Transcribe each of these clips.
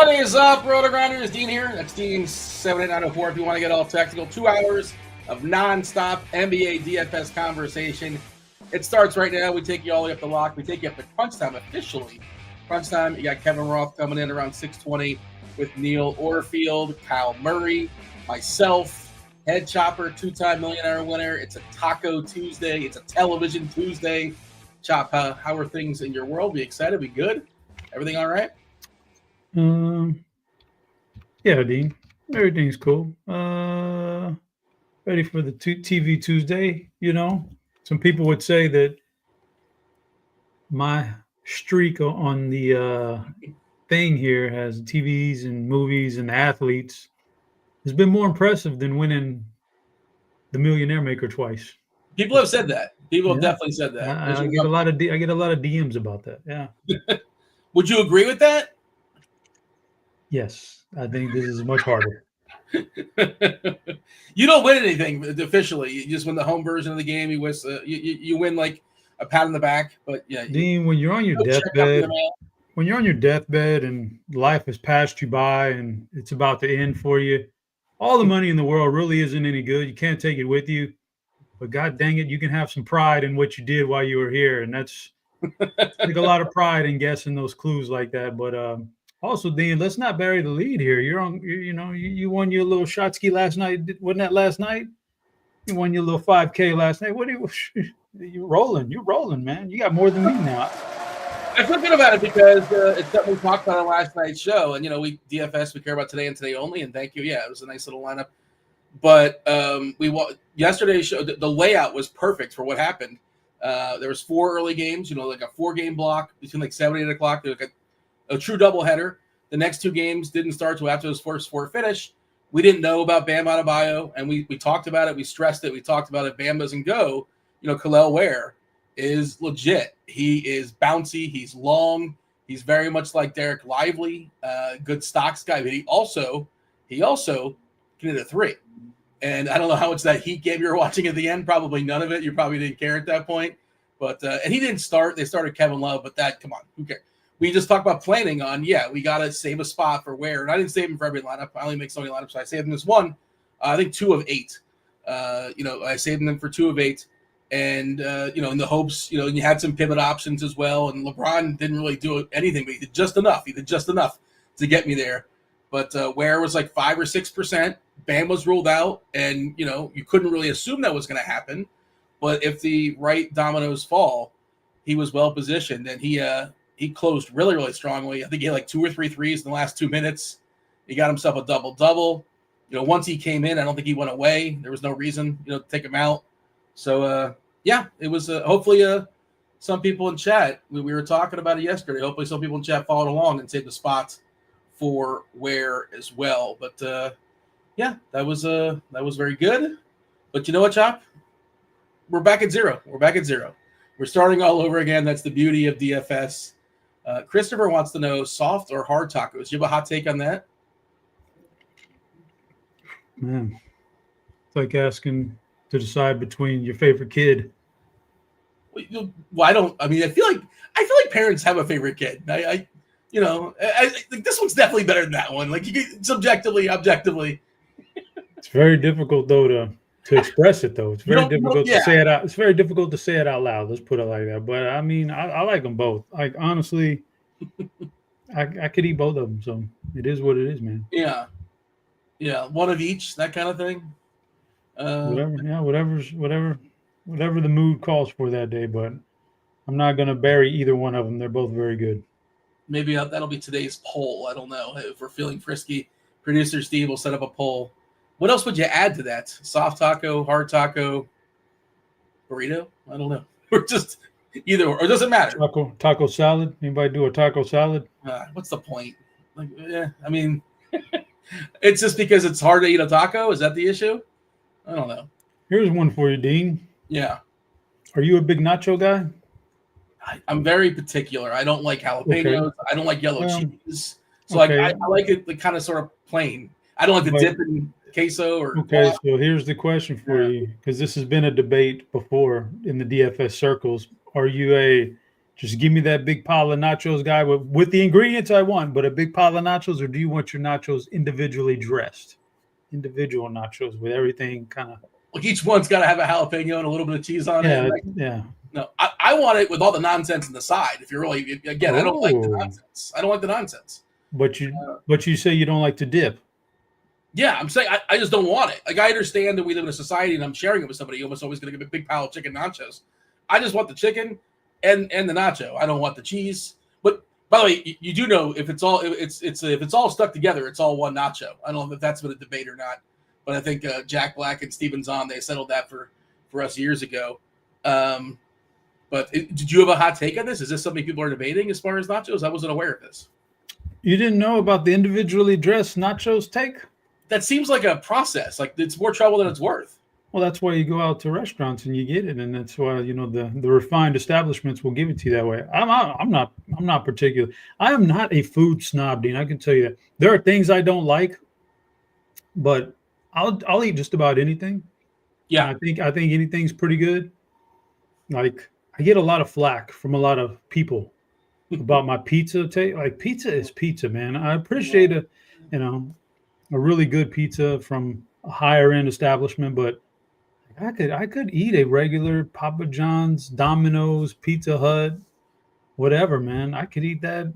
What is up, RotoGrinders? Dean here. That's Dean 78904 if you want to get all technical. 2 hours of non-stop NBA DFS conversation. It starts right now. We take you all the way up the lock. We take you up to crunch time officially. Crunch time, you got Kevin Roth coming in around 6:20 with Neil Orfield, Kyle Murray, myself, Head Chopper, 2-time millionaire winner. It's a Taco Tuesday. It's a Television Tuesday. Chop, how are things in your world? We excited? We good? Everything all right? Yeah, Dean. Everything's cool. Ready for the TV Tuesday, you know. Some people would say that my streak on the thing here has TVs and movies and athletes has been more impressive than winning the Millionaire Maker twice. People have said that. People have definitely said that. I get a lot of DMs about that. Yeah. Would you agree with that? Yes, I think this is much harder. You don't win anything officially. You just win the home version of the game. You win like a pat on the back. But yeah, Dean, when you're on your deathbed, and life has passed you by and it's about to end for you, all the money in the world really isn't any good. You can't take it with you. But God dang it, you can have some pride in what you did while you were here, and that's like a lot of pride in guessing those clues like that. But also, Dean, let's not bury the lead here. You won your little shot ski last night. Wasn't that last night? You won your little 5K last night. You rolling? You're rolling, man. You got more than me now. I feel good about it because it's something we talked about on last night's show. And, we DFS, we care about today and today only. And thank you. Yeah, it was a nice little lineup. But yesterday's show, the layout was perfect for what happened. There was 4 early games, like a 4-game block between like 7 and 8 o'clock. There was like a true doubleheader. The next 2 games didn't start till after those first 4 finish. We didn't know about Bam Adebayo, and we talked about it. We stressed it. We talked about it. Bam doesn't go. Kel'el Ware is legit. He is bouncy. He's long. He's very much like Derek Lively, good stocks guy. But he also can hit a 3. And I don't know how much that Heat game you were watching at the end. Probably none of it. You probably didn't care at that point. But and he didn't start. They started Kevin Love, but come on, who cares? We just talked about planning on, we got to save a spot for Ware. And I didn't save him for every lineup. I only make so many lineups. So I saved him this one. I think 2 of 8. I saved him for 2 of 8. And, in the hopes, you had some pivot options as well. And LeBron didn't really do anything, but he did just enough. He did just enough to get me there. But Ware was like 5 or 6%. Bam was ruled out. And, you couldn't really assume that was going to happen. But if the right dominoes fall, he was well positioned. And he closed really, really strongly. I think he had like 2 or 3 threes in the last 2 minutes. He got himself a double-double. Once he came in, I don't think he went away. There was no reason, to take him out. So, it was hopefully some people in chat, we were talking about it yesterday. Hopefully some people in chat followed along and saved the spot for Ware as well. But, that was very good. But you know what, Chop? We're back at 0. We're starting all over again. That's the beauty of DFS. Christopher wants to know soft or hard tacos. Do you have a hot take on that? Man, it's like asking to decide between your favorite kid. Well, I feel like parents have a favorite kid. I think this one's definitely better than that one. Like you get subjectively, objectively. It's very difficult though to express it though. It's very difficult to say it out. It's very difficult to say it out loud. Let's put it like that. But I like them both. Like honestly, I could eat both of them. So it is what it is, man. Yeah. One of each, that kind of thing. Whatever the mood calls for that day. But I'm not gonna bury either one of them. They're both very good. Maybe that'll be today's poll. I don't know if we're feeling frisky. Producer Steve will set up a poll. What else would you add to that? Soft taco, hard taco, burrito? I don't know. Or just either or. It doesn't matter. Taco salad. Anybody do a taco salad? What's the point? It's just because it's hard to eat a taco. Is that the issue? I don't know. Here's one for you, Dean. Yeah. Are you a big nacho guy? I'm very particular. I don't like jalapenos. Okay. I don't like yellow cheese. So I like it kind of sort of plain. I don't like the dip in queso or. Okay, so here's the question for you, because this has been a debate before in the DFS circles. Are you a Just give me that big pile of nachos, guy, with the ingredients I want, but a big pile of nachos, or do you want your nachos individually dressed? Individual nachos with everything kind of. Like each one's got to have a jalapeno and a little bit of cheese on it. Like, yeah. No, I want it with all the nonsense on the side. If you're really, again, I don't like the nonsense. I don't like the nonsense. But you say you don't like to dip. Yeah, I'm saying I just don't want it. Like, I understand that we live in a society and I'm sharing it with somebody. You're almost always going to give a big pile of chicken nachos. I just want the chicken and the nacho. I don't want the cheese. But by the way, you do know if it's all stuck together, it's all one nacho. I don't know if that's been a debate or not, but I think Jack Black and Steven Zahn, they settled that for us years ago. But did you have a hot take on this? Is this something people are debating as far as nachos? I wasn't aware of this. You didn't know about the individually dressed nachos take? That seems like a process. Like, it's more trouble than it's worth. Well, that's why you go out to restaurants and you get it, and that's why the refined establishments will give it to you that way. I'm not particular. I am not a food snob, Dean. I can tell you that. There are things I don't like, but I'll eat just about anything. Yeah, and I think anything's pretty good. Like, I get a lot of flack from a lot of people about my pizza take. Like, pizza is pizza, man. I appreciate a really good pizza from a higher end establishment, but I could eat a regular Papa John's, Domino's, Pizza Hut, whatever, man. I could eat that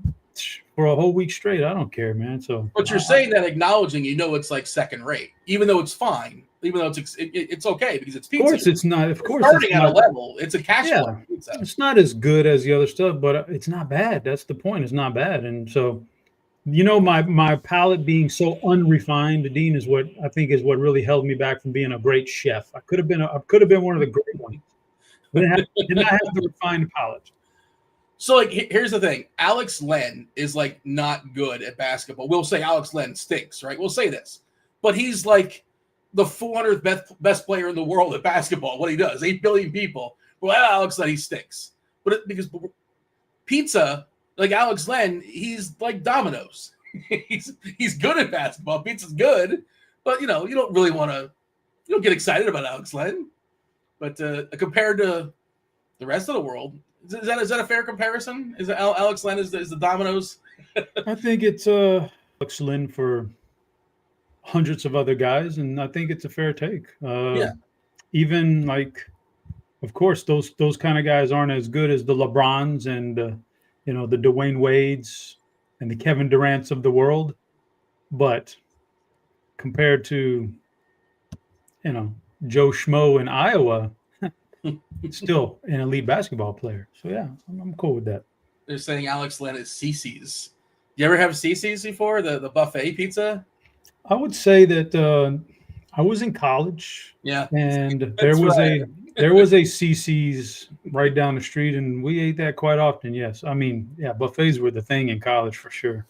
for a whole week straight. I don't care, man. So, but you're saying that acknowledging, it's like second rate, even though it's fine, even though it's okay because it's pizza. Of course, it's not. Of course, starting at a level, it's a cash flow pizza. It's not as good as the other stuff, but it's not bad. That's the point. It's not bad, and so. My palate being so unrefined, Dean, is what I think is what really held me back from being a great chef. I could have been one of the great ones. But did not have the refined palate. So, like, here's the thing: Alex Len is like not good at basketball. We'll say Alex Len stinks, right? We'll say this, but he's like the 400th best player in the world at basketball. What he does, 8 billion people. Well, Alex Len, he stinks, because pizza. Like Alex Len, he's like Domino's. he's good at basketball. Pizza's good, but you don't really you don't get excited about Alex Len. But compared to the rest of the world, is that a fair comparison? Is Alex Len is the Domino's? I think it's Alex Len for hundreds of other guys, and I think it's a fair take. Even like, of course, those kind of guys aren't as good as the LeBrons and. The Dwayne Wades and the Kevin Durants of the world, but compared to, Joe Schmo in Iowa, still an elite basketball player. So yeah, I'm cool with that. They're saying Alex Len is Cece's. You ever have Cece's before, the buffet pizza? I would say that I was in college, and there was a Cece's right down the street, and we ate that quite often. Yes, I mean, buffets were the thing in college for sure.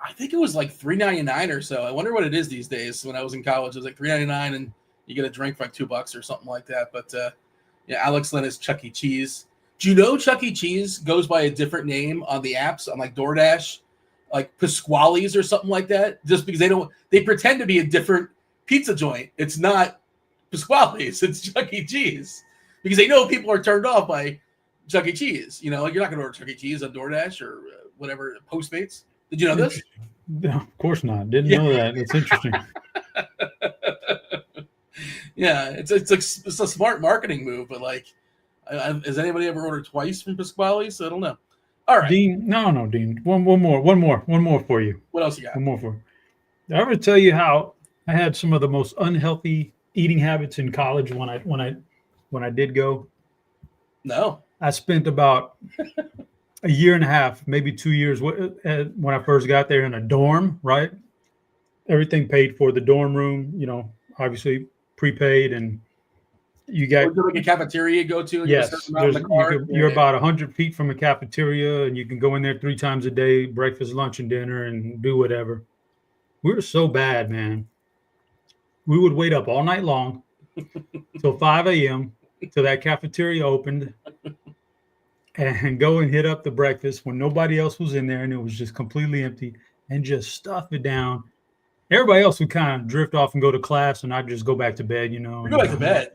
I think it was like $3.99 or so. I wonder what it is these days. When I was in college, it was like $3.99, and you get a drink for like $2 or something like that. But Alex Len is Chuck E. Cheese. Do you know Chuck E. Cheese goes by a different name on the apps on like DoorDash, like Pasquale's or something like that? Just because they pretend to be a different pizza joint. It's not Pasquale's, it's Chuck E. Cheese, because they know people are turned off by Chuck E. Cheese. You're not going to order Chuck E. Cheese on DoorDash or whatever, Postmates. Did you know this? No, of course not. Didn't know that. It's interesting. Yeah, it's a smart marketing move, but like, has anybody ever ordered twice from Pasquale's? I don't know. All right, Dean. No, Dean. One more for you. What else you got? One more for you. Did I ever tell you how I had some of the most unhealthy eating habits in college when I did go? No. I spent about a year and a half, maybe 2 years when I first got there in a dorm, right? Everything paid for, the dorm room, obviously prepaid, and you got like a cafeteria you go to. And yes, you're about 100 feet from a cafeteria, and you can go in there 3 times a day, breakfast, lunch, and dinner, and do whatever. We were so bad, man. We would wait up all night long till 5 a.m. till that cafeteria opened and go and hit up the breakfast when nobody else was in there and it was just completely empty, and just stuff it down. Everybody else would kind of drift off and go to class, and I'd just go back to bed, Go back to bed.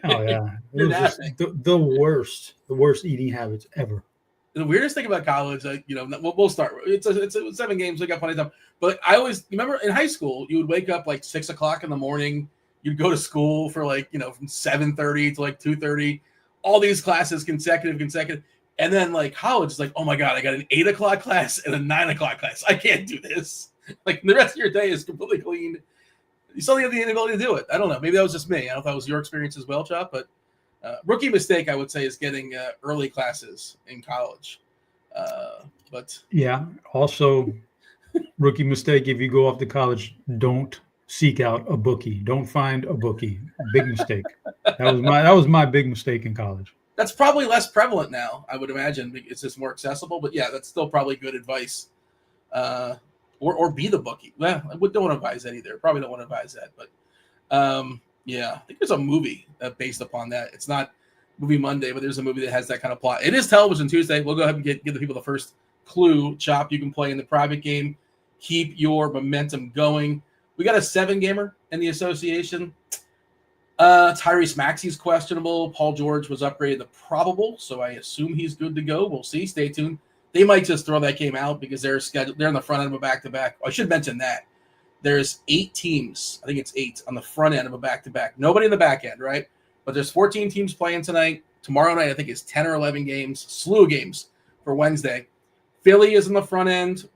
Oh, yeah. It was just the worst eating habits ever. The weirdest thing about college, like, we'll start. It's 7 games. We got plenty of time. But I always remember in high school, you would wake up like 6 o'clock in the morning. You'd go to school for like, from 7:30 to like 2:30, all these classes consecutive. And then like college is like, oh my God, I got an 8 o'clock class and a 9 o'clock class. I can't do this. Like the rest of your day is completely clean. You still have the ability to do it. I don't know. Maybe that was just me. I don't know if that was your experience as well, Chop, but rookie mistake, I would say, is getting early classes in college. But yeah, also rookie mistake. If you go off to college, don't seek out a bookie. Don't find a bookie. Big mistake. That was my big mistake in college. That's probably less prevalent now, I would imagine. It's just more accessible. But yeah, that's still probably good advice. Or be the bookie. Well, I don't want to advise that either. Probably don't want to advise that. But yeah, I think there's a movie based upon that. It's not Movie Monday, but there's a movie that has that kind of plot. It is Television Tuesday. We'll go ahead and give the people the first clue. Chop, you can play in the private game. Keep your momentum going. We got a 7-gamer in the association. Tyrese Maxey's questionable. Paul George was upgraded to probable, so I assume he's good to go. We'll see. Stay tuned. They might just throw that game out because they're scheduled. They're on the front end of a back-to-back. I should mention that. There's 8 teams. I think it's 8 on the front end of a back-to-back. Nobody in the back end, right? But there's 14 teams playing tonight. Tomorrow night, I think it's 10 or 11 games. Slew of games for Wednesday. Philly is in the front end.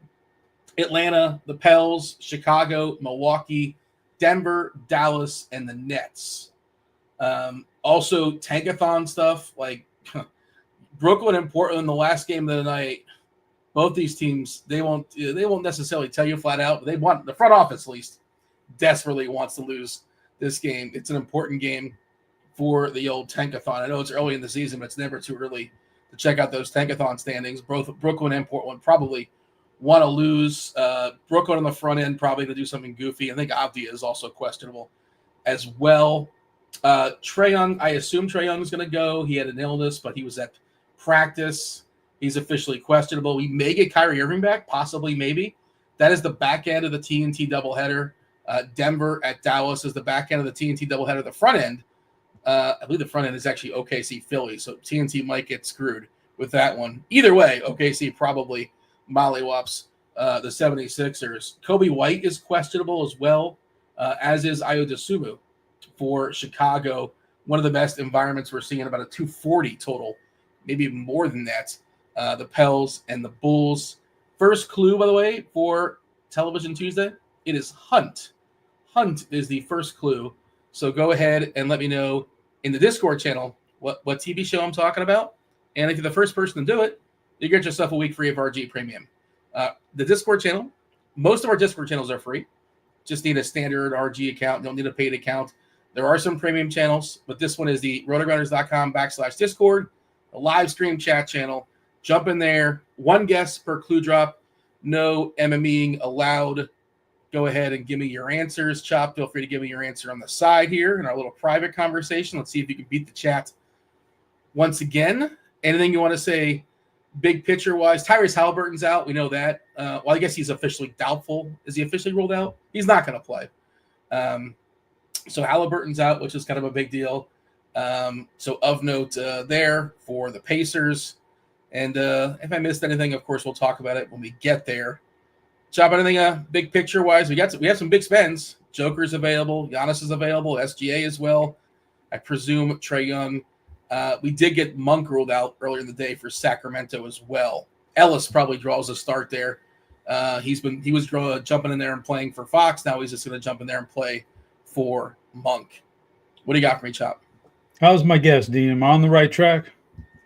Atlanta, the Pels, Chicago, Milwaukee, Denver, Dallas, and the Nets. Also, tankathon stuff like Brooklyn and Portland. The last game of the night, both these teams they won't necessarily tell you flat out. But they want the front office at least desperately wants to lose this game. It's an important game for the old tankathon. I know it's early in the season, but it's never too early to check out those tankathon standings. Both Brooklyn and Portland probably want to lose. Brooklyn on the front end probably going to do something goofy. I think Avdia is also questionable as well. Trae Young, I assume Trae Young is going to go. He had an illness, but he was at practice. He's officially questionable. We may get Kyrie Irving back, possibly, maybe. That is the back end of the TNT doubleheader. Denver at Dallas is the back end of the TNT doubleheader. The front end, I believe the front end is actually OKC Philly, so TNT might get screwed with that one. Either way, OKC probably mollywops the 76ers. Kobe White is questionable as well, as is Ayo Dosunmu for Chicago. One of the best environments we're seeing, about a 240 total, maybe even more than that. The Pels and the Bulls. First clue, by the way, for Television Tuesday, it is Hunt. Hunt is the first clue. So go ahead and let me know in the Discord channel what TV show I'm talking about. And if you're the first person to do it, you get yourself a week free of RG Premium. The Discord channel, most of our Discord channels are free. Just need a standard RG account. You don't need a paid account. There are some premium channels, but this one is the RotoGrinders.com/Discord, a live stream chat channel. Jump in there. 1 guest per clue drop. No MMEing allowed. Go ahead and give me your answers. Chop, feel free to give me your answer on the side here in our little private conversation. Let's see if you can beat the chat. Once again, anything you want to say big picture-wise? Tyrese Halliburton's out. We know that. Well, I guess he's officially doubtful. Is he officially ruled out? He's not going to play. So Halliburton's out, which is kind of a big deal. So of note there for the Pacers. And if I missed anything, of course, we'll talk about it when we get there. Chop, anything big picture-wise? We have some big spends. Joker's available. Giannis is available. SGA as well. I presume Trae Young. We did get Monk ruled out earlier in the day for Sacramento as well. Ellis probably draws a start there. He was jumping in there and playing for Fox. Now he's just going to jump in there and play for Monk. What do you got for me, Chop? How's my guess, Dean? Am I on the right track?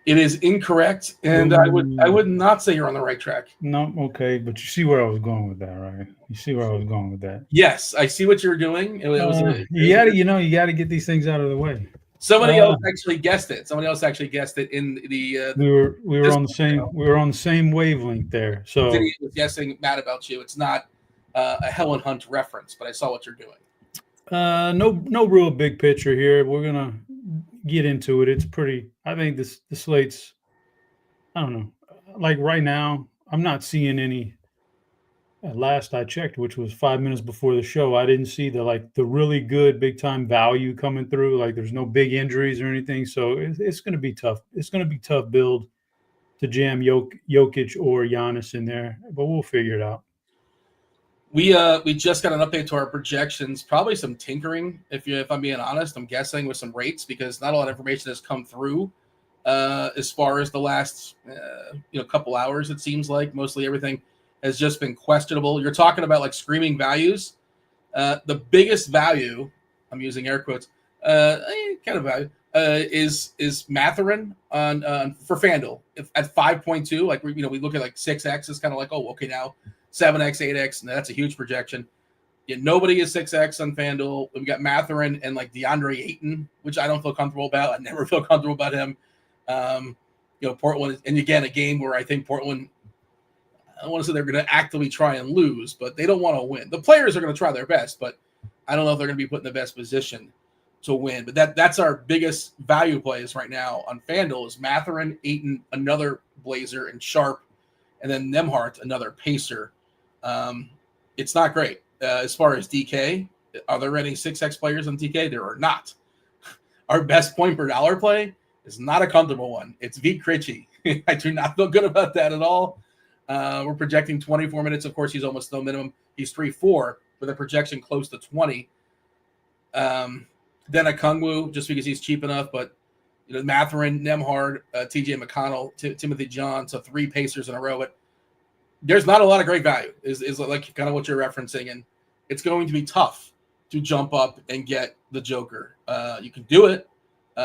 It is incorrect, and I would not say you're on the right track. No, okay, but you see where I was going with that, right? You see where I was going with that. Yes, I see what you're doing. You got to get these things out of the way. Somebody else actually guessed it. Somebody else actually guessed it in the. We were on the same wavelength there. So he was guessing mad about you. It's not a Helen Hunt reference, but I saw what you're doing. No real big picture here. We're gonna get into it. It's pretty. I think the slate's. I don't know. Like right now, I'm not seeing any. At last I checked, which was 5 minutes before the show, I didn't see the really good big time value coming through. Like there's no big injuries or anything, so it's going to be tough. It's going to be tough build. to jam Jokic or Giannis in there, but we'll figure it out. We just got an update to our projections. Probably some tinkering, if I'm being honest. I'm guessing with some rates because not a lot of information has come through as far as the last couple hours. It seems like mostly everything has just been questionable. You're talking about like screaming values. The biggest value, I'm using air quotes, kind of value, is Mathurin on for FanDuel at 5.2. Like we look at like 6x is kind of like, oh, okay, now 7x, 8x, and that's a huge projection. Yeah, nobody is 6x on FanDuel. We got Mathurin and like DeAndre Ayton, which I don't feel comfortable about. I never feel comfortable about him. Portland, and again, a game where I think Portland, I don't want to say they're going to actively try and lose, but they don't want to win. The players are going to try their best, but I don't know if they're going to be put in the best position to win. But that's our biggest value plays right now on FanDuel is Mathurin, Ayton, another Blazer, and Sharp, and then Nembhard, another Pacer. It's not great. As far as DK, are there any 6x players on DK? There are not. Our best point per dollar play is not a comfortable one. It's Vit Krejci. I do not feel good about that at all. We're projecting 24 minutes. Of course, he's almost no minimum. He's 3-4 with a projection close to 20. Then Okongwu, just because he's cheap enough, but Mathurin, Nembhard, TJ McConnell, Timothy John, so 3 Pacers in a row. But there's not a lot of great value, is like kind of what you're referencing, and it's going to be tough to jump up and get the Joker. You can do it.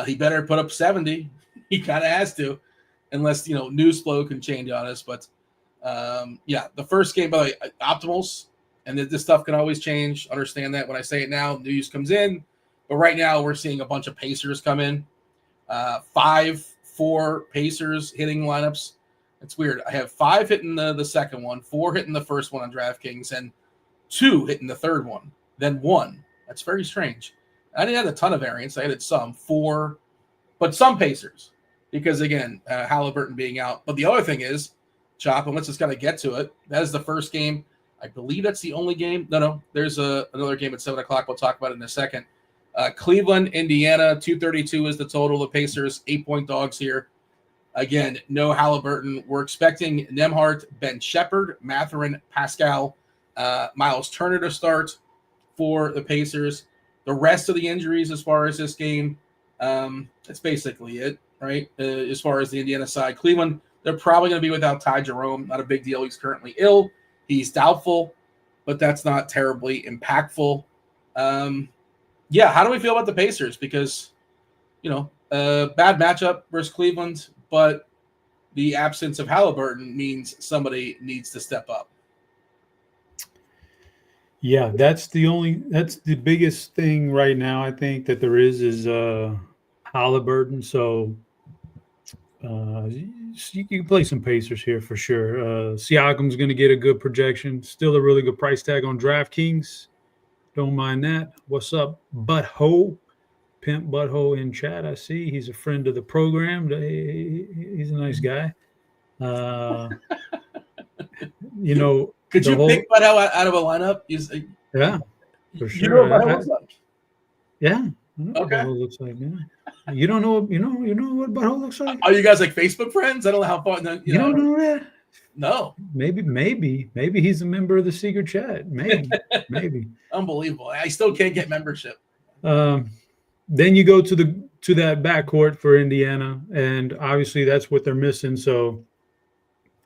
He better put up 70. He kind of has to, unless news flow can change on us. But the first game, by the way, optimals, and this stuff can always change. Understand that when I say it now, news comes in. But right now, we're seeing a bunch of Pacers come in. 5-4 Pacers hitting lineups. It's weird. I have 5 hitting the second one, 4 hitting the first one on DraftKings, and 2 hitting the third one, then 1. That's very strange. I didn't have a ton of variance. I had some 4, but some Pacers because, again, Halliburton being out. But the other thing is, Chop, and let's just kind of get to it. That is the first game. I believe that's the only game. No. There's another game at 7 o'clock. We'll talk about it in a second. Cleveland, Indiana, 232 is the total. The Pacers, 8-point dogs here. Again, no Halliburton. We're expecting Nembhard, Ben Shepherd, Mathurin, Pascal, Miles Turner to start for the Pacers. The rest of the injuries as far as this game, that's basically it, right? As far as the Indiana side. Cleveland, they're probably going to be without Ty Jerome. Not a big deal. He's currently ill. He's doubtful, but that's not terribly impactful. How do we feel about the Pacers? Because, bad matchup versus Cleveland, but the absence of Halliburton means somebody needs to step up. Yeah, that's the biggest thing right now, I think, that there is Halliburton. So you can play some Pacers here for sure. Siakam's going to get a good projection. Still a really good price tag on DraftKings. Don't mind that. What's up, Butthole? Pimp Butthole in chat. I see he's a friend of the program. He's a nice guy. Could you pick Butthole out of a lineup? Yeah, for sure. You know what Butthole looks like? Yeah. Okay. Butthole looks like, yeah. You don't know. You know what Butthole looks like? Are you guys like Facebook friends? I don't know how far. You don't know that? No. Maybe he's a member of the secret chat. Maybe. Unbelievable. I still can't get membership. Then you go to that backcourt for Indiana, and obviously that's what they're missing. So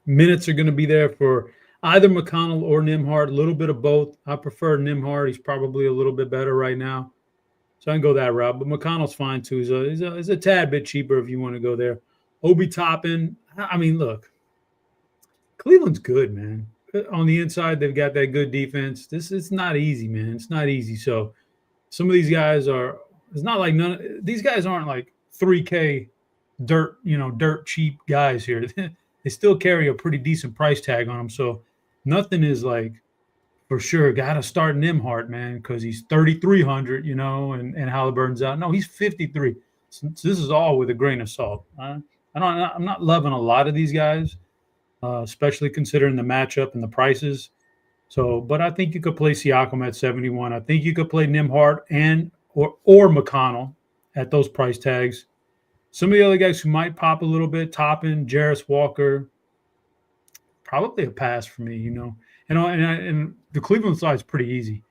minutes are going to be there for either McConnell or Nembhard, a little bit of both. I prefer Nembhard. He's probably a little bit better right now. So I can go that route. But McConnell's fine too. He's a tad bit cheaper if you want to go there. Obi Toppin. I mean, look, Cleveland's good, man. On the inside, they've got that good defense. It's not easy, man. It's not easy. So some of these guys are – it's not like these guys aren't like 3K dirt cheap guys here. They still carry a pretty decent price tag on them. So nothing is like for sure got to start Nembhard, man, because he's 3,300, and Halliburton's out. No, he's 53. So this is all with a grain of salt. I'm not loving a lot of these guys, especially considering the matchup and the prices. So, but I think you could play Siakam at 71. I think you could play Nembhard or McConnell at those price tags. Some of the other guys who might pop a little bit, Toppin, Jarris Walker, probably a pass for me, And the Cleveland side is pretty easy.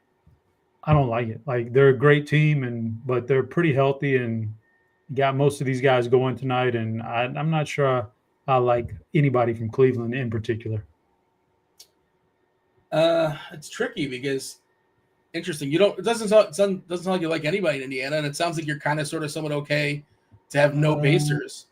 I don't like it. Like, they're a great team, but they're pretty healthy and got most of these guys going tonight. And I'm not sure I like anybody from Cleveland in particular. It's tricky because interesting. It doesn't sound like you like anybody in Indiana, and it sounds like you're kind of sort of somewhat okay to have no Pacers.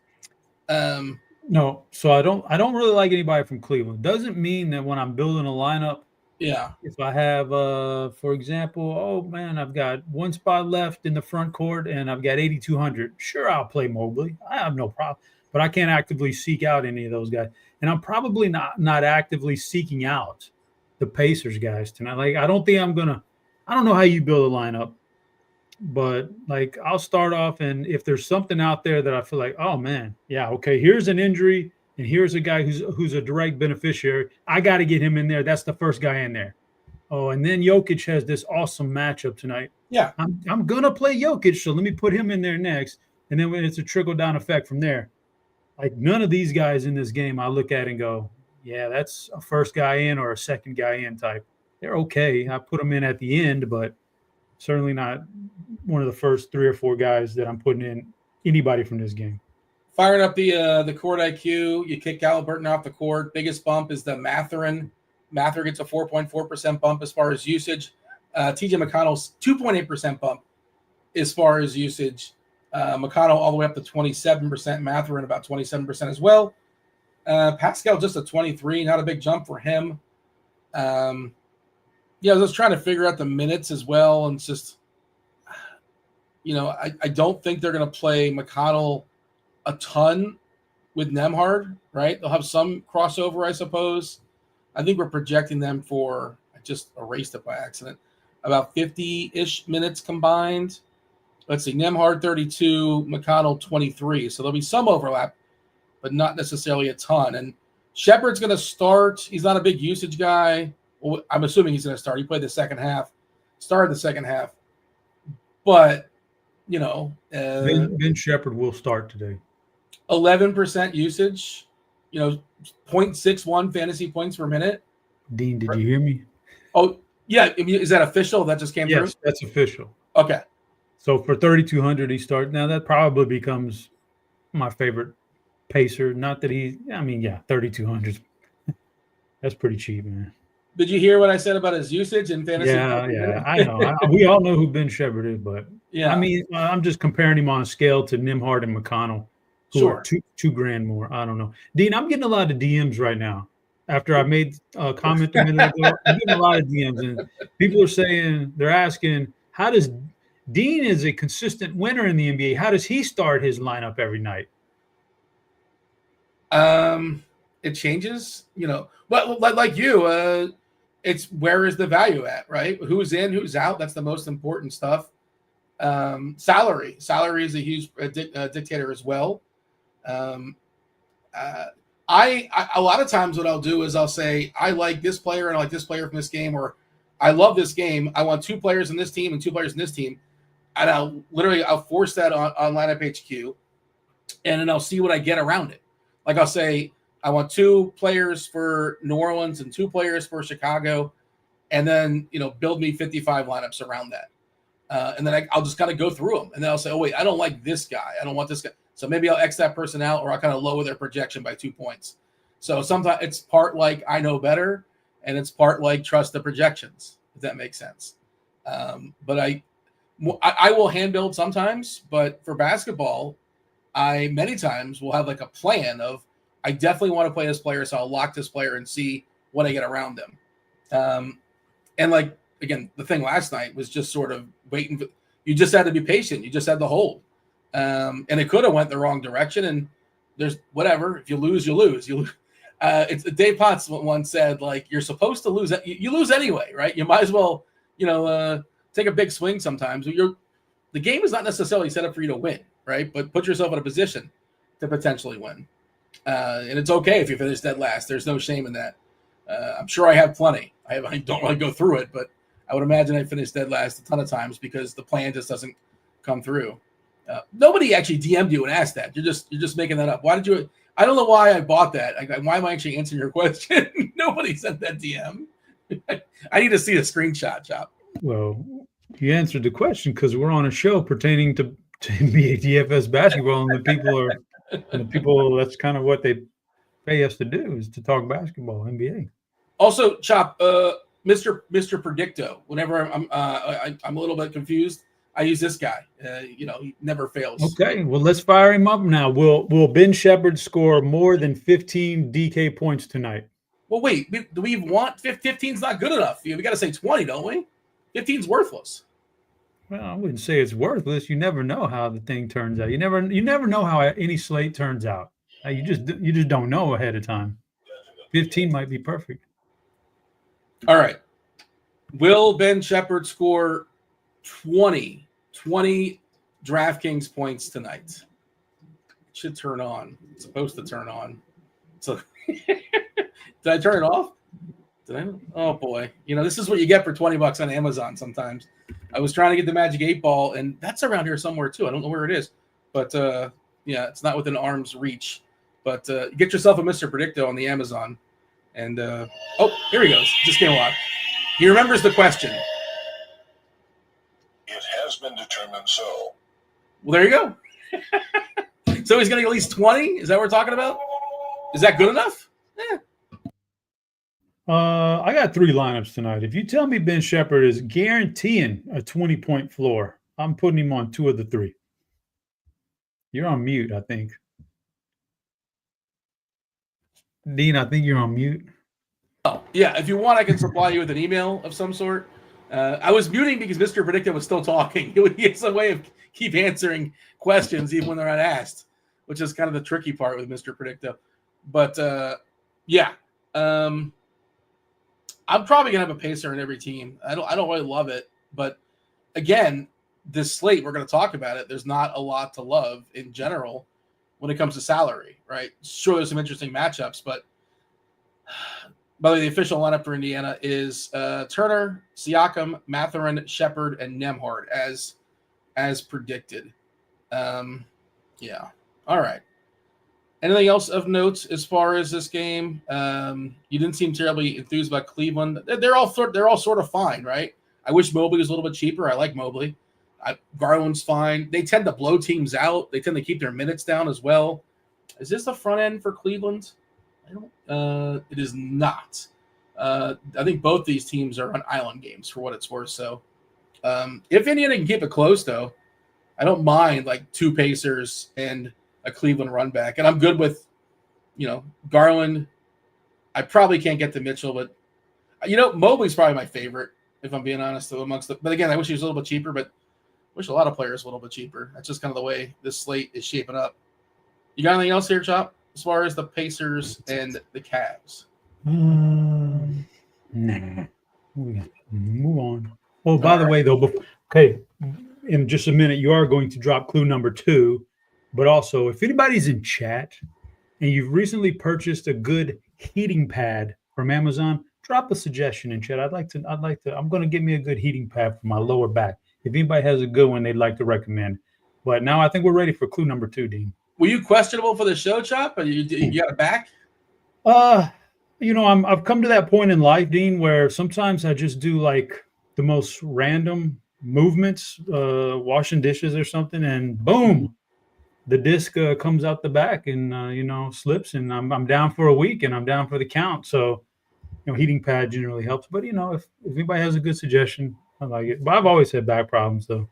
No, so I don't really like anybody from Cleveland. Doesn't mean that when I'm building a lineup, if I have, for example, oh man, I've got one spot left in the front court and I've got 8,200. Sure, I'll play Mobley. I have no problem, but I can't actively seek out any of those guys, and I'm probably not actively seeking out the Pacers guys tonight. Like, I don't know how you build a lineup, but like, I'll start off, and if there's something out there that I feel like, oh man, yeah, okay, here's an injury, and here's a guy who's a direct beneficiary, I got to get him in there. That's the first guy in there. Oh, and then Jokic has this awesome matchup tonight. Yeah, I'm gonna play Jokic, so let me put him in there next, and then when it's a trickle down effect from there. Like, none of these guys in this game I look at and go, yeah, that's a first guy in or a second guy in type. They're okay. I put them in at the end, but certainly not one of the first 3 or 4 guys that I'm putting in anybody from this game. Firing up the court IQ, you kick Halliburton off the court. Biggest bump is the Mathurin. Mather gets a 4.4% bump as far as usage. TJ McConnell's 2.8% bump as far as usage. McConnell all the way up to 27%. Mathurin about 27% as well. Pascal just a 23, not a big jump for him. I was just trying to figure out the minutes as well, and it's just, I don't think they're going to play McConnell a ton with Nembhard, right? They'll have some crossover, I suppose. I think we're projecting them for, I just erased it by accident, about 50-ish minutes combined. Let's see, Nembhard 32, McConnell 23. So there'll be some overlap, but not necessarily a ton. And Shepard's going to start. He's not a big usage guy. Well, I'm assuming he's going to start. He played the second half, started the second half. But, Ben Shepard will start today. 11% usage, 0.61 fantasy points per minute. Dean, did you hear me? Oh, yeah. Is that official? That just came through? Yes, that's official. Okay. So for 3,200, he started. Now, that probably becomes my favorite Pacer. Not that 3,200. That's pretty cheap, man. Did you hear what I said about his usage in fantasy? Yeah, I know. We all know who Ben Shepard is, but yeah, I'm just comparing him on a scale to Nembhard and McConnell, who are $2,000 more. I don't know. Dean, I'm getting a lot of DMs right now. After I made a comment a minute ago, I'm getting a lot of DMs, and people are they're asking, how does Dean is a consistent winner in the NBA? How does he start his lineup every night? It changes, but like you, it's where is the value at, right? Who's in, who's out? That's the most important stuff. Salary is a huge dictator as well. A lot of times what I'll do is I'll say, I like this player and I like this player from this game, or I love this game. I want 2 players in this team and 2 players in this team. And I'll force that on lineup HQ, and then I'll see what I get around it. Like, I'll say, I want 2 players for New Orleans and 2 players for Chicago, and then, build me 55 lineups around that. And then I'll just kind of go through them, and then I'll say, oh wait, I don't like this guy. I don't want this guy. So maybe I'll X that person out, or I'll kind of lower their projection by 2 points. So sometimes it's part like I know better, and it's part like trust the projections, if that makes sense. But I will hand build sometimes, but for basketball, I many times will have like a plan of, I definitely want to play this player, so I'll lock this player and see what I get around them. And like, again, the thing last night was just sort of waiting. You just had to be patient. You just had to hold. And it could have went the wrong direction. And there's whatever. If you lose, you lose. It's Dave Potts once said, like, you're supposed to lose. You lose anyway, right? You might as well, take a big swing sometimes. The game is not necessarily set up for you to win, right? But put yourself in a position to potentially win. And it's okay if you finish dead last. There's no shame in that. I'm sure I have plenty. I don't really go through it, but I would imagine I finished dead last a ton of times because the plan just doesn't come through. Nobody actually DM'd you and asked that. You're just making that up. Why did you? I don't know why I bought that. Why am I actually answering your question? Nobody sent that DM. I need to see a screenshot, Chop. Well, you answered the question because we're on a show pertaining to NBA DFS basketball, and the people that's kind of what they pay us to do is to talk basketball, NBA. Also, Chop, Mr. Predicto. Whenever I'm a little bit confused, I use this guy. He never fails. Okay, well, let's fire him up now. Will Ben Shepherd score more than 15 DK points tonight? Well, wait. Do we want 15's not good enough? We got to say 20, don't we? 15's worthless. Well, I wouldn't say it's worthless. You never know how the thing turns out. You never know how any slate turns out. You just don't know ahead of time. 15 might be perfect. All right. Will Ben Shepherd score 20 DraftKings points tonight? It should turn on. It's supposed to turn on. So did I turn it off? Did I? Oh boy. This is what you get for $20 on Amazon sometimes. I was trying to get the Magic 8 Ball, and that's around here somewhere too. I don't know where it is. But it's not within arm's reach. But get yourself a Mr. Predicto on the Amazon. And here he goes. Just came alive. He remembers the question. It has been determined so. Well, there you go. So he's getting at least 20? Is that what we're talking about? Is that good enough? Yeah. I got 3 lineups tonight. If you tell me Ben Shepherd is guaranteeing a 20-point floor, I'm putting him on 2 of the 3. You're on mute, I think. Dean, I think you're on mute. Oh, yeah. If you want, I can supply you with an email of some sort. I was muting because Mr. Predicto was still talking. He has a way of keep answering questions even when they're not asked, which is kind of the tricky part with Mr. Predicto. But, yeah. I'm probably going to have a pacer in every team. I don't really love it. But, again, this slate, we're going to talk about it. There's not a lot to love in general when it comes to salary, right? Sure, there's some interesting matchups, but by the way, the official lineup for Indiana is Turner, Siakam, Mathurin, Shepherd, and Nembhard as predicted. Yeah. All right. Anything else of note as far as this game? You didn't seem terribly enthused about Cleveland. They're all sort of fine, right? I wish Mobley was a little bit cheaper. I like Mobley. Garland's fine. They tend to blow teams out. They tend to keep their minutes down as well. Is this the front end for Cleveland? It is not. I think both these teams are on island games for what it's worth. So if Indiana can keep it close, though, I don't mind like 2 Pacers and a Cleveland run back. And I'm good with, Garland. I probably can't get to Mitchell, but, Mobley's probably my favorite, if I'm being honest, but again, I wish he was a little bit cheaper, but I wish a lot of players were a little bit cheaper. That's just kind of the way this slate is shaping up. You got anything else here, Chop, as far as the Pacers and the Cavs? Nah. Move on. Oh, by the way, though, okay, in just a minute, you are going to drop clue number 2. But also, if anybody's in chat and you've recently purchased a good heating pad from Amazon, drop a suggestion in chat. I'm going to get me a good heating pad for my lower back. If anybody has a good one they'd like to recommend. But now I think we're ready for clue number 2, Dean. Were you questionable for the show, Chop? Or you got it back? I've come to that point in life, Dean, where sometimes I just do like the most random movements, washing dishes or something, and boom, the disc comes out the back and slips, and I'm down for a week and I'm down for the count. So, heating pad generally helps. But if anybody has a good suggestion, I like it. But I've always had back problems, though.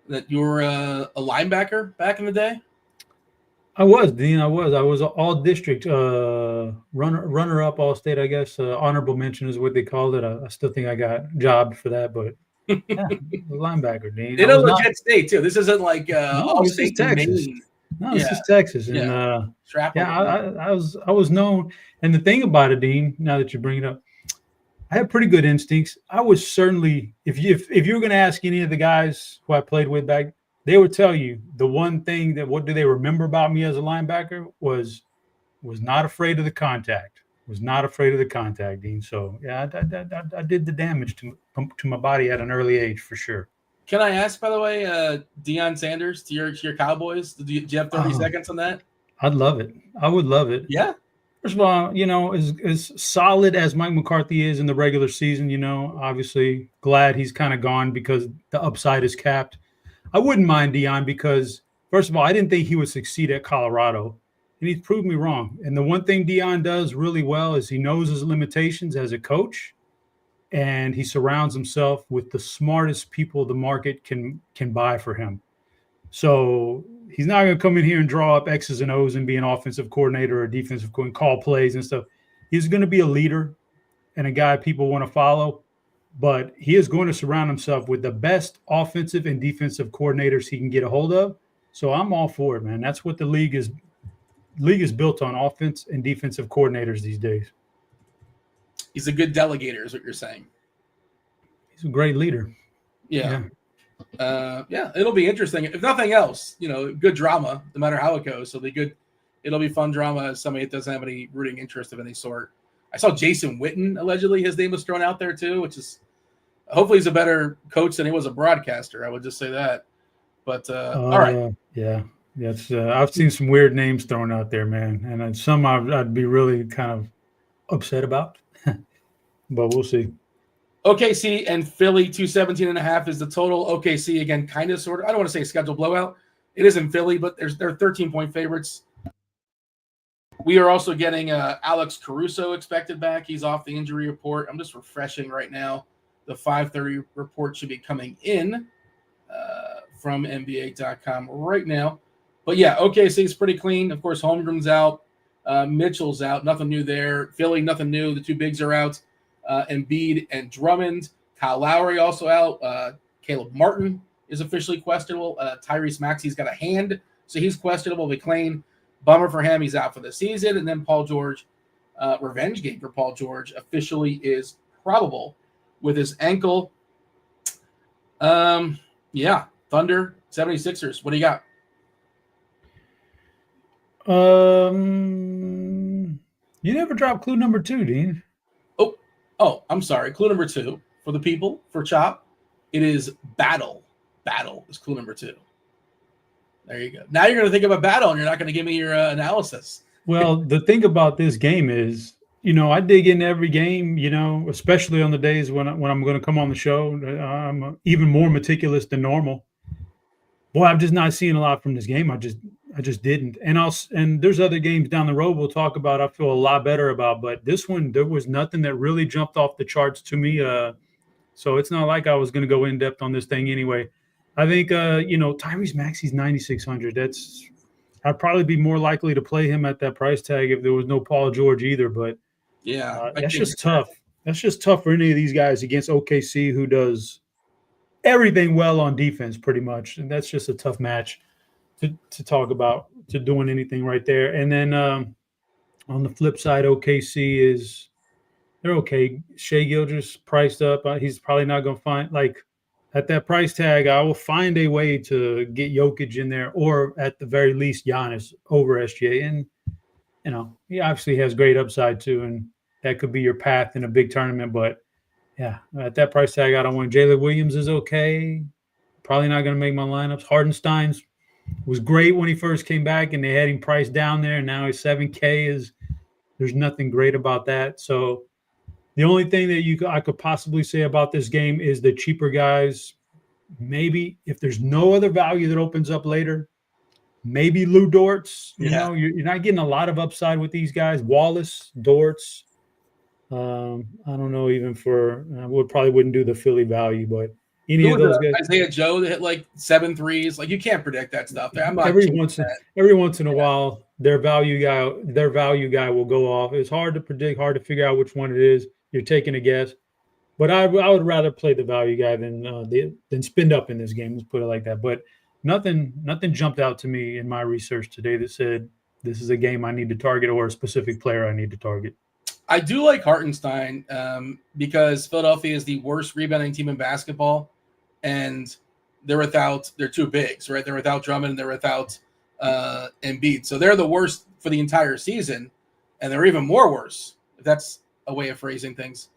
That you were a linebacker back in the day? I was, Dean. I was an all district runner up all state, I guess. Honorable mention is what they called it. I still think I got jobbed for that, but yeah, linebacker, Dean. It is legit state too. This isn't like all state Texas. Maine. No, this is Texas, and I was known. And the thing about it, Dean, now that you bring it up, I had pretty good instincts. I was certainly, if you were going to ask any of the guys who I played with back, they would tell you the one thing that what do they remember about me as a linebacker was not afraid of the contact. Was not afraid of the contact, Dean. So yeah, I did the damage to my body at an early age for sure. Can I ask, by the way, Deion Sanders to your Cowboys? Do you have 30 seconds on that? I'd love it. I would love it. Yeah. First of all, as solid as Mike McCarthy is in the regular season, obviously glad he's kind of gone because the upside is capped. I wouldn't mind Deion because, first of all, I didn't think he would succeed at Colorado, and he's proved me wrong. And the one thing Deion does really well is he knows his limitations as a coach, and he surrounds himself with the smartest people the market can buy for him. So he's not going to come in here and draw up X's and O's and be an offensive coordinator or defensive coordinator, call plays and stuff. He's going to be a leader and a guy people want to follow, but he is going to surround himself with the best offensive and defensive coordinators he can get a hold of. So I'm all for it, man. That's what the league is. League is built on offense and defensive coordinators these days. He's a good delegator, is what you're saying. He's a great leader. Yeah. It'll be interesting. If nothing else, good drama, no matter how it goes. So it'll be fun drama as somebody that doesn't have any rooting interest of any sort. I saw Jason Witten, allegedly, his name was thrown out there too, which is hopefully he's a better coach than he was a broadcaster. I would just say that. But all right. Yeah. That's I've seen some weird names thrown out there, man. And some I'd be really kind of upset about. But we'll see. OKC and Philly, 217.5 is the total. OKC, again, kind of, sort of. I don't want to say schedule blowout. It is in Philly, but they're 13-point favorites. We are also getting Alex Caruso expected back. He's off the injury report. I'm just refreshing right now. The 5:30 report should be coming in from NBA.com right now. But yeah, OKC is pretty clean. Of course, Holmgren's out. Mitchell's out. Nothing new there. Philly, nothing new. The two bigs are out. Embiid and Drummond. Kyle Lowry also out. Caleb Martin is officially questionable. Tyrese Maxey's got a hand, so he's questionable. McLean, bummer for him. He's out for the season. And then Paul George, revenge game for Paul George, officially is probable with his ankle. Thunder, 76ers. What do you got? You never dropped clue number 2, Dean. Oh, I'm sorry. Clue number 2 for the people, for Chop, it is battle. Battle is clue number 2. There you go. Now you're going to think of a battle, and you're not going to give me your analysis. Well, the thing about this game is, I dig into every game, especially on the days when I'm going to come on the show. I'm even more meticulous than normal. Boy, I'm just not seeing a lot from this game. I just didn't. And there's other games down the road we'll talk about I feel a lot better about. But this one, there was nothing that really jumped off the charts to me. So it's not like I was going to go in depth on this thing anyway. I think, Tyrese Maxey's 9,600. I'd probably be more likely to play him at that price tag if there was no Paul George either. But yeah, that's just tough. That's just tough for any of these guys against OKC, who does everything well on defense pretty much. And that's just a tough match to talk about, to doing anything right there. And then on the flip side, OKC they're okay. Shai Gilgeous priced up. He's probably not going to find, at that price tag, I will find a way to get Jokic in there, or at the very least Giannis over SGA. And, he obviously has great upside too, and that could be your path in a big tournament. But, yeah, at that price tag, I don't want. Jalen Williams is okay. Probably not going to make my lineups. Hardenstein's was great when he first came back, and they had him priced down there, and now he's 7K. There's nothing great about that. So the only thing that I could possibly say about this game is the cheaper guys. Maybe if there's no other value that opens up later, maybe Lou Dortz. You're not getting a lot of upside with these guys. Wallace, Dortz. I don't know, even probably wouldn't do the Philly value, but any of those guys. Isaiah Joe that hit 7 threes. You can't predict that stuff. Every once in a while, their value guy will go off. It's hard to predict, hard to figure out which one it is. You're taking a guess, but I would rather play the value guy than spend up in this game. Let's put it like that. But nothing jumped out to me in my research today that said this is a game I need to target or a specific player I need to target. I do like Hartenstein because Philadelphia is the worst rebounding team in basketball, and they're two bigs, right? They're without Drummond and they're without Embiid. So they're the worst for the entire season, and they're even more worse, if that's a way of phrasing things,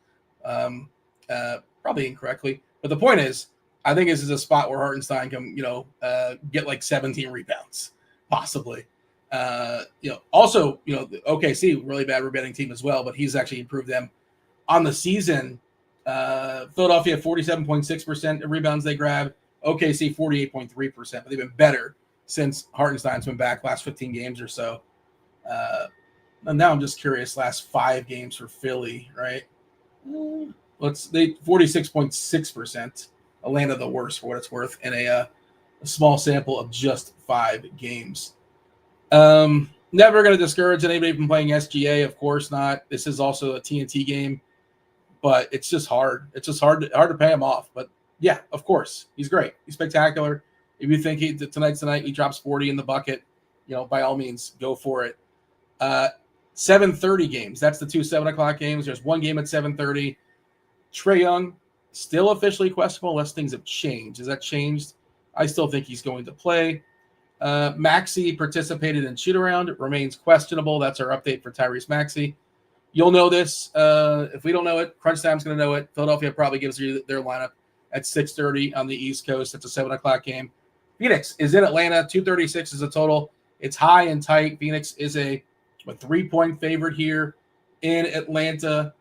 probably incorrectly. But the point is, I think this is a spot where Hartenstein can, get like 17 rebounds, possibly. Also, OKC, really bad rebounding team as well, but he's actually improved them on the season. Philadelphia 47.6% of rebounds they grab. OKC 48.3%, but they've been better since Hartenstein's been back last 15 games or so. And now I'm just curious, last 5 games for Philly, right? They 46.6%. Atlanta the worst for what it's worth in a small sample of just 5 games. Never going to discourage anybody from playing SGA, of course not. This is also a TNT game, but it's just hard. It's just hard to pay him off. But yeah, of course, he's great. He's spectacular. If you think tonight's the night he drops 40 in the bucket, by all means, go for it. 7:30 games. That's the 2 7:00 games. There's one game at 7:30. Trae Young, still officially questionable unless things have changed. Has that changed? I still think he's going to play. Maxey participated in shoot-around. Remains questionable. That's our update for Tyrese Maxey. You'll know this. If we don't know it, Crunch Time's going to know it. Philadelphia probably gives you their lineup at 6:30 on the East Coast. It's a 7:00 game. Phoenix is in Atlanta. 236 is the total. It's high and tight. Phoenix is a 3-point favorite here in Atlanta.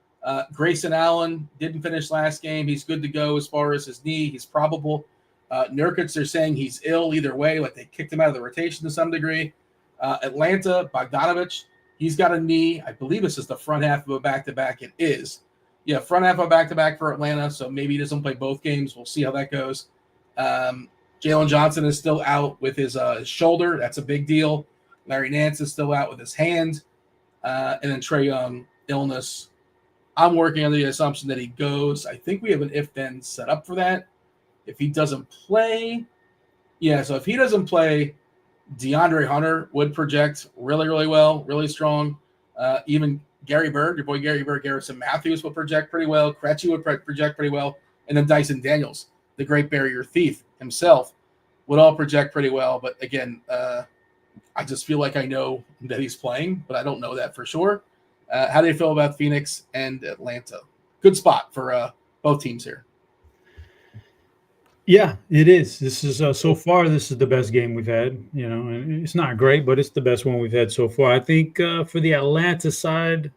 Grayson Allen didn't finish last game. He's good to go as far as his knee. He's probable. Nurkic, they're saying he's ill either way, like they kicked him out of the rotation to some degree. Atlanta, Bogdanovich, he's got a knee. I believe this is the front half of a back-to-back. It is. Yeah, front half of a back-to-back for Atlanta, so maybe he doesn't play both games. We'll see how that goes. Jalen Johnson is still out with his shoulder. That's a big deal. Larry Nance is still out with his hand. And then Trae Young, illness. I'm working under the assumption that he goes. I think we have an if-then set up for that. If he doesn't play, so if he doesn't play, DeAndre Hunter would project really, really well, really strong. Even Gary Bird, your boy Gary Bird, Garrison Matthews would project pretty well. Krejci would project pretty well. And then Dyson Daniels, the great barrier thief himself, would all project pretty well. But again, I just feel like I know that he's playing, but I don't know that for sure. How do you feel about Phoenix and Atlanta? Good spot for both teams here. Yeah, it is. This is so far. This is the best game we've had. And it's not great, but it's the best one we've had so far. I think for the Atlanta side,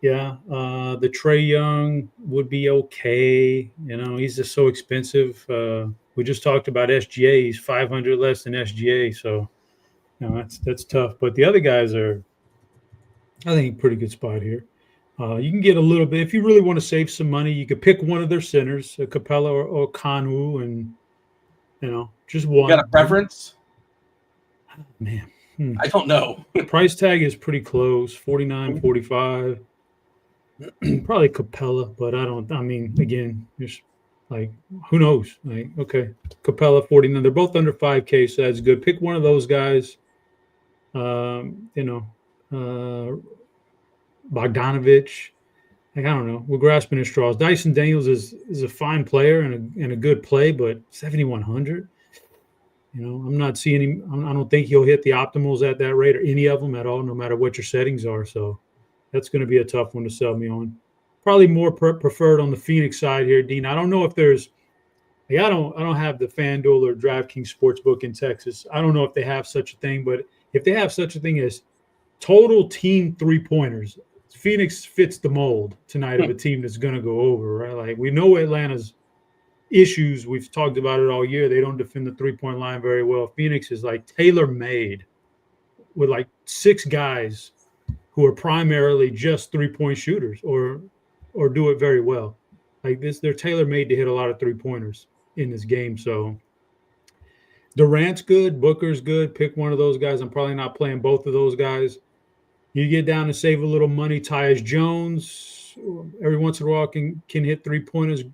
the Trae Young would be okay. He's just so expensive. We just talked about SGA. He's 500 less than SGA, so that's tough. But the other guys are, I think, a pretty good spot here. You can get a little bit. If you really want to save some money, you could pick one of their centers, Capella or Kanu, and, just one. You got a preference? Man. I don't know. Price tag is pretty close, 49, 45. Probably Capella, but again, just like, who knows? Like, okay, Capella, 49. They're both under 5K, so that's good. Pick one of those guys. Bogdanovich, I don't know. We're grasping at straws. Dyson Daniels is a fine player and a good play, but 7,100. I'm not seeing him. I don't think he'll hit the optimals at that rate or any of them at all, no matter what your settings are. So that's going to be a tough one to sell me on. Probably more preferred on the Phoenix side here, Dean. I don't know if there's. I don't have the FanDuel or DraftKings Sportsbook in Texas. I don't know if they have such a thing, but if they have such a thing as total team 3-pointers, Phoenix fits the mold tonight of a team that's going to go over, right? Like, we know Atlanta's issues. We've talked about it all year. They don't defend the 3-point line very well. Phoenix is like tailor-made with like 6 guys who are primarily just 3-point shooters or do it very well. Like this, they're tailor-made to hit a lot of 3-pointers in this game. So Durant's good. Booker's good. Pick one of those guys. I'm probably not playing both of those guys. You get down and save a little money. Tyus Jones, every once in a while, can hit 3-pointers.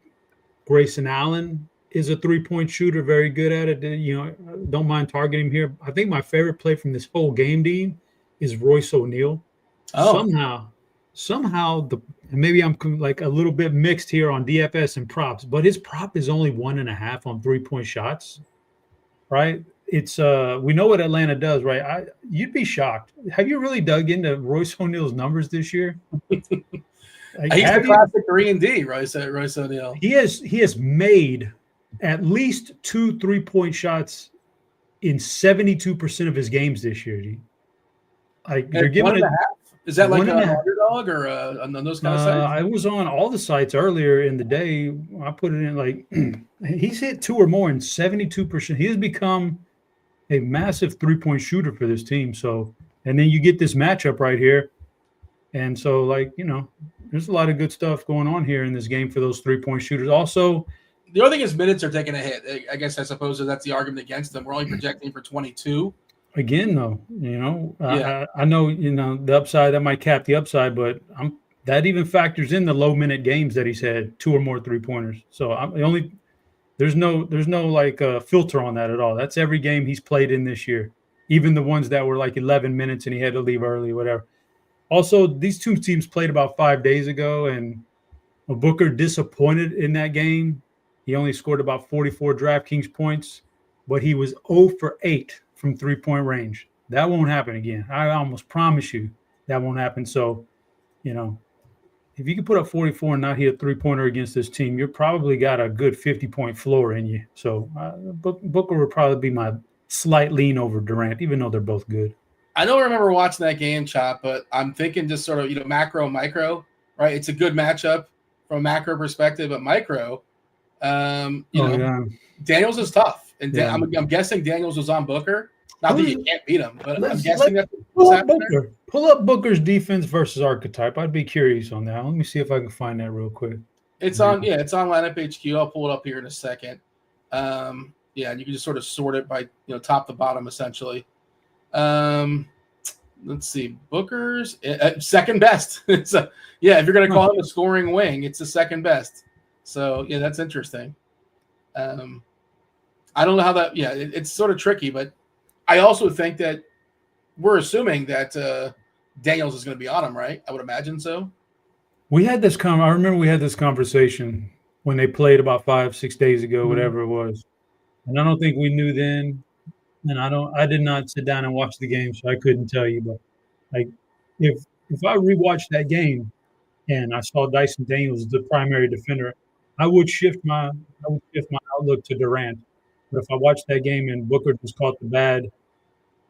Grayson Allen is a 3-point shooter, very good at it. Don't mind targeting him here. I think my favorite play from this whole game, Dean, is Royce O'Neal. Oh. Somehow, and maybe I'm like a little bit mixed here on DFS and props, but his prop is only 1.5 on 3-point shots, right? It's we know what Atlanta does, right? You'd be shocked. Have you really dug into Royce O'Neal's numbers this year? He's the classic 3-and-D, Royce O'Neal. He has made at least 2 3-point shots in 72% of his games this year. Like they're giving it 1.5. Is that like an 1.5. underdog or on those kind of sites? I was on all the sites earlier in the day. I put it in like he's hit 2 or more in 72%. He has become a massive 3-point shooter for this team. So, and then you get this matchup right here. And so, like, there's a lot of good stuff going on here in this game for those 3-point shooters. Also, the other thing is minutes are taking a hit. I guess I suppose that's the argument against them. We're only projecting for 22. Again, though, I know, the upside, that might cap the upside, but that even factors in the low minute games that he's had 2 or more 3-pointers. So there's no like filter on that at all. That's every game he's played in this year, even the ones that were like 11 minutes and he had to leave early, whatever. Also, these two teams played about 5 days ago, and Booker disappointed in that game. He only scored about 44 DraftKings points, but he was 0 for 8 from 3-point range. That won't happen again. I almost promise you that won't happen. So, if you can put up 44 and not hit a 3-pointer against this team, you're probably got a good 50-point floor in you. So Booker would probably be my slight lean over Durant, even though they're both good. I don't remember watching that game, Chop, but I'm thinking just sort of, macro, micro, right? It's a good matchup from a macro perspective, but micro, Daniels is tough. And I'm guessing Daniels was on Booker. Not that you can't beat him, but I'm guessing that's pull up Booker. Pull up Booker's defense versus archetype. I'd be curious on that. Let me see if I can find that real quick. It's on Lineup HQ. I'll pull it up here in a second. And you can just sort of sort it by top to bottom essentially. Let's see, Booker's second best. If you're going to call him a scoring wing, it's the second best. So that's interesting. I don't know how that. It's sort of tricky, but I also think that we're assuming that Daniels is going to be on him, right? I would imagine so. We had this I remember we had this conversation when they played about 5-6 days ago, whatever it was, and I don't think we knew then. And I did not sit down and watch the game, so I couldn't tell you. But like, if I rewatched that game and I saw Dyson Daniels the primary defender, I would shift my outlook to Durant. But if I watched that game and Booker just caught the bad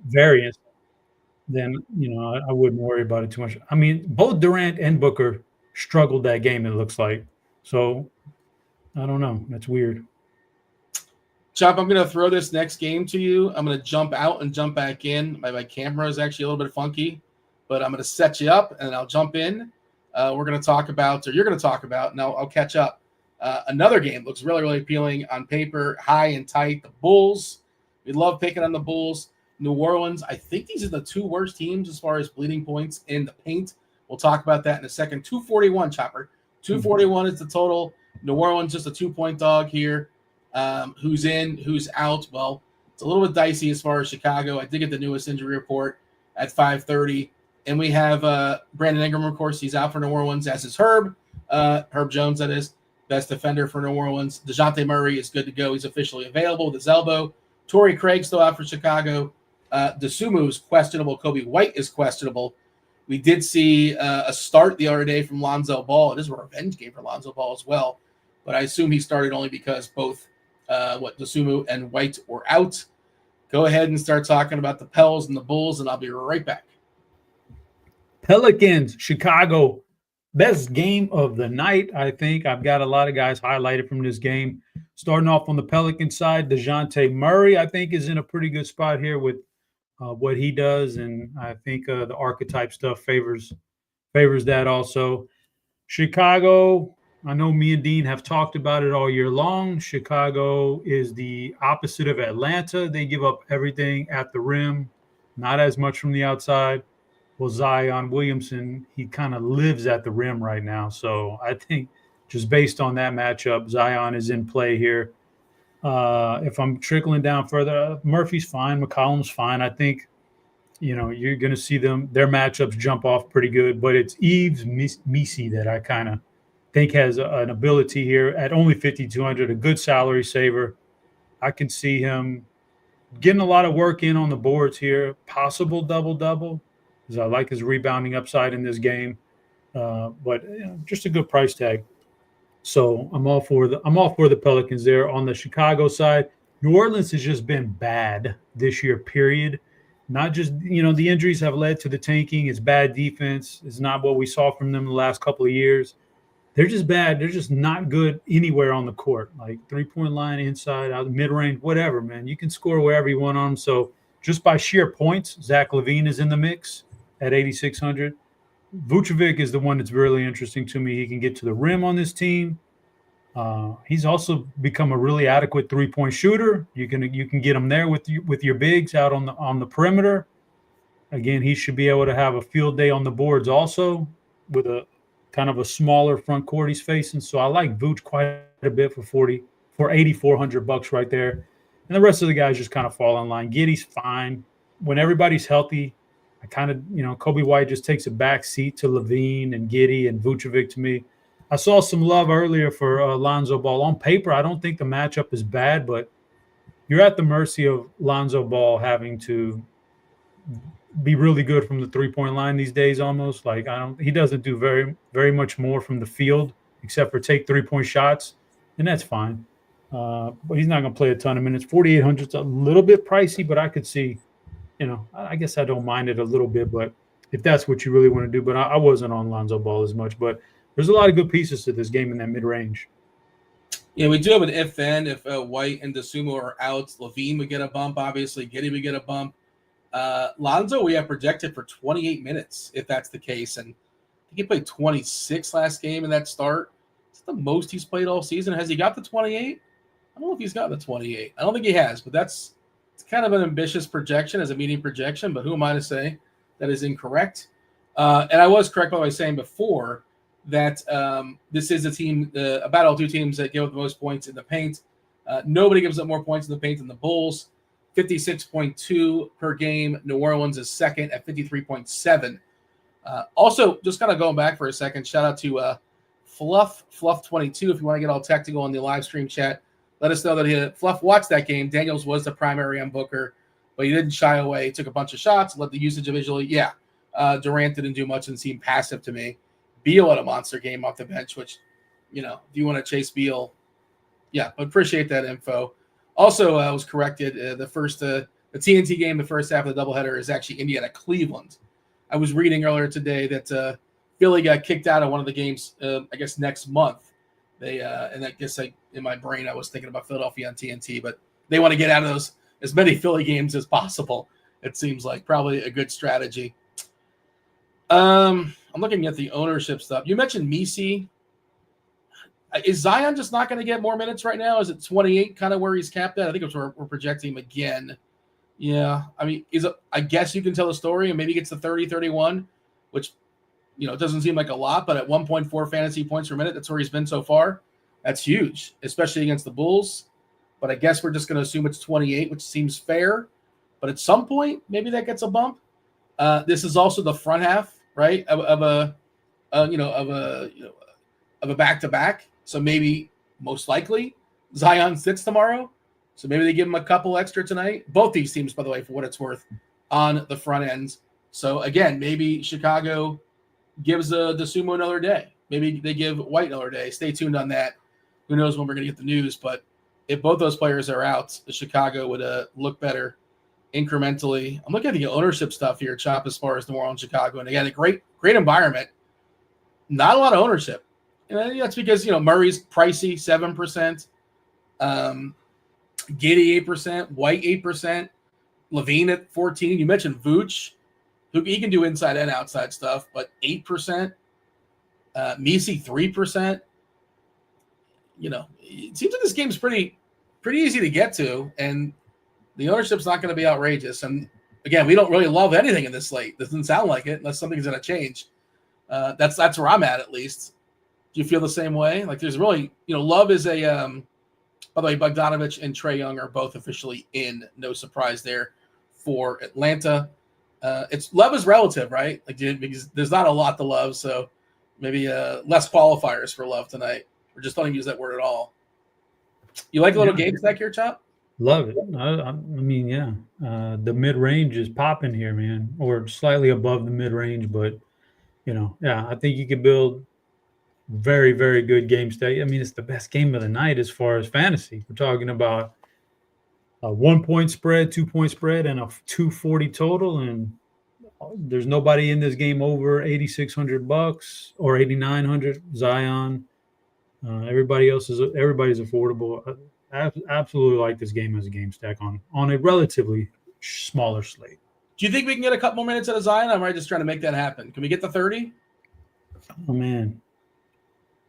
variance, then I wouldn't worry about it too much. I mean, both Durant and Booker struggled that game, it looks like. So I don't know. That's weird. Chop, I'm going to throw this next game to you. I'm going to jump out and jump back in. My camera is actually a little bit funky, but I'm going to set you up and I'll jump in. We're going to talk about, or you're going to talk about, and I'll catch up. Another game looks really, really appealing on paper, high and tight. The Bulls. We love picking on the Bulls. New Orleans. I think these are the 2 worst teams as far as bleeding points in the paint. We'll talk about that in a second. 241, Chopper. 241 is the total. New Orleans just a 2-point dog here. Who's in, who's out? Well, it's a little bit dicey as far as Chicago. I did get the newest injury report at 5:30. And we have Brandon Ingram, of course. He's out for New Orleans, as is Herb Jones, that is, best defender for New Orleans. DeJounte Murray is good to go. He's officially available with his elbow. Torrey Craig still out for Chicago. Dosunmu is questionable. Kobe White is questionable. We did see a start the other day from Lonzo Ball. It is a revenge game for Lonzo Ball as well. But I assume he started only because both Dosunmu and White were out. Go ahead and start talking about the Pels and the Bulls, and I'll be right back. Pelicans, Chicago, best game of the night, I think. I've got a lot of guys highlighted from this game. Starting off on the Pelican side, DeJounte Murray, I think, is in a pretty good spot here with what he does, and I think the archetype stuff favors that also. Chicago, I know me and Dean have talked about it all year long. Chicago is the opposite of Atlanta. They give up everything at the rim, not as much from the outside. Well, Zion Williamson, he kind of lives at the rim right now. So I think just based on that matchup, Zion is in play here. If I'm trickling down further, Murphy's fine. McCollum's fine. I think, you're going to see their matchups jump off pretty good. But it's Yves Missi that I kind of think has an ability here at only 5,200, a good salary saver. I can see him getting a lot of work in on the boards here. Possible double-double, because I like his rebounding upside in this game. But just a good price tag. So I'm all for the Pelicans there. On the Chicago side, New Orleans has just been bad this year, period. Not just, the injuries have led to the tanking. It's bad defense. It's not what we saw from them the last couple of years. They're just bad. They're just not good anywhere on the court, like 3-point line, inside, out, mid-range, whatever, man. You can score wherever you want on them. So just by sheer points, Zach LaVine is in the mix at 8,600. Vucevic is the one that's really interesting to me. He can get to the rim on this team. He's also become a really adequate 3-point shooter. You can get him there with your bigs out on the perimeter. Again, he should be able to have a field day on the boards also with a kind of a smaller front court he's facing. So I like Vooch quite a bit for $8,400 right there. And the rest of the guys just kind of fall in line. Giddey's fine. When everybody's healthy, I kind of, Kobe White just takes a back seat to LaVine and Giddey and Vucevic to me. I saw some love earlier for Lonzo Ball. On paper, I don't think the matchup is bad, but you're at the mercy of Lonzo Ball having to be really good from the 3-point line these days almost. Like he doesn't do very, very much more from the field except for take 3-point shots, and that's fine. But he's not going to play a ton of minutes. 4,800 is a little bit pricey, but I could see, I guess I don't mind it a little bit, but if that's what you really want to do. But I wasn't on Lonzo Ball as much, but there's a lot of good pieces to this game in that mid-range. Yeah, we do have an if-then. If White and DeSumo are out, LaVine would get a bump, obviously. Giddey would get a bump. Lonzo, we have projected for 28 minutes, if that's the case. And I think he played 26 last game in that start. It's the most he's played all season. Has he got the 28? I don't know if he's got the 28. I don't think he has, but it's kind of an ambitious projection as a median projection, but who am I to say that is incorrect? And I was correct by saying before that this is a team, a battle of two teams that give up the most points in the paint. Nobody gives up more points in the paint than the Bulls. 56.2 per game. New Orleans is second at 53.7. Also, just kind of going back for a second, shout out to Fluff22. If you want to get all technical in the live stream chat, let us know that Fluff watched that game. Daniels was the primary on Booker, but he didn't shy away. He took a bunch of shots, led the usage individually. Yeah, Durant didn't do much and seemed passive to me. Beal had a monster game off the bench, which, if you want to chase Beal, yeah, but appreciate that info. Also, I was corrected. The TNT game, the first half of the doubleheader is actually Indiana-Cleveland. I was reading earlier today that Philly got kicked out of one of the games, I guess, next month. And I guess in my brain I was thinking about Philadelphia on TNT, but they want to get out of as many Philly games as possible. It seems like probably a good strategy. I'm looking at the ownership stuff. You mentioned Messi. Is Zion just not going to get more minutes right now? Is it 28 kind of where he's capped at? I think it's where we're projecting him again. Yeah. I mean, I guess you can tell a story and maybe gets to 30, 31, which, it doesn't seem like a lot, but at 1.4 fantasy points per minute, that's where he's been so far. That's huge, especially against the Bulls. But I guess we're just going to assume it's 28, which seems fair. But at some point, maybe that gets a bump. This is also the front half, right, of a back-to-back. So maybe, most likely, Zion sits tomorrow. So maybe they give him a couple extra tonight. Both these teams, by the way, for what it's worth, on the front ends. So again, maybe Chicago gives DeSumo another day. Maybe they give White another day. Stay tuned on that. Who knows when we're going to get the news. But if both those players are out, Chicago would look better incrementally. I'm looking at the ownership stuff here, Chop, as far as New Orleans, Chicago. And again, a great environment. Not a lot of ownership. And that's because, Murray's pricey, 7%. Giddey, 8%. White, 8%. LaVine at 14%. You mentioned Vooch, who he can do inside and outside stuff, but 8%. Messi, 3%. It seems like this game's pretty easy to get to, and the ownership's not going to be outrageous. And again, we don't really love anything in this slate. Doesn't sound like it unless something's going to change. That's where I'm at least. Do you feel the same way? Like there's really, Love is a by the way, Bogdanovich and Trae Young are both officially in. No surprise there for Atlanta. Love is relative, right? Like because there's not a lot to love, so maybe less qualifiers for Love tonight. Or just don't even use that word at all. You like a little game stack here, Chop? Love it. I mean, yeah. The mid-range is popping here, man, or slightly above the mid-range, but, yeah, I think you could build very, very good game state. I mean, it's the best game of the night as far as fantasy. We're talking about a 1-point spread, 2-point spread, and a 240 total. And there's nobody in this game over $8,600 or $8,900. Zion. Everybody's affordable. I absolutely like this game as a game stack on a relatively smaller slate. Do you think we can get a couple more minutes out of Zion? I'm just trying to make that happen. Can we get the 30? Oh man.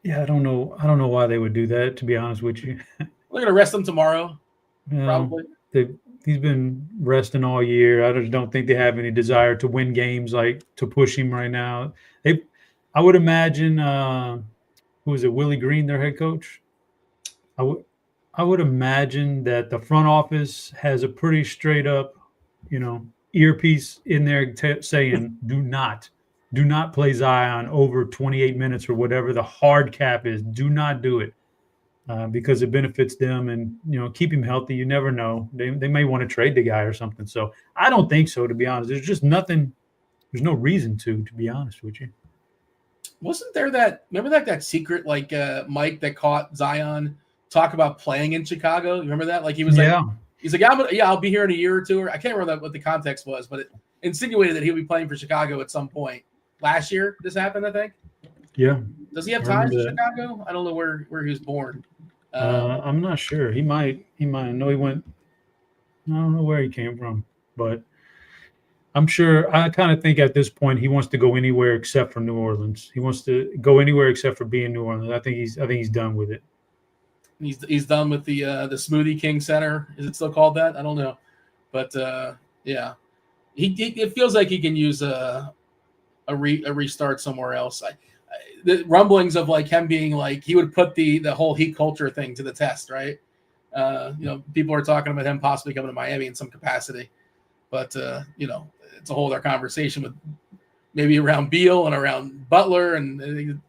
Yeah, I don't know why they would do that, to be honest with you. We're gonna rest him tomorrow. Probably. He's been resting all year. I just don't think they have any desire to win games, like to push him right now. I would imagine who is it, Willie Green, their head coach? I would imagine that the front office has a pretty straight up, earpiece in there saying, do not play Zion over 28 minutes or whatever the hard cap is. Do not do it because it benefits them, and keep him healthy. You never know. They may want to trade the guy or something. So I don't think so, to be honest. There's just nothing. There's no reason to be honest with you. Wasn't there that secret Mike that caught Zion talk about playing in Chicago? You remember that? He was he's like, I'll be here in a year or two. Or I can't remember what the context was, but it insinuated that he would be playing for Chicago at some point. Last year, this happened, I think. Yeah. Does he have ties to Chicago? I don't know where he was born. I'm not sure. He might. I know he went. I don't know where he came from, but I'm sure. I kind of think at this point he wants to go anywhere except for New Orleans. He wants to go anywhere except for being New Orleans. I think he's done with it. He's done with the Smoothie King Center. Is it still called that? I don't know, but yeah, it feels like he can use a restart somewhere else. The rumblings of him being he would put the whole Heat culture thing to the test, right? People are talking about him possibly coming to Miami in some capacity, but it's a whole other conversation with maybe around Beal and around Butler, and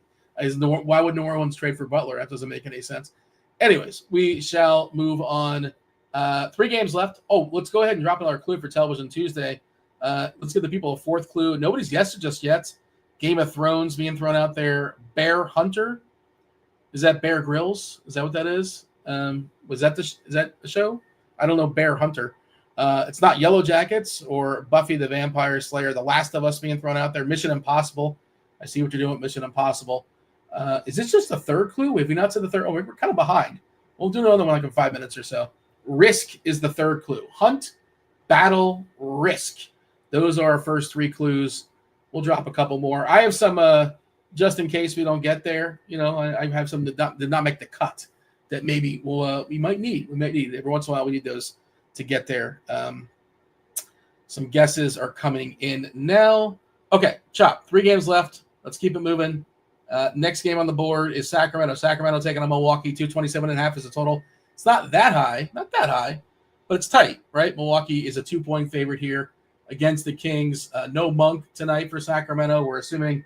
why would New Orleans trade for Butler? That doesn't make any sense. Anyways, we shall move on. 3 games left. Oh, let's go ahead and drop in our clue for Television Tuesday. Let's give the people a 4th clue. Nobody's guessed it just yet. Game of Thrones being thrown out there. Bear Hunter. Is that Bear Grylls? Is that what that is? Is that the show? I don't know. Bear Hunter. It's not Yellow Jackets or Buffy the Vampire Slayer. The Last of Us being thrown out there. Mission Impossible. I see what you're doing with Mission Impossible. Is this just the 3rd clue? Have we not said the 3rd? Oh, we're kind of behind. We'll do another one in 5 minutes or so. Risk is the 3rd clue. Hunt, battle, risk. Those are our first 3 clues. We'll drop a couple more. I have some, just in case we don't get there. I have some that did not make the cut that maybe we might need. We might need every once in a while. We need those to get there. Some guesses are coming in now. Okay, Chop. 3 games left. Let's keep it moving. Next game on the board is Sacramento. Sacramento taking on Milwaukee. 227.5 is the total. It's not that high, but it's tight, right? Milwaukee is a 2-point favorite here against the Kings. No Monk tonight for Sacramento. We're assuming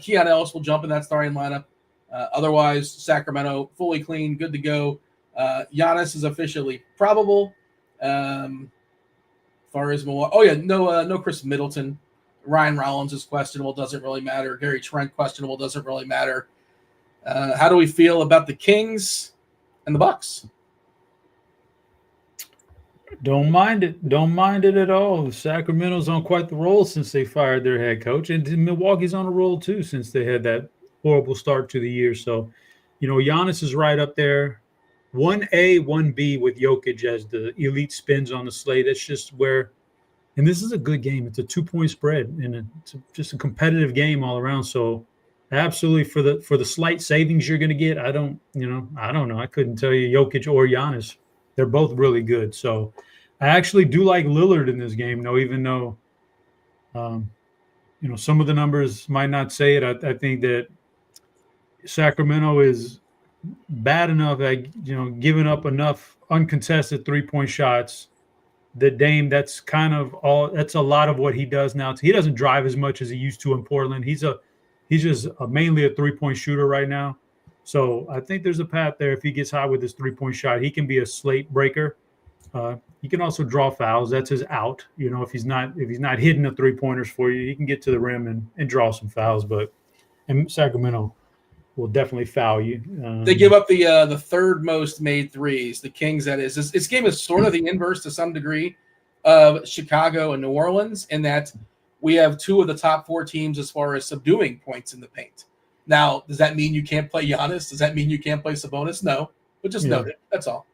Keon Ellis will jump in that starting lineup. Otherwise, Sacramento fully clean, good to go. Giannis is officially probable. As far as Milwaukee, no Chris Middleton. Ryan Rollins is questionable, doesn't really matter. Gary Trent questionable, doesn't really matter. How do we feel about the Kings and the Bucks? Don't mind it at all. Sacramento's on quite the roll since they fired their head coach, and Milwaukee's on a roll too since they had that horrible start to the year. So, Giannis is right up there, 1A, 1B with Jokic as the elite spins on the slate. That's just where, and this is a good game. It's a 2-point spread, and it's just a competitive game all around. So, absolutely for the slight savings you're going to get, I don't know. I couldn't tell you Jokic or Giannis. They're both really good. So I actually do like Lillard in this game, though, even though, some of the numbers might not say it. I think that Sacramento is bad enough at, giving up enough uncontested 3-point shots that Dame, that's a lot of what he does now. He doesn't drive as much as he used to in Portland. He's just mainly a 3-point shooter right now. So I think there's a path there. If he gets high with his 3-point shot, he can be a slate breaker. He can also draw fouls. That's his out. If he's not hitting the 3-pointers for you, he can get to the rim and draw some fouls. And Sacramento will definitely foul you. They give up the third most made threes. The Kings, that is. This game is sort of the inverse to some degree of Chicago and New Orleans, in that we have two of the top 4 teams as far as subduing points in the paint. Now, does that mean you can't play Giannis? Does that mean you can't play Sabonis? No, but just note it. That's all.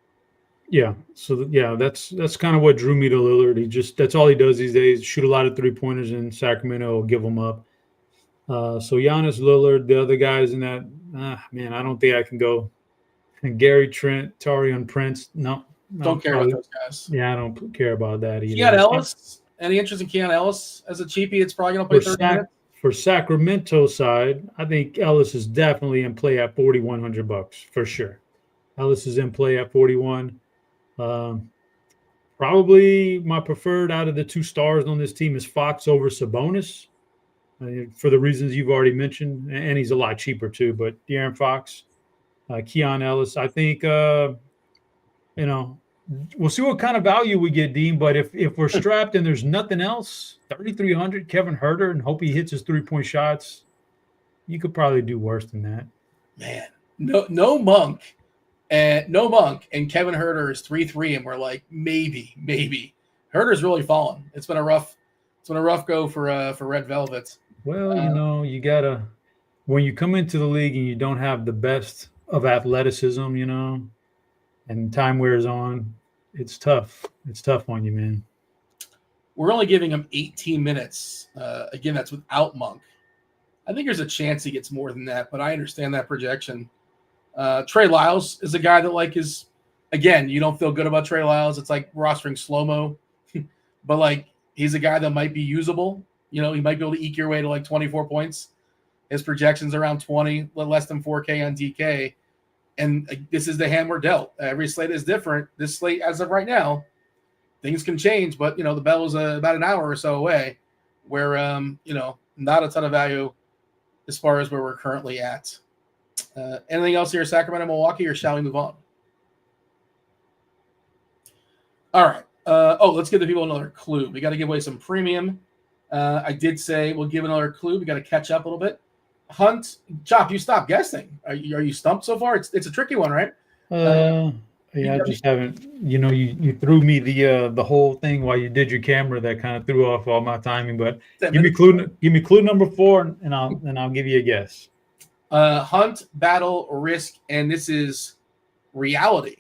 Yeah. So that's kind of what drew me to Lillard. That's all he does these days. Shoot a lot of 3-pointers in Sacramento, give them up. So Giannis, Lillard, the other guys in that, man, I don't think I can go. And Gary Trent, Taurean Prince, no. Don't care about those guys. Yeah, I don't care about that either. Keon Ellis, any interest in Keon Ellis as a cheapie? It's probably going to play 30 minutes. For Sacramento side, I think Ellis is definitely in play at $4,100 for sure. Ellis is in play at 41. Probably my preferred out of the 2 stars on this team is Fox over Sabonis, for the reasons you've already mentioned, and he's a lot cheaper too. But De'Aaron Fox, Keon Ellis, I think we'll see what kind of value we get, Dean. But if we're strapped and there's nothing else, 3,300 Kevin Huerter, and hope he hits his 3-point shots, you could probably do worse than that. Man, no Monk. No Monk, and Kevin Huerter is 3-3, and we're like maybe. Herter's really fallen. It's been a rough go for Red Velvet. Well, you gotta, when you come into the league and you don't have the best of athleticism, and time wears on, it's tough. It's tough on you, man. We're only giving him 18 minutes. Again, that's without Monk. I think there's a chance he gets more than that, but I understand that projection. Trey Lyles is a guy that is, again, you don't feel good about Trey Lyles. It's like rostering slow-mo, but he's a guy that might be usable. He might be able to eke your way to 24 points. His projection's around 20, less than 4K on DK. And this is the hand we're dealt. Every slate is different. This slate, as of right now, things can change, but the bell is about an hour or so away, where not a ton of value as far as where we're currently at. Anything else here, Sacramento, Milwaukee, or shall we move on? All right. Let's give the people another clue. We got to give away some premium. I did say we'll give another clue. We got to catch up a little bit. Hunt, Chop, you stopped guessing. Are you stumped so far? It's a tricky one, right? I just haven't. You threw me the whole thing while you did your camera. That kind of threw off all my timing. But give me clue number 4, and I'll give you a guess. Hunt, battle, risk, and this is reality.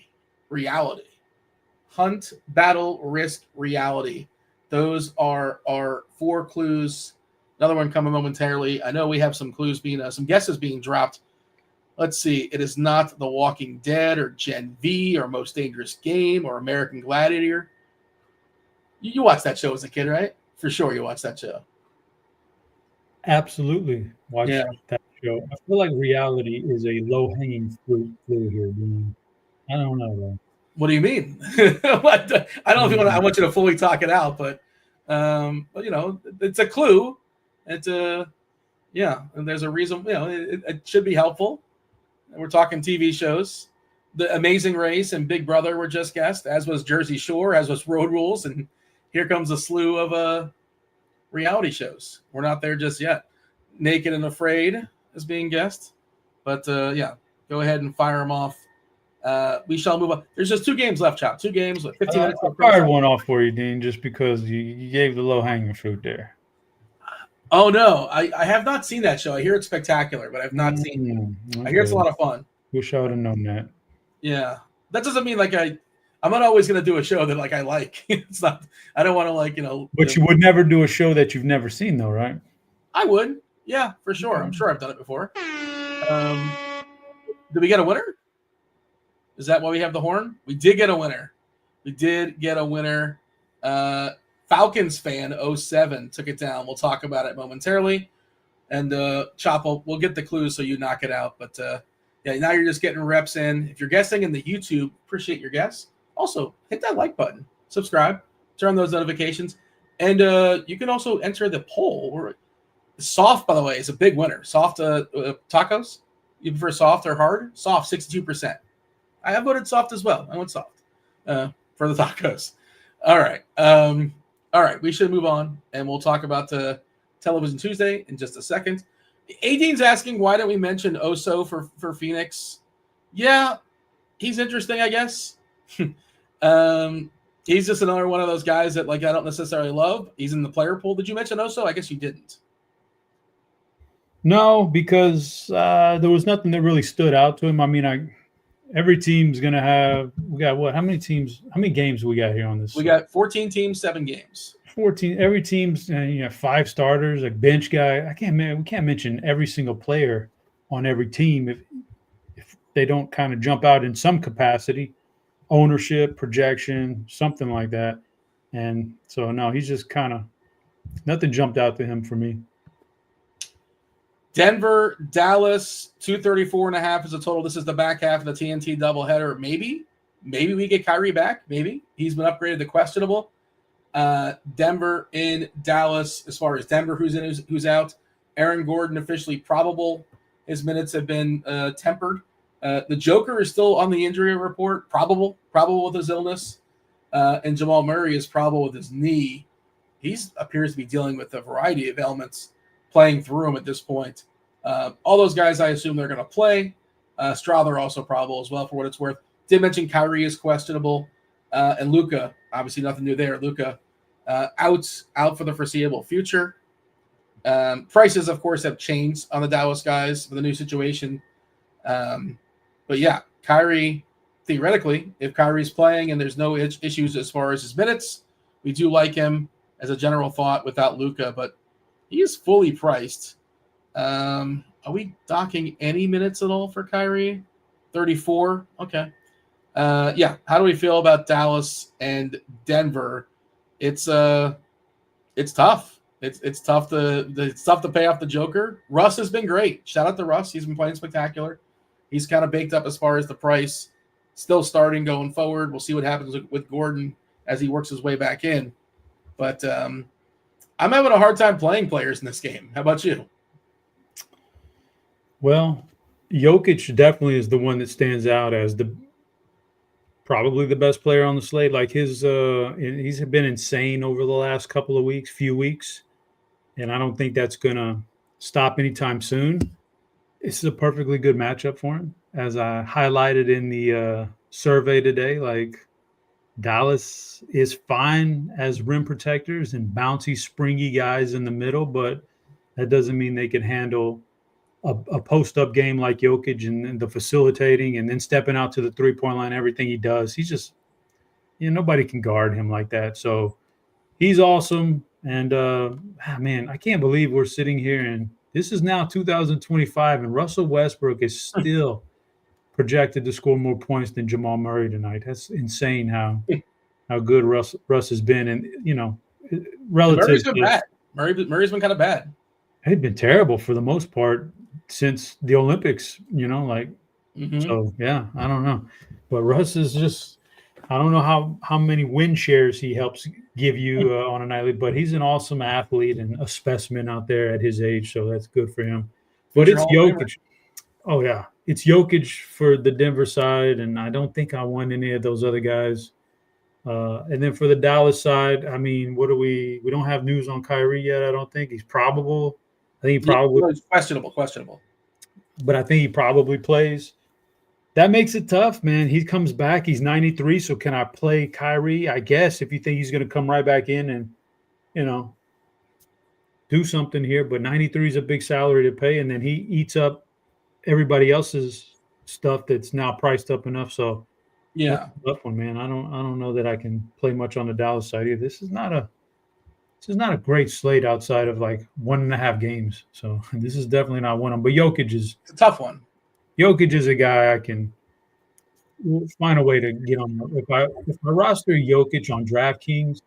Hunt, battle, risk, reality. Those are our 4 clues. Another one coming momentarily. I know we have some clues some guesses being dropped. Let's see. It is not The Walking Dead or Gen V or Most Dangerous Game or American Gladiator. You watched that show as a kid, right? For sure you watched that show. Absolutely. Watch that show. I feel like reality is a low-hanging fruit clue here, Dean. I don't know, though. What do you mean? What? I don't know if I want you to fully talk it out, but it's a clue. It's and there's a reason. It should be helpful. We're talking TV shows. The Amazing Race and Big Brother were just guessed, as was Jersey Shore, as was Road Rules, and here comes a slew of reality shows. We're not there just yet. Naked and Afraid is being guessed, but go ahead and fire them off. We shall move on. There's just 2 games left, Chop. 2 games with 15 minutes. I fired one off for you, Dean, just because you gave the low-hanging fruit there. Oh, no. I have not seen that show. I hear it's spectacular, but I've not seen it. Okay. I hear it's a lot of fun. Wish I would have known that. Yeah. That doesn't mean I'm not always going to do a show that I like. It's not. I don't want to But you would never do a show that you've never seen, though, right? I would. Yeah, for sure. I'm sure I've done it before. Did we get a winner? Is that why we have the horn? We did get a winner. Falcons fan 07 took it down. We'll talk about it momentarily. And Chop, we'll get the clues so you knock it out. But now you're just getting reps in. If you're guessing in the YouTube, appreciate your guess. Also, hit that like button, subscribe, turn on those notifications. And you can also enter the poll. Soft, by the way, is a big winner. Soft tacos. You prefer soft or hard? Soft, 62%. I have voted soft as well. I went soft for the tacos. All right. We should move on, and we'll talk about Television Tuesday in just a second. 18's asking, why don't we mention Oso for Phoenix? Yeah, he's interesting, I guess. He's just another one of those guys that, like, I don't necessarily love. He's in the player pool. Did you mention Oso? I guess you didn't. No, because there was nothing that really stood out to him. I mean, every team's going to have – we got what? How many teams – how many games we got here on this? We got 14 teams, 7 games. 14. Every team's 5 starters, a bench guy. We can't mention every single player on every team if they don't kind of jump out in some capacity, ownership, projection, something like that. And so, no, he's just kind of – nothing jumped out to him for me. Denver, Dallas, 234.5 is the total. This is the back half of the TNT doubleheader. Maybe we get Kyrie back. Maybe he's been upgraded to questionable. Denver in Dallas. As far as Denver, who's in, who's out. Aaron Gordon officially probable. His minutes have been tempered. The Joker is still on the injury report. Probable with his illness. And Jamal Murray is probable with his knee. He appears to be dealing with a variety of ailments, playing through him at this point. All those guys, I assume they're going to play. Strother also probable as well, for what it's worth. Did mention Kyrie is questionable. And Luka, obviously nothing new there. Luka out for the foreseeable future. Prices, of course, have changed on the Dallas guys for the new situation. But yeah, Kyrie, theoretically, if Kyrie's playing and there's no issues as far as his minutes, we do like him as a general thought without Luka, but he is fully priced. Are we docking any minutes at all for Kyrie? 34. Okay. Yeah. How do we feel about Dallas and Denver? It's tough. It's tough to pay off the Joker. Russ has been great. Shout out to Russ. He's been playing spectacular. He's kind of baked up as far as the price. Still starting going forward. We'll see what happens with Gordon as he works his way back in. But I'm having a hard time playing players in this game. How about you? Well, Jokic definitely is the one that stands out as probably the best player on the slate. Like he's been insane over the last few weeks, and I don't think that's going to stop anytime soon. This is a perfectly good matchup for him, as I highlighted in the survey today. Like Dallas is fine as rim protectors and bouncy, springy guys in the middle, but that doesn't mean they can handle a post-up game like Jokic and the facilitating and then stepping out to the three-point line, everything he does. He's just, nobody can guard him like that. So he's awesome. And, man, I can't believe we're sitting here and this is now 2025 and Russell Westbrook is still projected to score more points than Jamal Murray tonight. That's insane how good Russ has been. And, relative. Murray's been bad. Murray's been kind of bad. He's been terrible for the most part since the Olympics, So, yeah, I don't know. But Russ is just – I don't know how many win shares he helps give you on a nightly, but he's an awesome athlete and a specimen out there at his age, so that's good for him. But it's Jokic. Oh, yeah. It's Jokic for the Denver side, and I don't think I want any of those other guys. And then for the Dallas side, I mean, we don't have news on Kyrie yet, I don't think. He's probable. I think he probably questionable. But I think he probably plays. That makes it tough, man. He comes back. He's 93, so can I play Kyrie? I guess if you think he's going to come right back in and, do something here. But 93 is a big salary to pay, and then he eats up everybody else's stuff that's now priced up enough. So, yeah, that's a tough one, man. I don't know that I can play much on the Dallas side either. This is not a great slate outside of like 1.5 games. So this is definitely not one of them. But Jokic is a tough one. Jokic is a guy I can find a way to get on. If I roster Jokic on DraftKings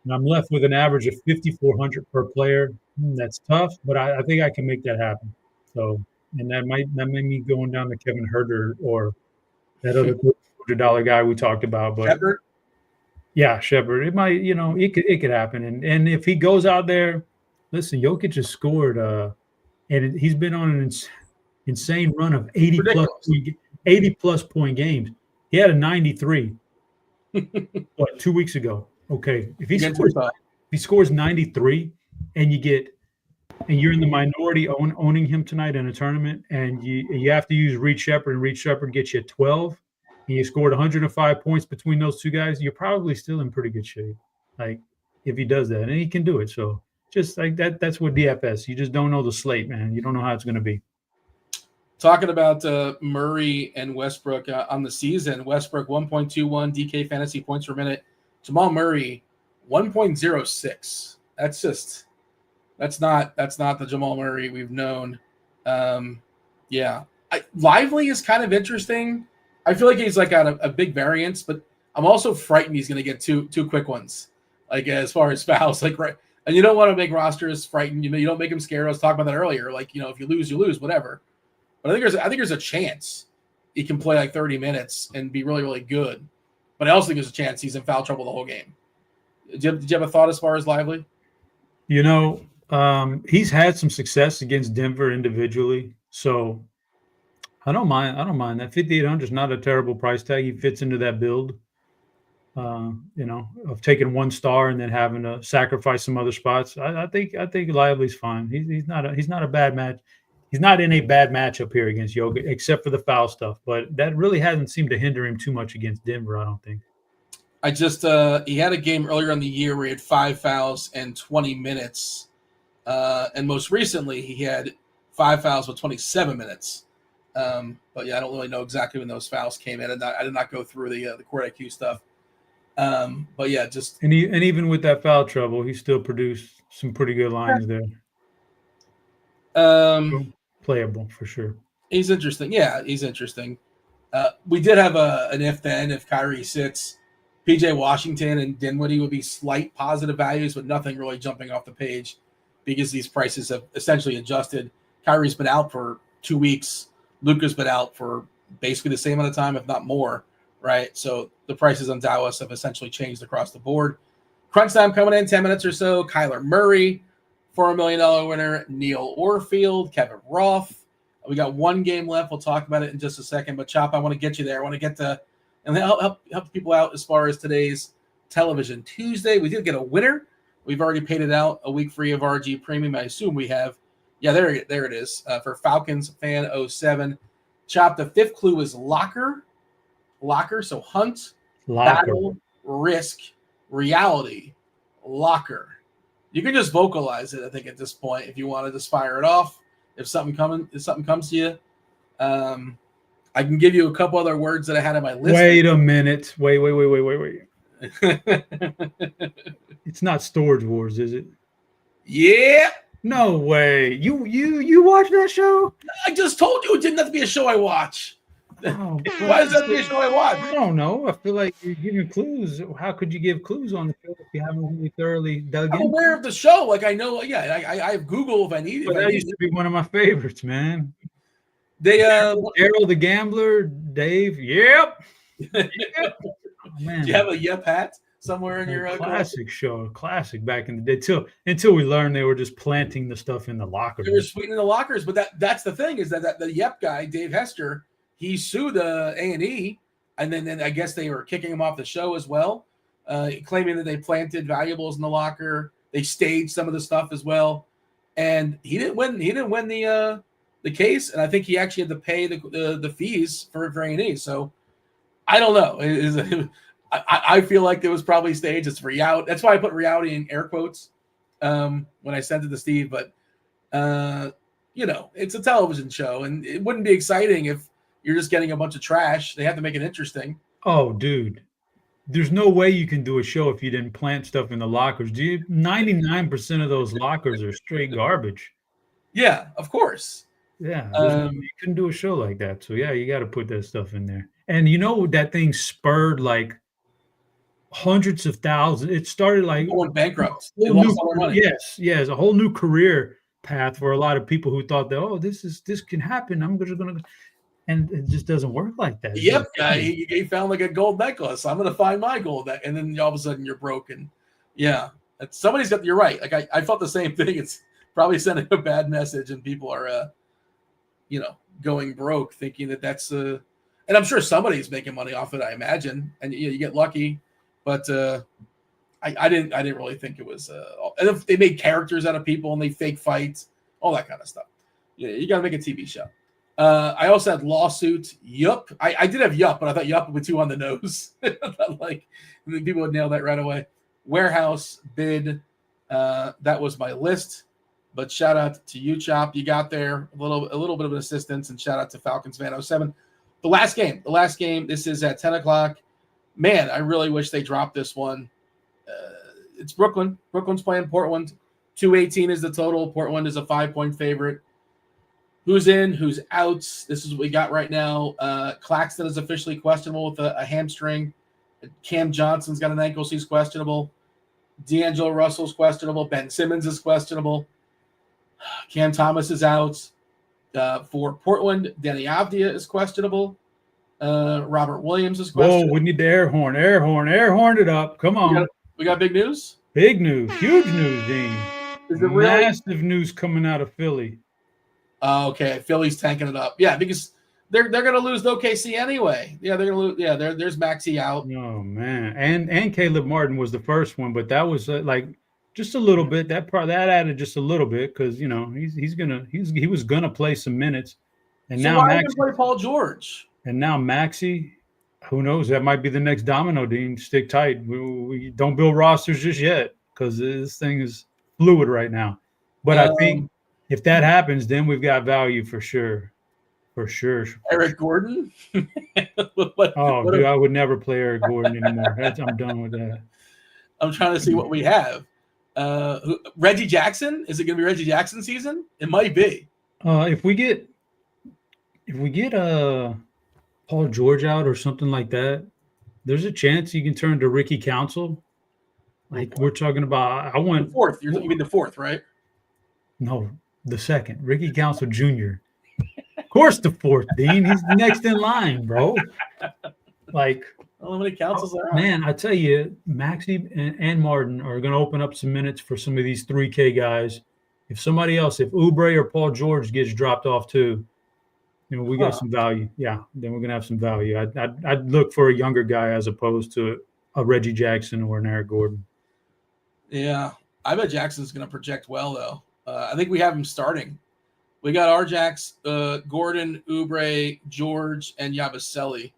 and I'm left with an average of 5,400 per player, that's tough. But I think I can make that happen. So, and that may be going down to Kevin Herter or that other $200 guy we talked about. But Shepard? Yeah, Shepard. It might, it could happen. And if he goes out there, listen, Jokic has scored, and he's been on an insane run of 80 plus point games. He had a 93 2 weeks ago. Okay, if he scores 93 and you get and you're in the minority owning him tonight in a tournament, and you have to use Reed Shepherd, and Reed Shepherd gets you 12, and you scored 105 points between those two guys, you're probably still in pretty good shape. Like if he does that, and he can do it. So just like that's what DFS. You just don't know the slate, man. You don't know how it's going to be. Talking about Murray and Westbrook on the season, Westbrook 1.21 DK fantasy points per minute. Jamal Murray 1.06. That's not the Jamal Murray we've known. Lively is kind of interesting. I feel like he's like got a big variance, but I'm also frightened he's going to get two quick ones. Like as far as fouls, like right, and you don't want to make rosters frightened. You don't make them scared. I was talking about that earlier. Like if you lose, you lose, whatever. But I think there's a chance he can play like 30 minutes and be really, really good. But I also think there's a chance he's in foul trouble the whole game. Did you have a thought as far as Lively? He's had some success against Denver individually, so I don't mind that. 5,800 is not a terrible price tag. He fits into that build, of taking 1 star and then having to sacrifice some other spots. I think Lively's fine. He's not a bad match. He's not in a bad matchup here against Yoga, except for the foul stuff. But that really hasn't seemed to hinder him too much against Denver, I don't think. I just he had a game earlier in the year where he had 5 fouls and 20 minutes. And most recently, he had 5 fouls with 27 minutes. But yeah, I don't really know exactly when those fouls came in. I did not go through the court IQ stuff. But yeah, just and even with that foul trouble, he still produced some pretty good lines there. Playable for sure. He's interesting. Yeah, he's interesting. We did have an if Kyrie sits, PJ Washington and Dinwiddie would be slight positive values, but nothing really jumping off the page because these prices have essentially adjusted. Kyrie's been out for 2 weeks. Luka's been out for basically the same amount of time, if not more, right? So the prices on Dallas have essentially changed across the board. Crunch time coming in 10 minutes or so. Kyler Murray, $4 million winner. Neil Orfield, Kevin Roth. We got 1 game left. We'll talk about it in just a second. But Chop, I want to get you there. I want to get to and help people out as far as today's Television Tuesday. We did get a winner. We've already paid it out, a week free of RG Premium. I assume we have. Yeah, there it is. For Falcons fan 07. Chop, the 5th clue is locker. Locker, so hunt, battle, risk, reality, locker. You can just vocalize it, I think, at this point, if you want to just fire it off. If something comes to you. I can give you a couple other words that I had on my list. Wait a minute. Wait. It's not Storage Wars, is it? Yeah. No way. You watch that show? I just told you it didn't have to be a show I watch. Oh, why does that be a show I watch? I don't know. I feel like you're giving clues. How could you give clues on the show if you haven't really thoroughly dug in? I'm aware of the show. Like I know. Yeah, I have Google if I need it. But that used to be one of my favorites, man. They Daryl the Gambler, Dave. Yep. Oh, man. Do you have a Yep hat somewhere in your classic show? Classic back in the day. Until we learned they were just planting the stuff in the lockers. They were sweetening the lockers, but that's the thing is that the Yep guy, Dave Hester, he sued A&E, and then I guess they were kicking him off the show as well, claiming that they planted valuables in the locker. They staged some of the stuff as well, and he didn't win. He didn't win the case, and I think he actually had to pay the fees for A&E. So I don't know. I feel like it was probably staged. It's reality. That's why I put reality in air quotes when I sent it to Steve. But it's a television show, and it wouldn't be exciting if you're just getting a bunch of trash. They have to make it interesting. Oh, dude. There's no way you can do a show if you didn't plant stuff in the lockers. 99% of those lockers are straight garbage. Yeah, of course. Yeah, you couldn't do a show like that. So, yeah, you got to put that stuff in there. And that thing spurred like hundreds of thousands. It started like going bankrupt. Yes, a whole new career path for a lot of people who thought that, this can happen. I'm just going to. And it just doesn't work like that. Yep, he found like a gold necklace. I'm going to find my gold necklace. And then all of a sudden you're broken. Yeah, somebody's got. You're right. Like I felt the same thing. It's probably sending a bad message, and people are, going broke, thinking that's and I'm sure somebody's making money off it. I imagine, and you get lucky, but I didn't really think it was. And if they made characters out of people and they fake fights, all that kind of stuff. Yeah, you got to make a TV show. I also had lawsuit. Yup, I did have yup, but I thought yup would be too on the nose. Like people would nail that right away. Warehouse bid. That was my list. But shout out to you, Chop. You got there a little bit of an assistance, and shout out to Falcons Fan 07. The last game. This is at 10 o'clock. Man, I really wish they dropped this one. It's Brooklyn. Brooklyn's playing Portland. 218 is the total. Portland is a 5-point favorite. Who's in? Who's out? This is what we got right now. Claxton is officially questionable with a hamstring. Cam Johnson's got an ankle, so he's questionable. D'Angelo Russell's questionable. Ben Simmons is questionable. Cam Thomas is out. For Portland, Danny Avdia is questionable. Robert Williams is questionable. Whoa, we need the air horn it up. Come on. We got big news? Big news. Huge news, Dean. Is it really? Massive news coming out of Philly. Okay, Philly's tanking it up. Yeah, because they're going to lose to OKC anyway. Yeah, they're going to lose. Yeah, there's Maxey out. Oh, man. And Caleb Martin was the first one, but that was like just a little bit. That added just a little bit because, you know, he was going to play some minutes. And so now why didn't play Paul George? And now Maxey, who knows? That might be the next domino, Dean. Stick tight. We don't build rosters just yet because this thing is fluid right now. But I think if that happens, then we've got value for sure. For sure. Eric Gordon? Dude, I would never play Eric Gordon anymore. I'm done with that. I'm trying to see what we have. Reggie Jackson? Is it going to be Reggie Jackson season? It might be. If we get Paul George out or something like that, there's a chance you can turn to Ricky Council. Like we're talking about, I want the fourth. You mean the fourth, right? No, the second. Ricky Council Jr. Of course, the fourth, Dean. He's next in line, bro. Like, how many councils are man, I tell you, Maxey and Martin are going to open up some minutes for some of these 3K guys. If somebody else, if Oubre or Paul George gets dropped off too, you know, we got some value. Yeah, then we're gonna have some value. I'd look for a younger guy as opposed to a Reggie Jackson or an Eric Gordon. Yeah, I bet Jackson's gonna project well though. I think we have him starting. We got Arjax, Gordon, Oubre, George, and Yabusele.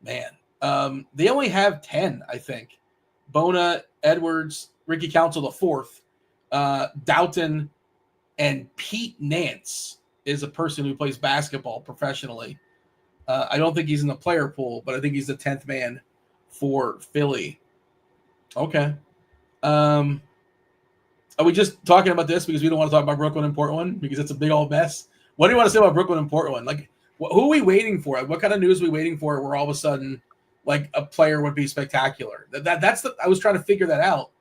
Man, they only have 10, I think. Bona, Edwards, Ricky Council the fourth, Doughton, and Pete Nance is a person who plays basketball professionally. I don't think he's in the player pool, but I think he's the 10th man for Philly. Okay. Are we just talking about this because we don't want to talk about Brooklyn and Portland because it's a big old mess? What do you want to say about Brooklyn and Portland? Like, who are we waiting for? What kind of news are we waiting for where all of a sudden, like, a player would be spectacular? I was trying to figure that out.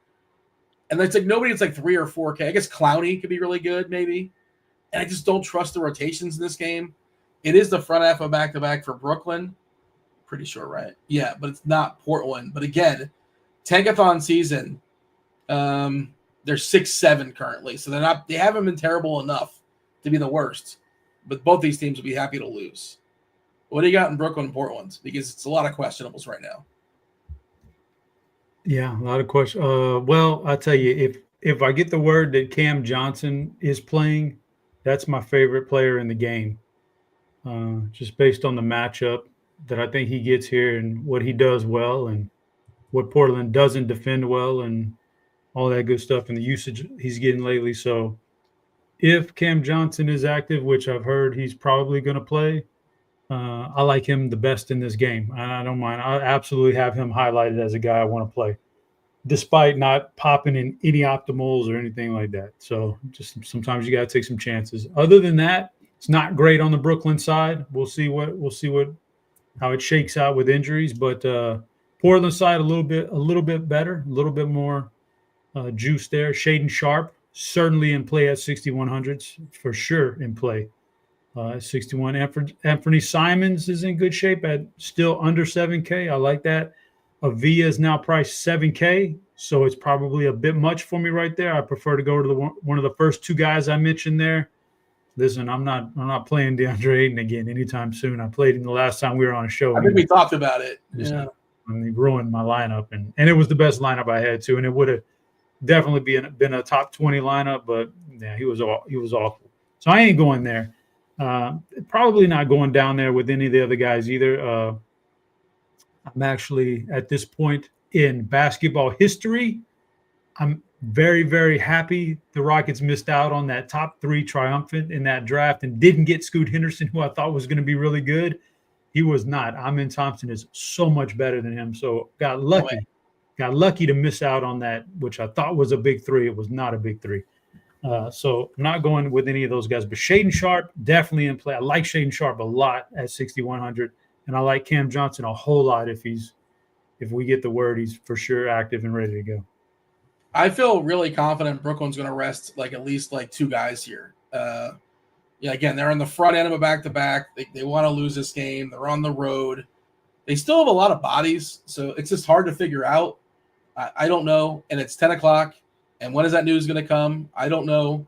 And it's like nobody, it's like 3 or 4K. I guess Clowney could be really good, maybe. And I just don't trust the rotations in this game. It is the front half of back-to-back for Brooklyn. Pretty sure, right? Yeah, but it's not Portland. But again, tankathon season, they're 6-7 currently. So they haven't been terrible enough to be the worst. But both these teams will be happy to lose. What do you got in Brooklyn and Portland? Because it's a lot of questionables right now. Yeah, a lot of questions. Well, I'll tell you, if I get the word that Cam Johnson is playing, that's my favorite player in the game. Just based on the matchup that I think he gets here and what he does well and what Portland doesn't defend well and all that good stuff and the usage he's getting lately. So if Cam Johnson is active, which I've heard he's probably going to play, I like him the best in this game. I don't mind. I absolutely have him highlighted as a guy I want to play, despite not popping in any optimals or anything like that. So just sometimes you got to take some chances. Other than that, it's not great on the Brooklyn side. We'll see how it shakes out with injuries, but Portland side a little bit better, a little bit more juice there. Shaden Sharp certainly in play at 6,100s for sure in play. 61. Anthony Simons is in good shape at still under 7K. I like that. Avia is now priced 7K, so it's probably a bit much for me right there. I prefer to go to one of the first two guys I mentioned there. Listen, I'm not playing DeAndre Ayton again anytime soon. I played him the last time we were on a show. I think we talked about it. Yeah. and he ruined my lineup. And it was the best lineup I had too, and it would have definitely been a top 20 lineup. But yeah, he was awful. So I ain't going there. Probably not going down there with any of the other guys either. I'm actually at this point in basketball history, I'm very, very happy the Rockets missed out on that top 3 triumphant in that draft and didn't get Scoot Henderson, who I thought was going to be really good. He was not. Amin Thompson is so much better than him. So got lucky to miss out on that, which I thought was a big 3. It was not a big 3. So I'm not going with any of those guys. But Shaedon Sharpe, definitely in play. I like Shaedon Sharpe a lot at 6,100. And I like Cam Johnson a whole lot if we get the word he's for sure active and ready to go. I feel really confident Brooklyn's going to rest at least 2 guys here. Again, they're on the front end of a back-to-back. They want to lose this game. They're on the road. They still have a lot of bodies, so it's just hard to figure out. I don't know, and it's 10 o'clock, and when is that news going to come? I don't know.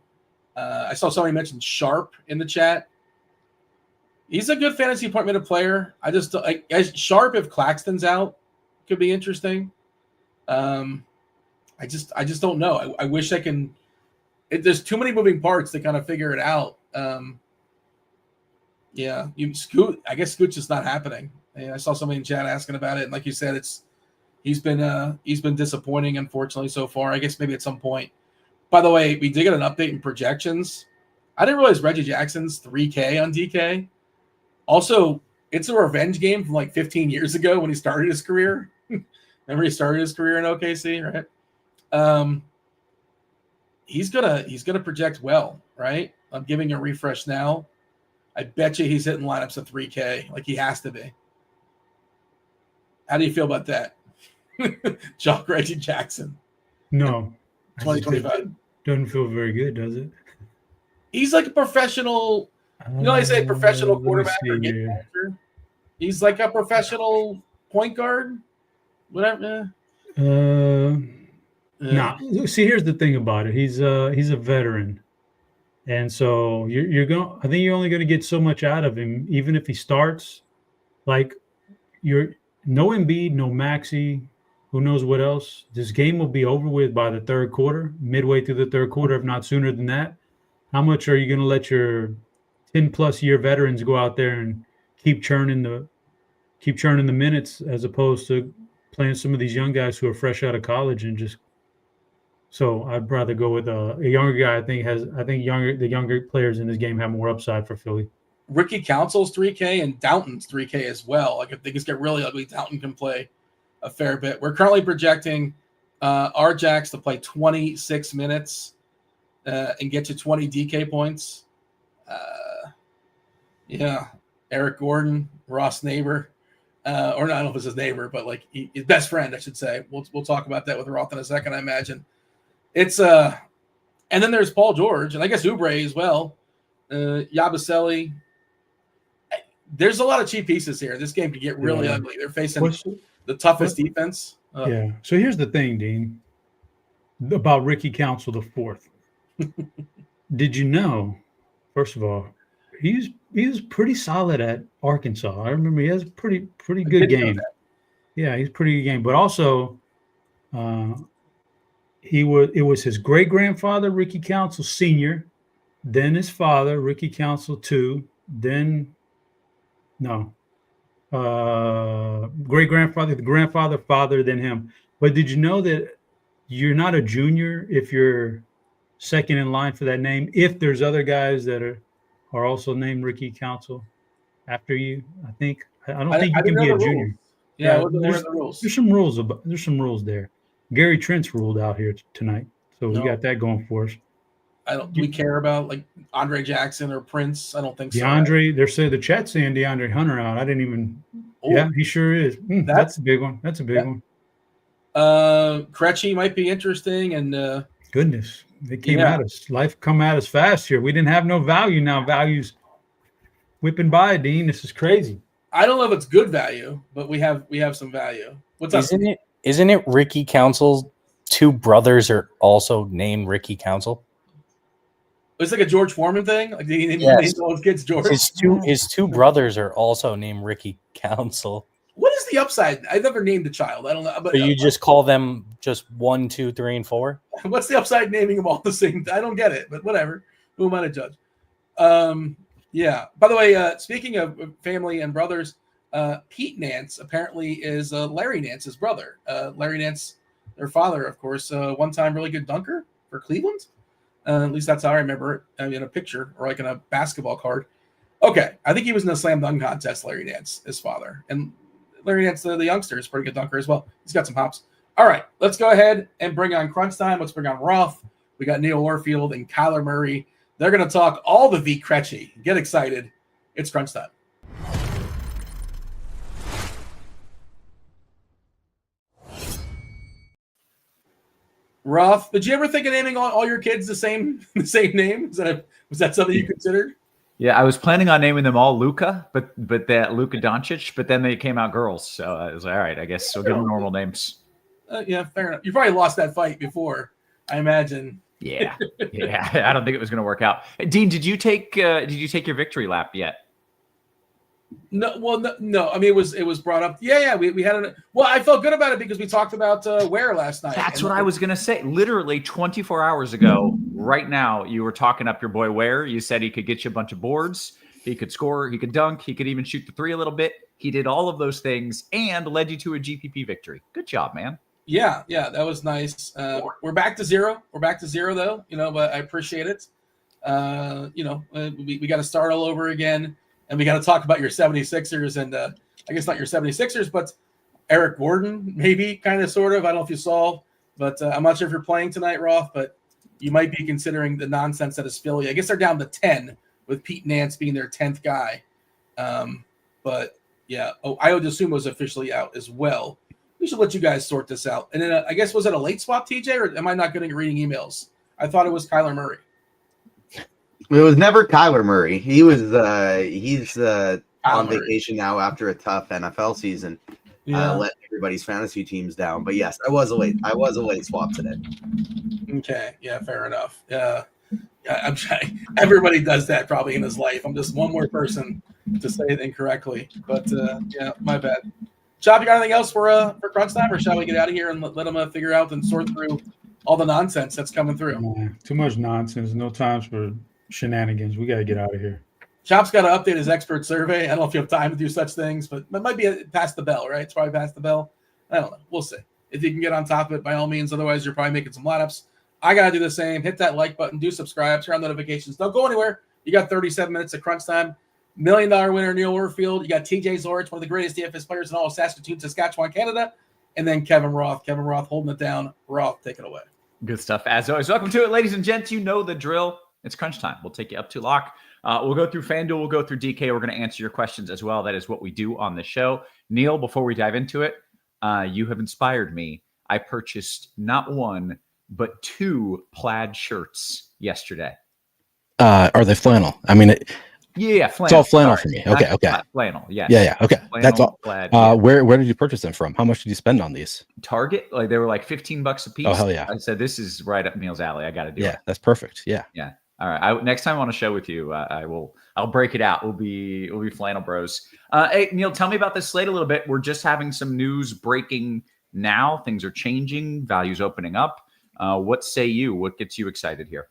I saw somebody mention Sharpe in the chat. He's a good fantasy point-minute player. Sharpe, if Claxton's out, could be interesting. I just don't know. I wish I can. There's too many moving parts to kind of figure it out. Scoot. I guess Scoot's just not happening. And I saw somebody in chat asking about it, and like you said, he's been disappointing, unfortunately, so far. I guess maybe at some point. By the way, we did get an update in projections. I didn't realize Reggie Jackson's 3K on DK. Also, it's a revenge game from 15 years ago when he started his career. Remember, he started his career in OKC, right? He's gonna project well, right? I'm giving a refresh now. I bet you he's hitting lineups at 3K, he has to be. How do you feel about that? Jock Reggie Jackson. No. 2025. Doesn't feel very good, does it? He's like a professional, I say professional quarterback or game manager. He's like a professional point guard. Whatever. Nah. See, here's the thing about it. He's a veteran, and so you're going. I think you're only going to get so much out of him, even if he starts. You're no Embiid, no Maxey. Who knows what else? This game will be over with by the third quarter, midway through the third quarter, if not sooner than that. How much are you going to let your 10+ year veterans go out there and keep churning the minutes, as opposed to playing some of these young guys who are fresh out of college and just. So I'd rather go with a younger guy. The younger players in this game have more upside for Philly. Ricky Council's 3K and Downton's 3K as well. If things get really ugly, Downton can play a fair bit. We're currently projecting RJax to play 26 minutes and get to 20 DK points. Eric Gordon, Ross' neighbor. Or not, I don't know if it's his neighbor, but his best friend, I should say. We'll talk about that with Roth in a second, I imagine. It's and then there's Paul George, and I guess Oubre as well. Yabusele. There's a lot of cheap pieces here. This game could get really ugly. They're facing the toughest defense. Yeah. So here's the thing, Dean, about Ricky Council the fourth. Did you know? First of all, he was pretty solid at Arkansas. I remember he has a pretty good game. Yeah, he's pretty good game. But also, it was his great grandfather Ricky Council Sr., then his father Ricky Council II, then great grandfather, the grandfather, father, then him. But did you know that you're not a junior if you're second in line for that name? If there's other guys that are also named Ricky Council after you, I think. I don't think you can be a junior. Yeah, there's some rules there's some rules there. Gary Trent's ruled out here tonight, so we got that going for us. Do we care about Andre Jackson or Prince? I don't think so. DeAndre, they're saying the chat's saying DeAndre Hunter out. I didn't even. Yeah, he sure is. That's a big one. That's a big one. Krejci might be interesting, and goodness, they came at us. Life come at us fast here. We didn't have no value. Now value's whipping by, Dean. This is crazy. I don't know if it's good value, but we have some value. What's up? Isn't it Ricky Council's two brothers are also named Ricky Council? It's like a George Foreman thing. Like he named all his kids George. His two brothers are also named Ricky Council. What is the upside? I've never named a child. I don't know. But So you just call them just 1, 2, 3, and 4? what's the upside naming them all the same? I don't get it, but whatever. Who am I to judge? Yeah. By the way, speaking of family and brothers, Pete Nance apparently is Larry Nance's brother. Larry Nance, their father, of course, one-time really good dunker for Cleveland. At least that's how I remember it in a picture or like in a basketball card. Okay, I think he was in a slam dunk contest, Larry Nance, his father. And Larry Nance, the youngster, is a pretty good dunker as well. He's got some hops. All right, let's go ahead and bring on Crunch Time. Let's bring on Roth. We got Neil Orfield and Kyler Murray. They're going to talk all the V Cretchy. Get excited. It's Crunch Time. Roth, did you ever think of naming all your kids the same name? Was that something you considered? Yeah, I was planning on naming them all Luka, but that Luka Doncic, but then they came out girls. So I was like, all right, I guess we'll give them normal names. Yeah, fair enough. You probably lost that fight before, I imagine. Yeah. I don't think it was going to work out. Dean, did you take your victory lap yet? No, well, no. I mean, it was brought up. Yeah. We had well, I felt good about it because we talked about Ware last night. That's what I was going to say. Literally 24 hours ago, right now, you were talking up your boy Ware. You said he could get you a bunch of boards. He could score. He could dunk. He could even shoot the three a little bit. He did all of those things and led you to a GPP victory. Good job, man. Yeah, that was nice. We're back to zero. We're back to zero, though. But I appreciate it. We got to start all over again. And we got to talk about your 76ers and I guess not your 76ers, but Eric Gordon, maybe kind of sort of. I don't know if you saw, but I'm not sure if you're playing tonight, Roth, but you might be considering the nonsense that is Philly. I guess they're down to 10 with Pete Nance being their 10th guy. But yeah, I would assume it was officially out as well. We should let you guys sort this out. And then I guess, was it a late swap, TJ, or am I not good at reading emails? I thought it was Kyler Murray. It was never Kyler Murray. He was he's on vacation now after a tough NFL season. Let everybody's fantasy teams down. But yes, I was a late swap today. Okay, yeah, fair enough. Yeah, I'm trying. Everybody does that probably in his life. I'm just one more person to say it incorrectly. But yeah, my bad. Chop, you got anything else for Crunch Time, or shall we get out of here and let them figure out and sort through all the nonsense that's coming through? Too much nonsense. No time for shenanigans. We got to get out of here. Chop's got to update his expert survey. I don't know if you have time to do such things, but it might be past the bell, right? It's probably past the bell. I don't know. We'll see. If you can get on top of it, by all means. Otherwise, you're probably making some lineups. I got to do the same. Hit that like button. Do subscribe. Turn on notifications. Don't go anywhere. You got 37 minutes of Crunch Time. $1 million winner, Neil Orfield. You got TJ Zwarych, one of the greatest DFS players in all of Saskatoon, Saskatchewan, Canada. And then Kevin Roth. Kevin Roth holding it down. Roth, take it away. Good stuff. As always, welcome to it, ladies and gents. You know the drill. It's Crunch Time. We'll take you up to lock. We'll go through FanDuel. We'll go through DK. We're going to answer your questions as well. That is what we do on the show. Neil, before we dive into it, you have inspired me. I purchased not one, but 2 plaid shirts yesterday. Are they flannel? I mean, yeah, flannel. It's all flannel for me. Okay. Flannel, yes. Yeah. Okay, Flannel, that's all. plaid, yeah. Where did you purchase them from? How much did you spend on these? Target, like they were like $15 a piece. Oh hell yeah! I said this is right up Neil's alley. I got to do it. Yeah, that's perfect. Yeah. All right. Next time on a show with you, I'll break it out. We'll be flannel bros. Hey Neil, tell me about this slate a little bit. We're just having some news breaking now. Things are changing. Values opening up. What say you? What gets you excited here?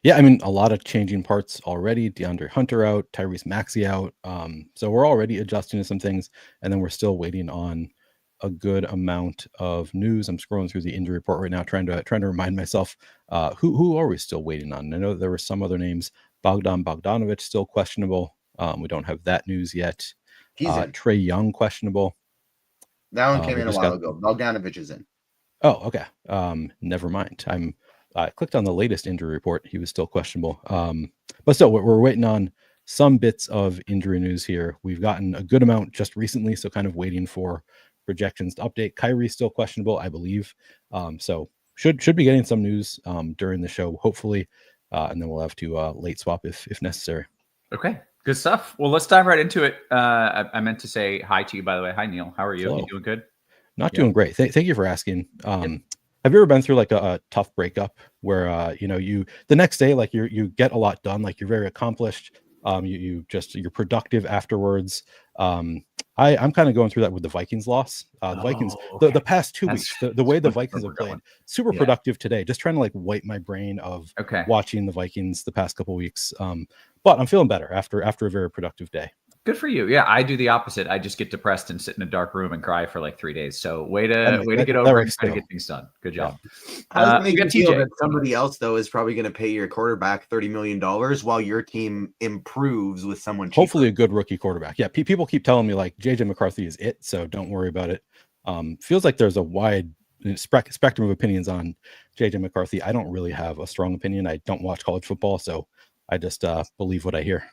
Yeah, I mean, a lot of changing parts already. DeAndre Hunter out, Tyrese Maxey out. So we're already adjusting to some things, and then we're still waiting on a good amount of news. I'm scrolling through the injury report right now, trying to remind myself who are we still waiting on. I know there were some other names. Bogdanovic still questionable. We don't have that news yet. Trae Young questionable. That one came in a while ago. Bogdanovic is in. Oh, okay. Never mind. I clicked on the latest injury report. He was still questionable. But still, we're waiting on some bits of injury news here. We've gotten a good amount just recently, so kind of waiting for projections to update. Kyrie's still questionable, I believe. So should be getting some news during the show, hopefully. And then we'll have to late swap if necessary. Okay, good stuff. Well, let's dive right into it. I meant to say hi to you, by the way. Hi, Neil. How are you? Hello. You doing good? Not doing great. Thank you for asking. Have you ever been through like a tough breakup where you the next day like you get a lot done, like you're very accomplished, you're productive afterwards, I'm kind of going through that with the Vikings loss. The Vikings, the past 2 weeks, the way the Vikings have played, super productive today. Just trying to like wipe my brain of watching the Vikings the past couple weeks. But I'm feeling better after a very productive day. Good for you. Yeah, I do the opposite. I just get depressed and sit in a dark room and cry for like 3 days. So way to get over it and try to get things done. Good job. How does it make you feel that somebody else though is probably going to pay your quarterback $30 million while your team improves with someone cheaper? Hopefully a good rookie quarterback. Yeah, people keep telling me like JJ McCarthy is it, so don't worry about it. Feels like there's a wide spectrum of opinions on JJ McCarthy. I don't really have a strong opinion. I don't watch college football, so I just believe what I hear.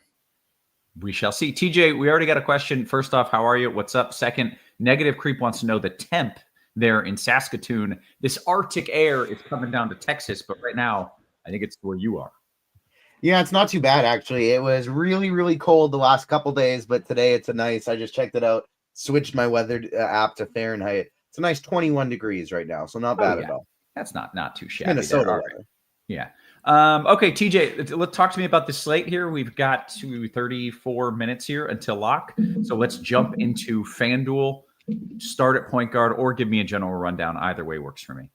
We shall see. TJ, we already got a question. First off, how are you? What's up? Second, Negative Creep wants to know the temp there in Saskatoon. This Arctic air is coming down to Texas, but right now, I think it's where you are. Yeah, it's not too bad, actually. It was really, really cold the last couple days, but today it's a nice, I just checked it out, switched my weather app to Fahrenheit. It's a nice 21 degrees right now, so not bad at all. That's not too shabby. Minnesota weather. Yeah. Okay, TJ, let's talk to me about the slate here. We've got 34 minutes here until lock. So let's jump into FanDuel, start at point guard, or give me a general rundown. Either way works for me.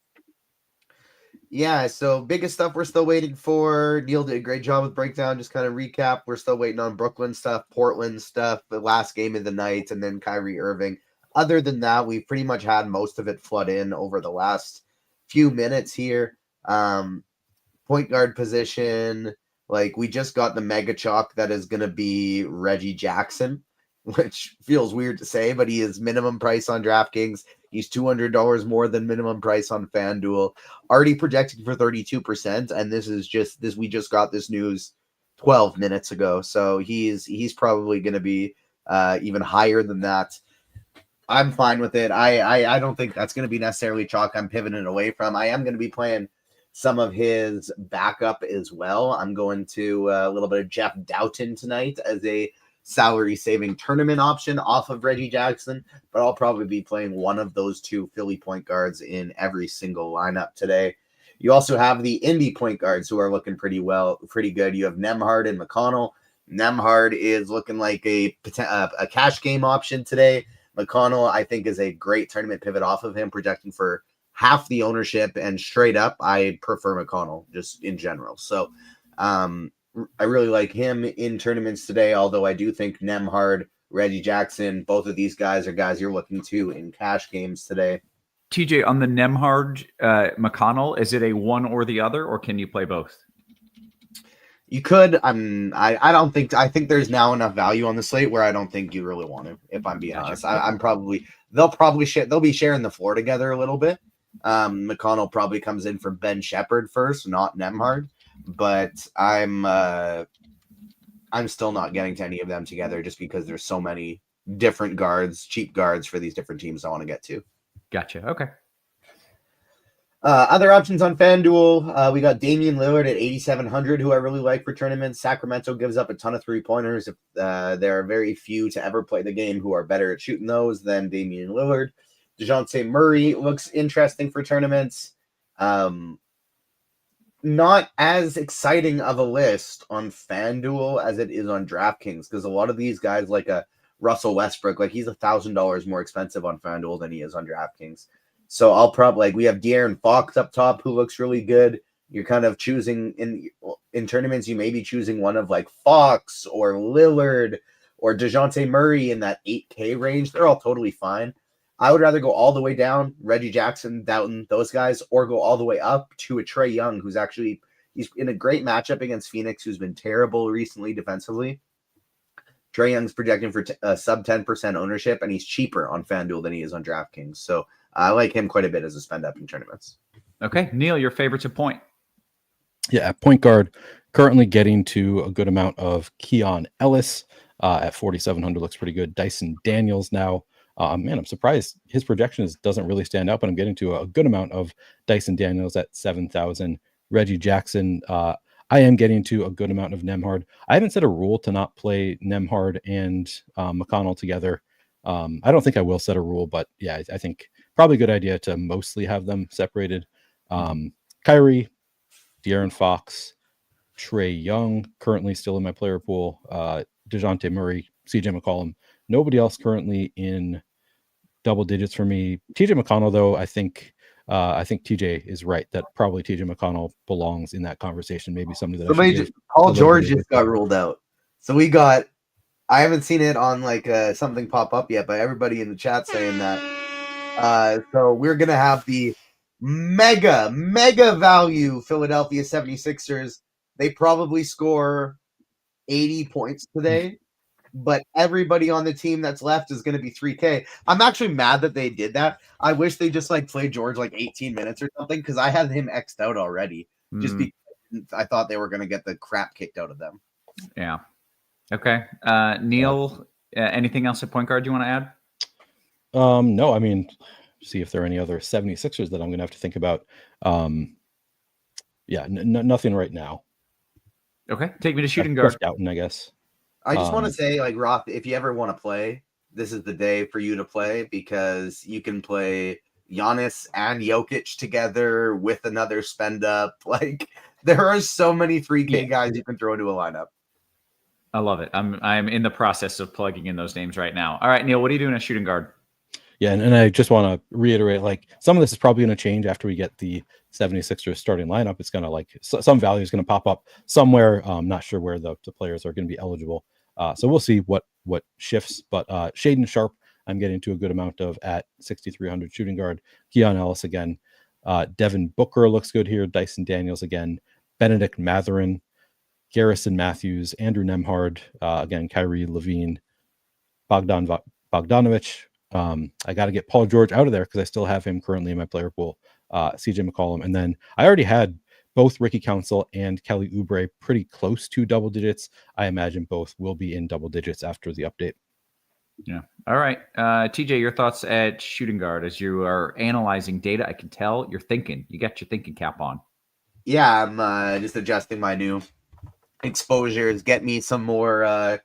Yeah, so biggest stuff we're still waiting for. Neil did a great job with breakdown. Just kind of recap. We're still waiting on Brooklyn stuff, Portland stuff, the last game of the night, and then Kyrie Irving. Other than that, we've pretty much had most of it flood in over the last few minutes here. Point guard position, like we just got the mega chalk that is going to be Reggie Jackson, which feels weird to say, but he is minimum price on DraftKings. He's $200 more than minimum price on FanDuel, already projected for 32%. And this is just this. We just got this news 12 minutes ago. So he's probably going to be even higher than that. I'm fine with it. I don't think that's going to be necessarily chalk I'm pivoting away from. I am going to be playing some of his backup as well. I'm going to a little bit of Jeff Doughton tonight as a salary saving tournament option off of Reggie Jackson, but I'll probably be playing one of those two Philly point guards in every single lineup today. You also have the Indy point guards who are looking pretty good. You have Nembhard and McConnell. Nembhard is looking like a cash game option today. McConnell, I think, is a great tournament pivot off of him, projecting for half the ownership, and straight up, I prefer McConnell just in general. So I really like him in tournaments today, although I do think Nembhard, Reggie Jackson, both of these guys are guys you're looking to in cash games today. TJ, on the Nembhard, McConnell, is it a one or the other, or can you play both? You could. I think there's now enough value on the slate where I don't think you really want to, if I'm being honest. They'll be sharing the floor together a little bit. McConnell probably comes in for Ben Shepherd first, not Nembhard, but I'm still not getting to any of them together just because there's so many different guards, cheap guards for these different teams I want to get to. Gotcha. Okay. Other options on FanDuel, we got Damian Lillard at 8,700, who I really like for tournaments. Sacramento gives up a ton of three-pointers. There are very few to ever play the game who are better at shooting those than Damian Lillard. DeJounte Murray looks interesting for tournaments. Not as exciting of a list on FanDuel as it is on DraftKings, because a lot of these guys, like a Russell Westbrook, like he's $1,000 more expensive on FanDuel than he is on DraftKings. So I'll probably we have De'Aaron Fox up top who looks really good. You're kind of choosing in tournaments, you may be choosing one of like Fox or Lillard or DeJounte Murray in that 8K range. They're all totally fine. I would rather go all the way down, Reggie Jackson, Doughton, those guys, or go all the way up to a Trae Young, who's he's in a great matchup against Phoenix, who's been terrible recently defensively. Trae Young's projecting for sub 10% ownership, and he's cheaper on FanDuel than he is on DraftKings. So I like him quite a bit as a spend up in tournaments. Okay. Neil, your favorite to point. Yeah, point guard, currently getting to a good amount of Keon Ellis at 4,700, looks pretty good. Dyson Daniels now. Man, I'm surprised his projections doesn't really stand out, but I'm getting to a good amount of Dyson Daniels at 7,000. Reggie Jackson, I am getting to a good amount of Nembhard. I haven't set a rule to not play Nembhard and McConnell together. I don't think I will set a rule, but yeah, I think probably a good idea to mostly have them separated. Kyrie, De'Aaron Fox, Trae Young, currently still in my player pool. DeJounte Murray, CJ McCollum, Nobody else currently in double digits for me. TJ McConnell, though, I think TJ is right that probably TJ McConnell belongs in that conversation. Maybe somebody that Paul George just got ruled out. So we got, I haven't seen it on like something pop up yet, but everybody in the chat saying that. So we're going to have the mega value Philadelphia 76ers. They probably score 80 points today, but everybody on the team that's left is going to be 3K. I'm actually mad that they did that. I wish they just like played George like 18 minutes or something, because I had him X'd out already just because I thought they were going to get the crap kicked out of them. Yeah. Okay. Neil, anything else at point guard you want to add? No, I mean, see if there are any other 76ers that I'm going to have to think about. Nothing right now. Okay. Take me to shooting guard. Stoughton, I guess. I just want to say, like, Roth, if you ever want to play, this is the day for you to play, because you can play Giannis and Jokic together with another spend up. Like, there are so many 3K guys you can throw into a lineup. I love it. I'm in the process of plugging in those names right now. All right, Neil, what are you doing at shooting guard? Yeah, and I just want to reiterate, like, some of this is probably going to change after we get the 76ers starting lineup. It's going to, like, some value is going to pop up somewhere. Not sure where the players are going to be eligible. So we'll see what shifts. But Shaden Sharp, I'm getting to a good amount of at 6,300 shooting guard. Keon Ellis again. Devin Booker looks good here. Dyson Daniels again. Benedict Mathurin. Garrison Matthews. Andrew Nemhard. Again, Kyrie Levine. Bogdanovich. I got to get Paul George out of there because I still have him currently in my player pool. CJ McCollum. And then I already had both Ricky Council and Kelly Oubre pretty close to double digits. I imagine both will be in double digits after the update. Yeah. All right. TJ, your thoughts at shooting guard as you are analyzing data. I can tell you're thinking. You got your thinking cap on. Yeah, I'm just adjusting my new exposures. Get me some more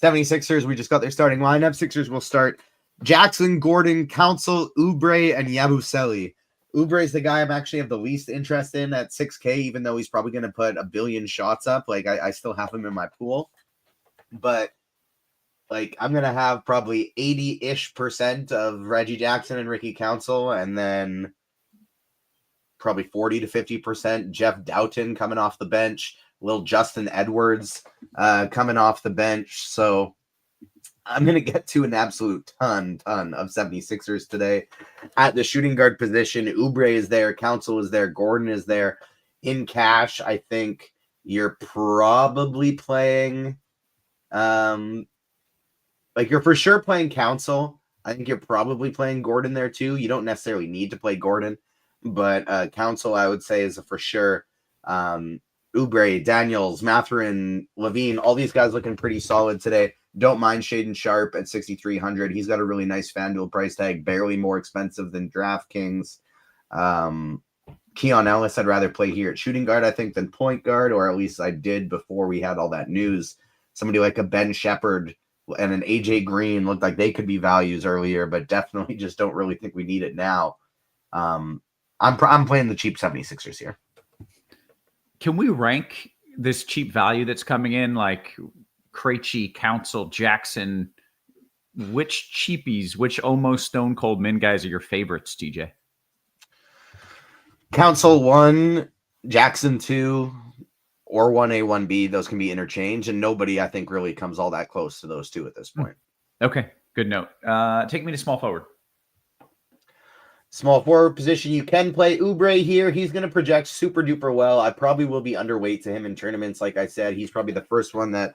76ers. We just got their starting lineup. Sixers will start Jackson, Gordon, Council, Oubre, and Yabusele. Oubre is the guy I'm actually have the least interest in at 6K, even though he's probably going to put a billion shots up. Like, I still have him in my pool. But, like, I'm going to have probably 80-ish% of Reggie Jackson and Ricky Council, and then probably 40 to 50% Jeff Doughton coming off the bench, Lil Justin Edwards coming off the bench. So I'm going to get to an absolute ton of 76ers today. At the shooting guard position, Oubre is there, Council is there, Gordon is there. In cash, I think you're probably playing, you're for sure playing Council. I think you're probably playing Gordon there too. You don't necessarily need to play Gordon, but Council, I would say, is a for sure. Oubre, Daniels, Mathurin, Levine, all these guys looking pretty solid today. Don't mind Shaden Sharp at 6,300. He's got a really nice FanDuel price tag, barely more expensive than DraftKings. Keon Ellis, I'd rather play here at shooting guard, I think, than point guard, or at least I did before we had all that news. Somebody like a Ben Shepherd and an AJ Green looked like they could be values earlier, but definitely just don't really think we need it now. I'm playing the cheap 76ers here. Can we rank this cheap value that's coming in, like Krejci, Council, Jackson? Which cheapies, which almost stone cold min guys are your favorites, TJ? Council 1, Jackson 2, or 1A, 1B. Those can be interchanged, and nobody, I think, really comes all that close to those two at this point. Okay, good note. Take me to small forward. Small forward position, you can play Oubre here. He's going to project super duper well. I probably will be underweight to him in tournaments. Like I said, he's probably the first one that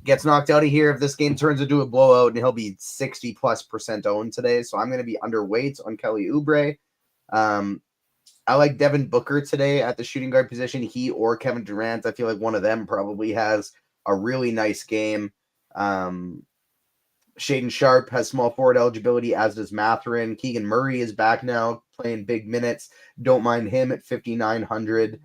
gets knocked out of here if this game turns into a blowout, and he'll be 60+% owned today. So I'm going to be underweight on Kelly Oubre. I like Devin Booker today at the shooting guard position. He or Kevin Durant, I feel like one of them probably has a really nice game. Shaden Sharp has small forward eligibility, as does Mathurin. Keegan Murray is back now, playing big minutes. Don't mind him at 5,900.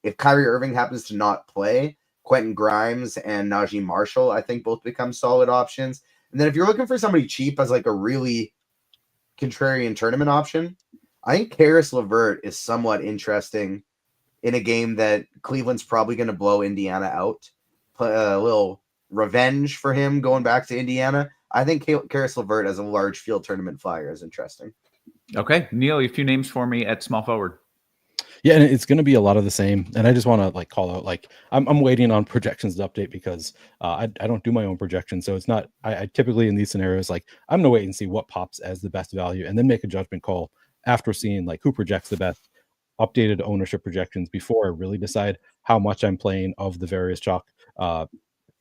If Kyrie Irving happens to not play, Quentin Grimes and Najee Marshall, I think, both become solid options. And then if you're looking for somebody cheap as like a really contrarian tournament option, I think Karis LeVert is somewhat interesting in a game that Cleveland's probably going to blow Indiana out. Play a little revenge for him going back to Indiana. I think Karis LeVert as a large field tournament flyer is interesting. Okay, Neil, a few names for me at small forward. Yeah, and it's going to be a lot of the same. And I just want to like call out, like I'm waiting on projections to update because I don't do my own projections. So it's not, I typically in these scenarios, like I'm going to wait and see what pops as the best value and then make a judgment call after seeing like who projects the best updated ownership projections before I really decide how much I'm playing of the various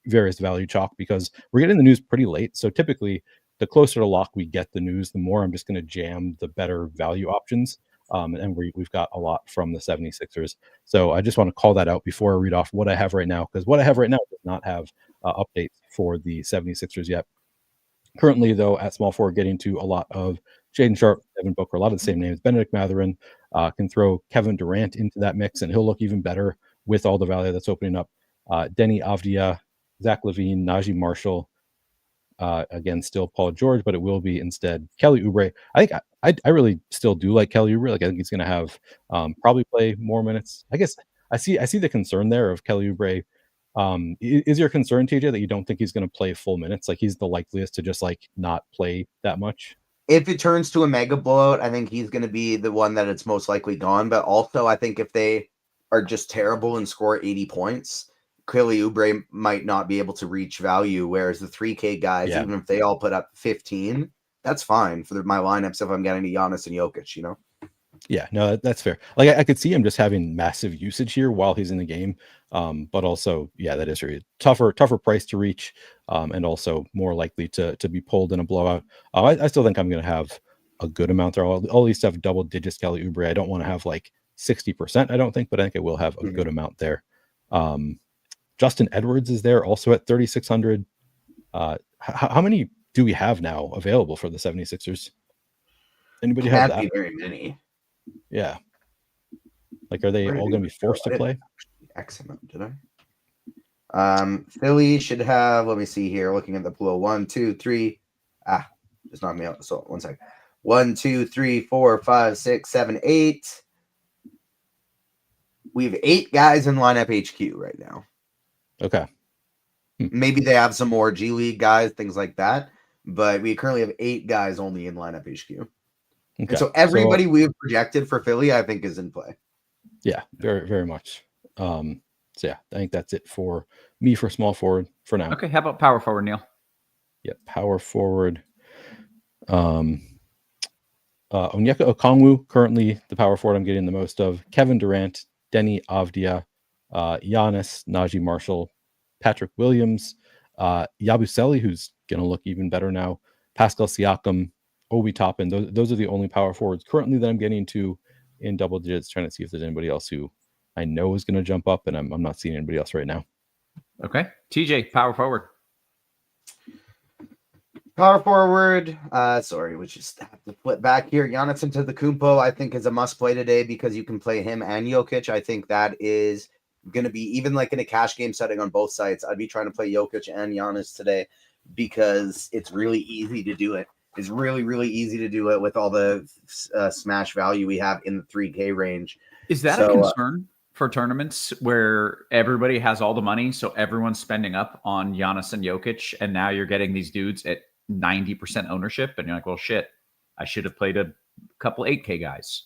various value chalk, because we're getting the news pretty late. So typically the closer to lock we get the news, the more I'm just going to jam the better value options. And we've got a lot from the 76ers. So I just want to call that out before I read off what I have right now, because what I have right now does not have updates for the 76ers yet. Currently, though, at small forward, getting to a lot of Shaedon Sharpe, Devin Booker, a lot of the same names. Benedict Mathurin, can throw Kevin Durant into that mix, and he'll look even better with all the value that's opening up. Denny Avdia, Zach LaVine, Najee Marshall, again, still Paul George, but it will be instead Kelly Oubre. I think I really still do like Kelly Oubre. Like I think he's going to have probably play more minutes. I guess I see the concern there of Kelly Oubre. Is your concern, TJ, that you don't think he's going to play full minutes? Like he's the likeliest to just like not play that much? If it turns to a mega blowout, I think he's going to be the one that it's most likely gone. But also, I think if they are just terrible and score 80 points, Kelly Oubre might not be able to reach value, whereas the 3K guys, even if they all put up 15, that's fine for my lineups if I'm getting to Giannis and Jokic, you know? Yeah, no, that's fair. Like I could see him just having massive usage here while he's in the game. But also, yeah, that is really tougher price to reach, and also more likely to be pulled in a blowout. I still think I'm going to have a good amount there. I'll at least have double digits Kelly Oubre. I don't want to have like 60%, I don't think, but I think I will have a good amount there. Justin Edwards is there also at 3,600. How many do we have now available for the 76ers? Anybody have that? Can't be very many. Yeah. Like, are they all going to be forced to play? X amount, did I? Philly should have, let me see here, looking at the pool. 1, 2, 3. Just knocked me out. So 1 second. 1, 2, 3, 4, 5, 6, 7, 8. We have 8 guys in lineup HQ right now. Okay. Maybe they have some more G League guys, things like that. But we currently have 8 guys only in lineup HQ. Okay. And so everybody we have projected for Philly, I think, is in play. Yeah, very, very much. So yeah, I think that's it for me for small forward for now. Okay, how about power forward, Neil? Yeah, power forward. Onyeka Okongwu, currently the power forward I'm getting the most of. Kevin Durant, Denny Avdia, Giannis, Najee Marshall, Patrick Williams, Yabusele, who's going to look even better now, Pascal Siakam, Obi Toppin. Those are the only power forwards currently that I'm getting to in double digits, trying to see if there's anybody else who I know is going to jump up, and I'm not seeing anybody else right now. Okay. TJ, power forward. Power forward, we just have to flip back here. Giannis Antetokounmpo, I think, is a must play today because you can play him and Jokic. I think that is going to be, even like in a cash game setting on both sides, I'd be trying to play Jokic and Giannis today because it's really easy to do it. It's really, really easy to do it with all the smash value we have in the 3K range. Is that a concern for tournaments where everybody has all the money, so everyone's spending up on Giannis and Jokic, and now you're getting these dudes at 90% ownership, and you're like, well, shit, I should have played a couple 8K guys.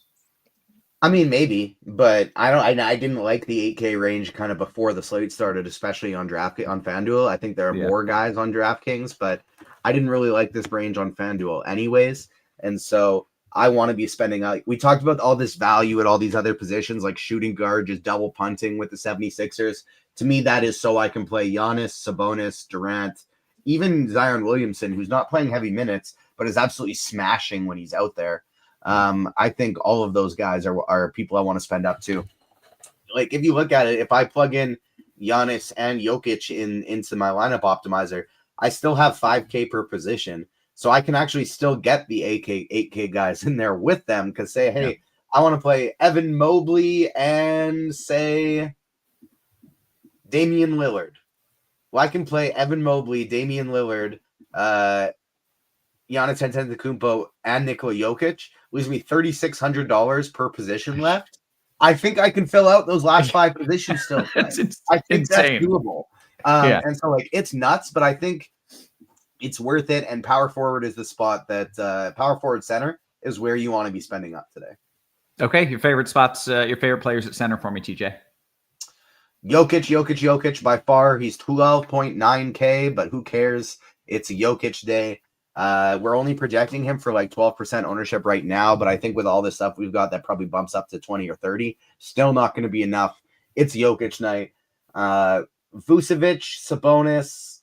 I mean, maybe, but I didn't like the 8K range kind of before the slate started, especially on FanDuel. I think there are more guys on DraftKings, but I didn't really like this range on FanDuel anyways. And so I want to be spending out. We talked about all this value at all these other positions, like shooting guard, just double punting with the 76ers. To me, that is so I can play Giannis, Sabonis, Durant, even Zion Williamson, who's not playing heavy minutes, but is absolutely smashing when he's out there. I think all of those guys are people I want to spend up to. Like, if you look at it, if I plug in Giannis and Jokic into my lineup optimizer, I still have 5K per position. So I can actually still get the 8K guys in there with them because say, hey, I want to play Evan Mobley and say Damian Lillard. Well, I can play Evan Mobley, Damian Lillard, Giannis Antetokounmpo, and Nikola Jokic. Leaves me $3,600 per position left. I think I can fill out those last 5 positions still. I think insane. That's doable. And so, like, it's nuts, but I think it's worth it. And power forward is the spot that power forward center is where you want to be spending up today. Okay, your favorite spots, your favorite players at center for me, TJ. Jokic by far. He's 12.9K, but who cares? It's a Jokic day. We're only projecting him for like 12% ownership right now, but I think with all this stuff we've got, that probably bumps up to 20 or 30. Still not going to be enough. It's Jokic night. Vucevic, Sabonis,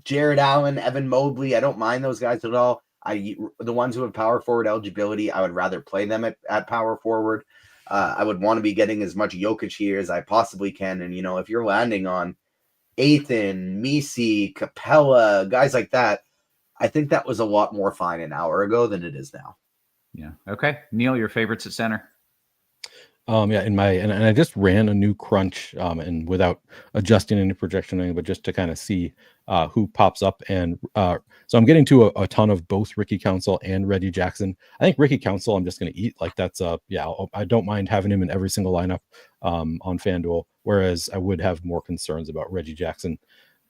Jared Allen, Evan Mobley. I don't mind those guys at all. The ones who have power forward eligibility, I would rather play them at power forward. I would want to be getting as much Jokic here as I possibly can. And, if you're landing on Ethan, Misi, Capella, guys like that, I think that was a lot more fine an hour ago than it is now. Yeah. Okay. Neil, your favorites at center? And I just ran a new crunch and without adjusting any projection, but just to kind of see who pops up. And so I'm getting to a ton of both Ricky Council and Reggie Jackson. I think Ricky Council, I'm just going to eat. Like that's I don't mind having him in every single lineup on FanDuel, whereas I would have more concerns about Reggie Jackson.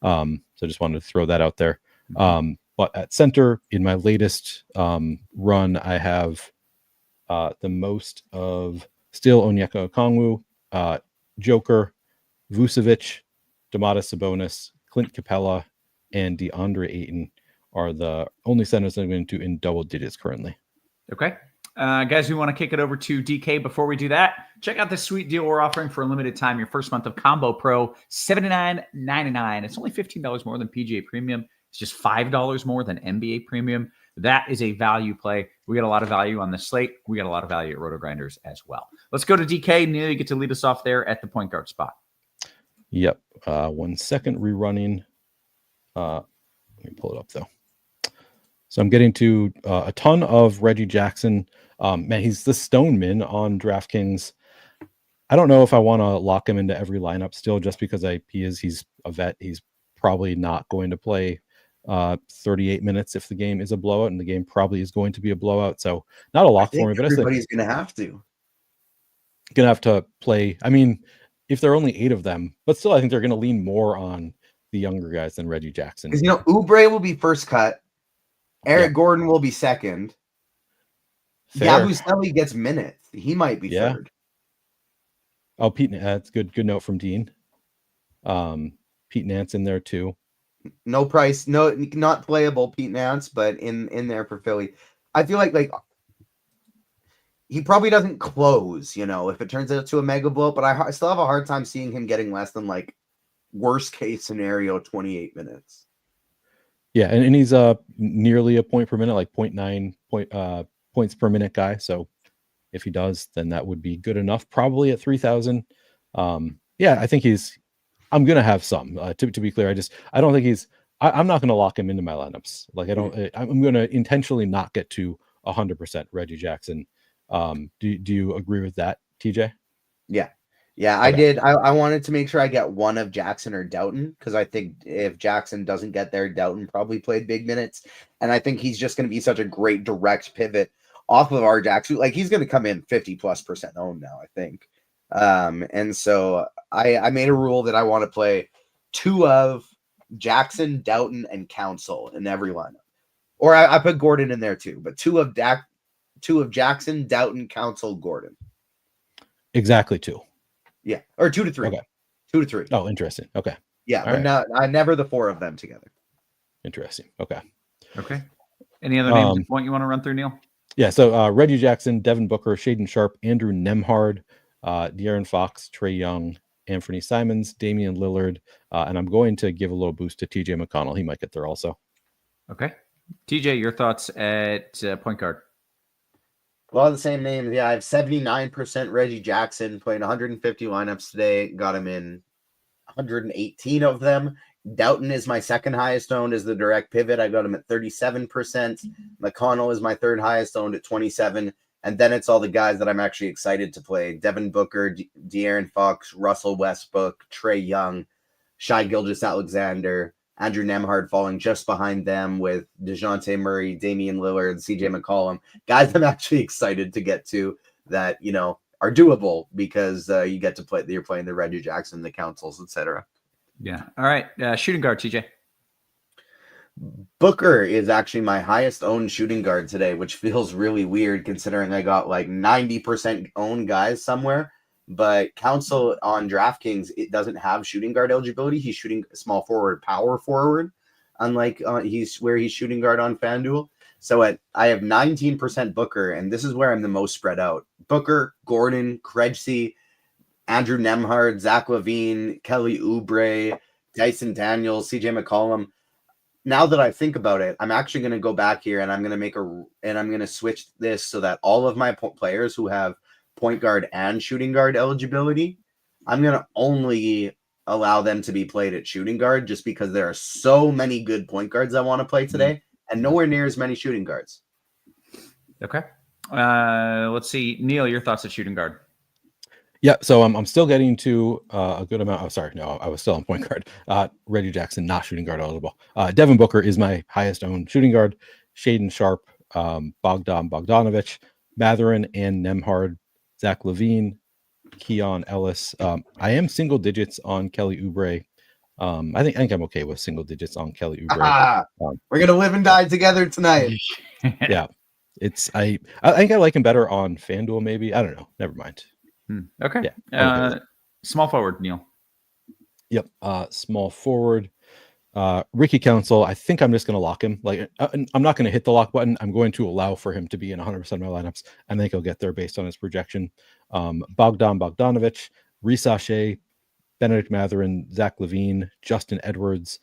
So I just wanted to throw that out there. But at center in my latest run, I have the most of still Onyeka Okongwu, Joker, Vucevic, Domantas Sabonis, Clint Capella, and DeAndre Ayton are the only centers that I'm going to in double digits currently. Okay. Guys, we want to kick it over to DK. Before we do that, check out this sweet deal we're offering for a limited time. Your first month of Combo Pro, $79.99. It's only $15 more than PGA Premium. It's just $5 more than NBA Premium. That is a value play. We got a lot of value on the slate. We got a lot of value at RotoGrinders as well. Let's go to DK. Neil, you get to lead us off there at the point guard spot. Yep. 1 second, rerunning. Let me pull it up though. So I'm getting to a ton of Reggie Jackson. Man, he's the stone min on DraftKings. I don't know if I want to lock him into every lineup still, just because he's a vet. He's probably not going to play 38 minutes if the game is a blowout, and the game probably is going to be a blowout. So not a lock for me, but everybody's going to have to. Going to have to play. I mean, if there are only 8 of them, but still, I think they're going to lean more on the younger guys than Reggie Jackson. Because, Oubre will be first cut. Eric Gordon will be second. Yabusele gets minutes. He might be third. Oh, Pete, that's good. Good note from Dean. Pete Nance in there too. No price, not playable Pete Nance, but in there for Philly. I feel like he probably doesn't close, if it turns out to a mega blow, but I still have a hard time seeing him getting less than worst case scenario 28 minutes. Yeah, and he's nearly a point per minute, like 0.9 points per minute guy. So if he does, then that would be good enough. Probably at 3,000. I think I'm gonna have some. To be clear, I don't think I'm not gonna lock him into my lineups. I'm gonna intentionally not get to 100% Reggie Jackson. Do you agree with that, TJ? Yeah, okay. I did. I wanted to make sure I get one of Jackson or Doughton, because I think if Jackson doesn't get there, Doughton probably played big minutes, and I think he's just going to be such a great direct pivot off of our Jackson. He's going to come in 50+% owned now, I think. And so I made a rule that I want to play 2 of Jackson, Doughton, and Council in every lineup. Or I put Gordon in there too, but 2 of Jackson, Doughton, Council, Gordon. Exactly 2. Yeah, or 2 to 3. Okay, 2 to 3. Oh, interesting. Okay. Yeah, but I never the 4 of them together. Interesting. Okay. Any other names you want to run through, Neil? Yeah. So Reggie Jackson, Devin Booker, Shaden Sharp, Andrew Nembhard, De'Aaron Fox, Trae Young, Anthony Simons, Damian Lillard, and I'm going to give a little boost to TJ McConnell. He might get there also. Okay. TJ, your thoughts at point guard? A lot of the same names. Yeah, I have 79% Reggie Jackson, playing 150 lineups today. Got him in 118 of them. Doughton is my second highest owned as the direct pivot. I got him at 37%. McConnell is my third highest owned at 27%. And then it's all the guys that I'm actually excited to play. Devin Booker, De'Aaron Fox, Russell Westbrook, Trae Young, Shai Gilgeous-Alexander, Andrew Nembhard falling just behind them with DeJounte Murray, Damian Lillard, CJ McCollum. Guys I'm actually excited to get to that, are doable because you get to play. You're playing the Reggie Jackson, the Councils, etc. Yeah. All right. Shooting guard, TJ. Booker is actually my highest owned shooting guard today, which feels really weird considering I got like 90% owned guys somewhere. But Council on DraftKings, it doesn't have shooting guard eligibility. He's shooting small forward, power forward, unlike he's shooting guard on FanDuel. So I have 19% Booker, and this is where I'm the most spread out. Booker, Gordon, Krejci, Andrew Nembhard, Zach LaVine, Kelly Oubre, Dyson Daniels, CJ McCollum. Now that I think about it, I'm actually going to go back here and I'm going to switch this so that all of my players who have point guard and shooting guard eligibility, I'm going to only allow them to be played at shooting guard just because there are so many good point guards I want to play today and nowhere near as many shooting guards. Okay. Let's see. Neil, your thoughts at shooting guard. Yeah, so I'm still getting to a good amount. Oh, sorry, no, I was still on point guard. Reggie Jackson, not shooting guard eligible. Devin Booker is my highest owned shooting guard. Shaden Sharp, Bogdanovich, Mathurin, and Nembhard, Zach LaVine, Keon Ellis. I am single digits on Kelly Oubre. I think I'm okay with single digits on Kelly Oubre. We're gonna live and die together tonight. Yeah, I think I like him better on FanDuel. Maybe, I don't know. Never mind. Okay. Yeah. Small forward, Neil. Yep. Small forward. Ricky Council. I think I'm just going to lock him. Like, I'm not going to hit the lock button. I'm going to allow for him to be in 100% of my lineups. I think he'll get there based on his projection. Bogdanovich, Risa Shea, Benedict Mathurin, Zach LaVine, Justin Edwards.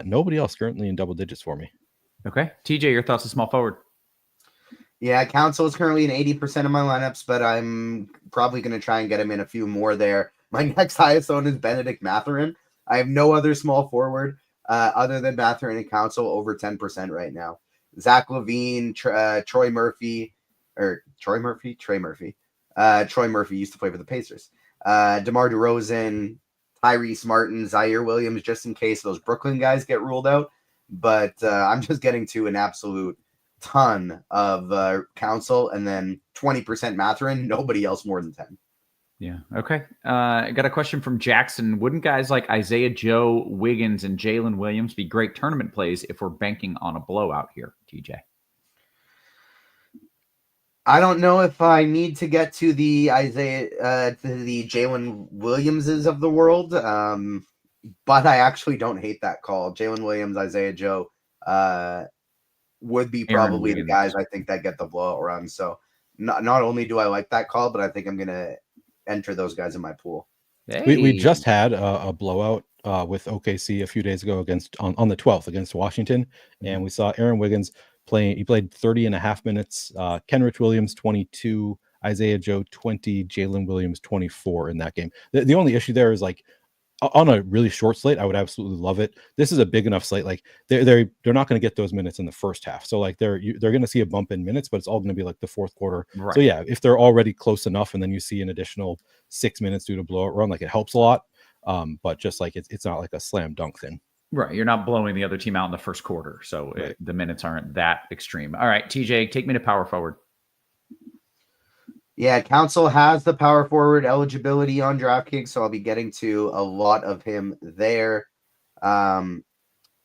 Nobody else currently in double digits for me. Okay. TJ, your thoughts on small forward? Yeah, Council is currently in 80% of my lineups, but I'm probably going to try and get him in a few more there. My next highest owned is Benedict Mathurin. I have no other small forward other than Mathurin and Council over 10% right now. Zach LaVine, Troy Murphy used to play for the Pacers. DeMar DeRozan, Tyrese Martin, Zaire Williams, just in case those Brooklyn guys get ruled out. But I'm just getting to an absolute ton of Council and then 20% Mathurin, nobody else more than 10. Yeah. Okay. I got a question from Jackson. Wouldn't guys like Isaiah Joe, Wiggins, and Jalen Williams be great tournament plays if we're banking on a blowout here, TJ? I don't know if I need to get to the Jalen Williamses of the world, but I actually don't hate that call. Jalen Williams, Isaiah Joe, would be probably the guys I think that get the blowout run. So not only do I like that call, but I think I'm going to enter those guys in my pool. Hey. We just had a blowout with OKC a few days ago on the 12th against Washington. And we saw Aaron Wiggins playing. He played 30 and a half minutes. Kenrich Williams, 22, Isaiah Joe, 20, Jalen Williams, 24 in that game. The only issue there is like, on a really short slate, I would absolutely love it. This is a big enough slate. Like they're not going to get those minutes in the first half. So like they're going to see a bump in minutes, but it's all going to be like the fourth quarter. Right. So yeah, if they're already close enough, and then you see an additional 6 minutes due to blowout run, like it helps a lot. But just like it's not like a slam dunk thing. Right. You're not blowing the other team out in the first quarter. So right. The minutes aren't that extreme. All right, TJ, take me to power forward. Yeah, Council has the power forward eligibility on DraftKings, so I'll be getting to a lot of him there. So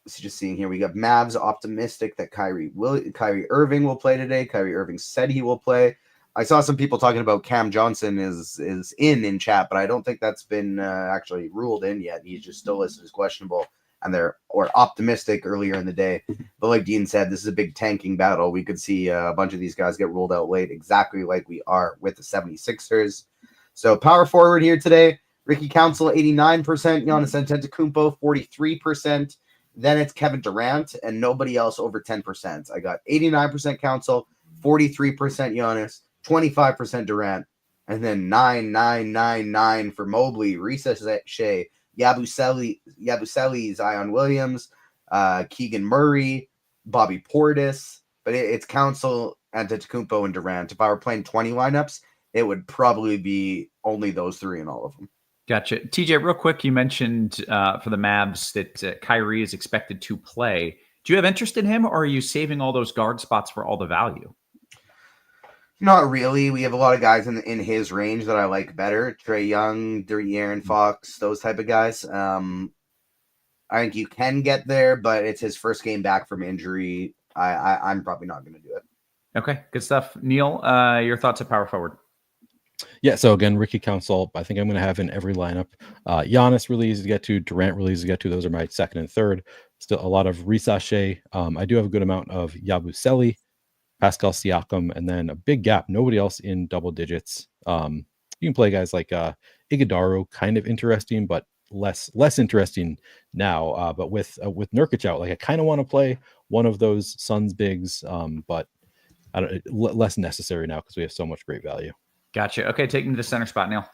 just seeing here, we got Mavs optimistic that Kyrie Irving will play today. Kyrie Irving said he will play. I saw some people talking about Cam Johnson is in chat, but I don't think that's been actually ruled in yet. He's just still listed as questionable, and they're optimistic earlier in the day. But like Dean said, this is a big tanking battle. We could see a bunch of these guys get ruled out late, exactly like we are with the 76ers. So power forward here today, Ricky Council, 89%, Giannis Antetokounmpo, 43%. Then it's Kevin Durant and nobody else over 10%. I got 89% Council, 43% Giannis, 25% Durant, and then 9 for Mobley, Risa Shea, Yabusele, Zion Williams, Keegan Murray, Bobby Portis, but it's Council, Antetokounmpo, and Durant. If I were playing 20 lineups, it would probably be only those three in all of them. Gotcha. TJ, real quick, you mentioned for the Mavs that Kyrie is expected to play. Do you have interest in him, or are you saving all those guard spots for all the value? Not really. We have a lot of guys in his range that I like better. Trae Young, De'Aaron Fox, those type of guys. I I think you can get there, but it's his first game back from injury. I'm probably not going to do it. Okay, good stuff. Neil, your thoughts at power forward? Yeah, so again, Ricky Council, I think I'm going to have in every lineup. Giannis really easy to get to. Durant really easy to get to. Those are my second and third. Still a lot of Risache. I do have a good amount of Yabusele, Pascal Siakam, and then a big gap. Nobody else in double digits. You can play guys like Iguodaro, kind of interesting, but less interesting now. But with Nurkic out, like I kind of want to play one of those Suns bigs, but I don't less necessary now because we have so much great value. Gotcha. Okay, take me to the center spot, Neil.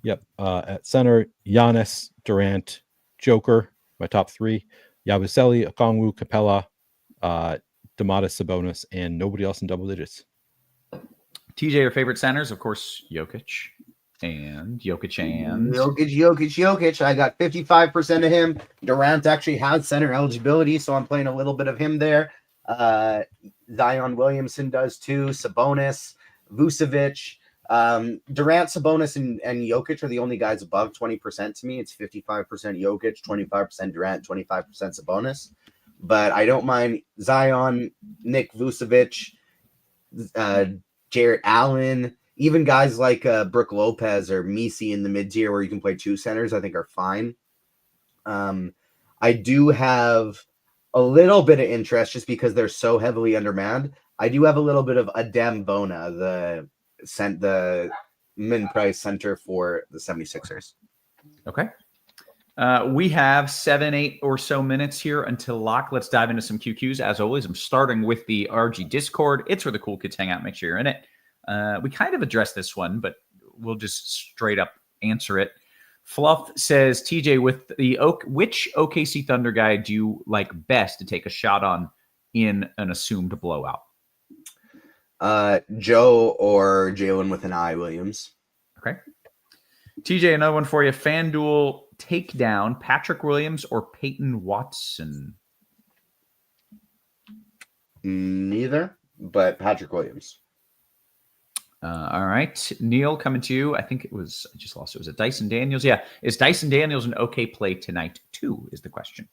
Yep. At center, Giannis, Durant, Joker, my top three. Yabusele, Okongwu, Capella, Domantas Sabonis, and nobody else in double digits. TJ, your favorite centers, of course, Jokic. Jokic. I got 55% of him. Durant actually has center eligibility, so I'm playing a little bit of him there. Zion Williamson does too. Sabonis, Vucevic. Durant, Sabonis, and Jokic are the only guys above 20% to me. It's 55% Jokic, 25% Durant, 25% Sabonis. But I don't mind Zion, Nick Vucevic, Jarrett Allen, even guys like Brook Lopez or Misi in the mid-tier where you can play two centers, I think are fine. I do have a little bit of interest just because they're so heavily undermanned. I do have a little bit of Adem Bona, the min-price center for the 76ers. Okay. We have 7-8 or so minutes here until lock. Let's dive into some QQs. As always, I'm starting with the RG Discord. It's where the cool kids hang out. Make sure you're in it. We kind of addressed this one, but we'll just straight up answer it. Fluff says, TJ, with which OKC Thunder guy do you like best to take a shot on in an assumed blowout? Joe or Jalen with an I, Williams. Okay. TJ, another one for you. FanDuel takedown, Patrick Williams or Peyton Watson? Neither, but Patrick Williams. All right. Neil, coming to you. I think I just lost it. Was it Dyson Daniels? Yeah. Is Dyson Daniels an okay play tonight too, is the question.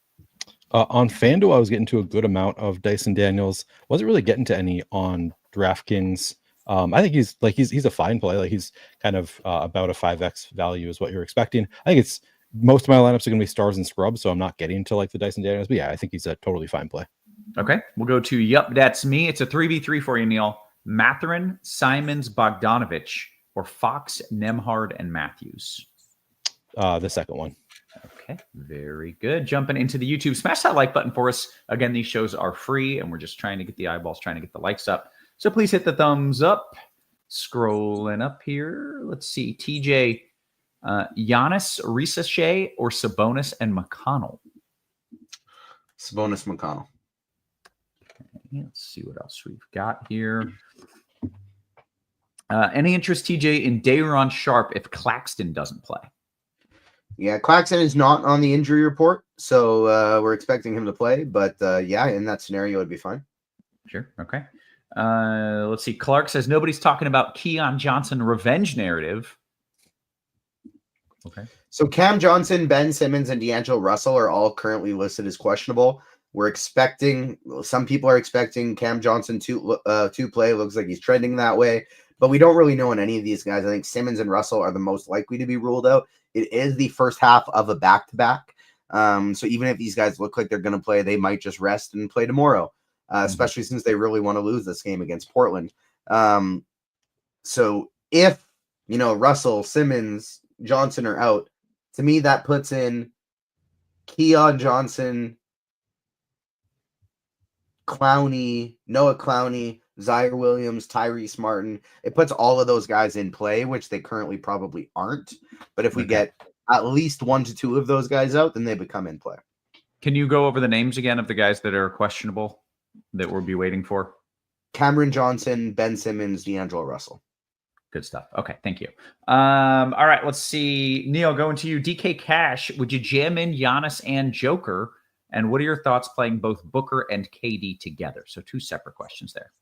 On FanDuel, I was getting to a good amount of Dyson Daniels. Wasn't really getting to any on DraftKings. I think he's a fine play. Like he's kind of about a 5x value is what you're expecting. I think it's most of my lineups are going to be stars and scrubs, so I'm not getting to like the Dyson Daniels. But yeah, I think he's a totally fine play. Okay, we'll go to Yup, That's Me. It's a 3v3 for you, Neil. Mathurin, Simons, Bogdanovich, or Fox, Nemhard, and Matthews. The second one. Okay, very good. Jumping into the YouTube, smash that like button for us. Again, these shows are free, and we're just trying to get the eyeballs, trying to get the likes up. So please hit the thumbs up. Scrolling up here. Let's see. TJ, Giannis, Risache, or Sabonis and McConnell? Sabonis, McConnell. Okay, let's see what else we've got here. Any interest, TJ, in Day'Ron Sharp if Claxton doesn't play? Yeah, Claxton is not on the injury report, so we're expecting him to play. But yeah, in that scenario, it'd be fine. Sure. Okay. Let's see. Clark says nobody's talking about Keon Johnson revenge narrative. Okay. So Cam Johnson, Ben Simmons, and D'Angelo Russell are all currently listed as questionable. Some people are expecting Cam Johnson to play. It looks like he's trending that way, but we don't really know on any of these guys. I think Simmons and Russell are the most likely to be ruled out. It is the first half of a back-to-back. So even if these guys look like they're going to play, they might just rest and play tomorrow, especially since they really want to lose this game against Portland. So if, Russell, Simmons, Johnson are out, to me, that puts in Keon Johnson, Clowney, Noah Clowney, Zaire Williams, Tyrese Martin. It puts all of those guys in play, which they currently probably aren't. But if we get at least 1 to 2 of those guys out, then they become in play. Can you go over the names again of the guys that are questionable that we'll be waiting for? Cameron Johnson, Ben Simmons, D'Angelo Russell. Good stuff. Okay, thank you. All right, let's see. Neil, going to you. DK Cash, would you jam in Giannis and Joker? And what are your thoughts playing both Booker and KD together? So 2 separate questions there.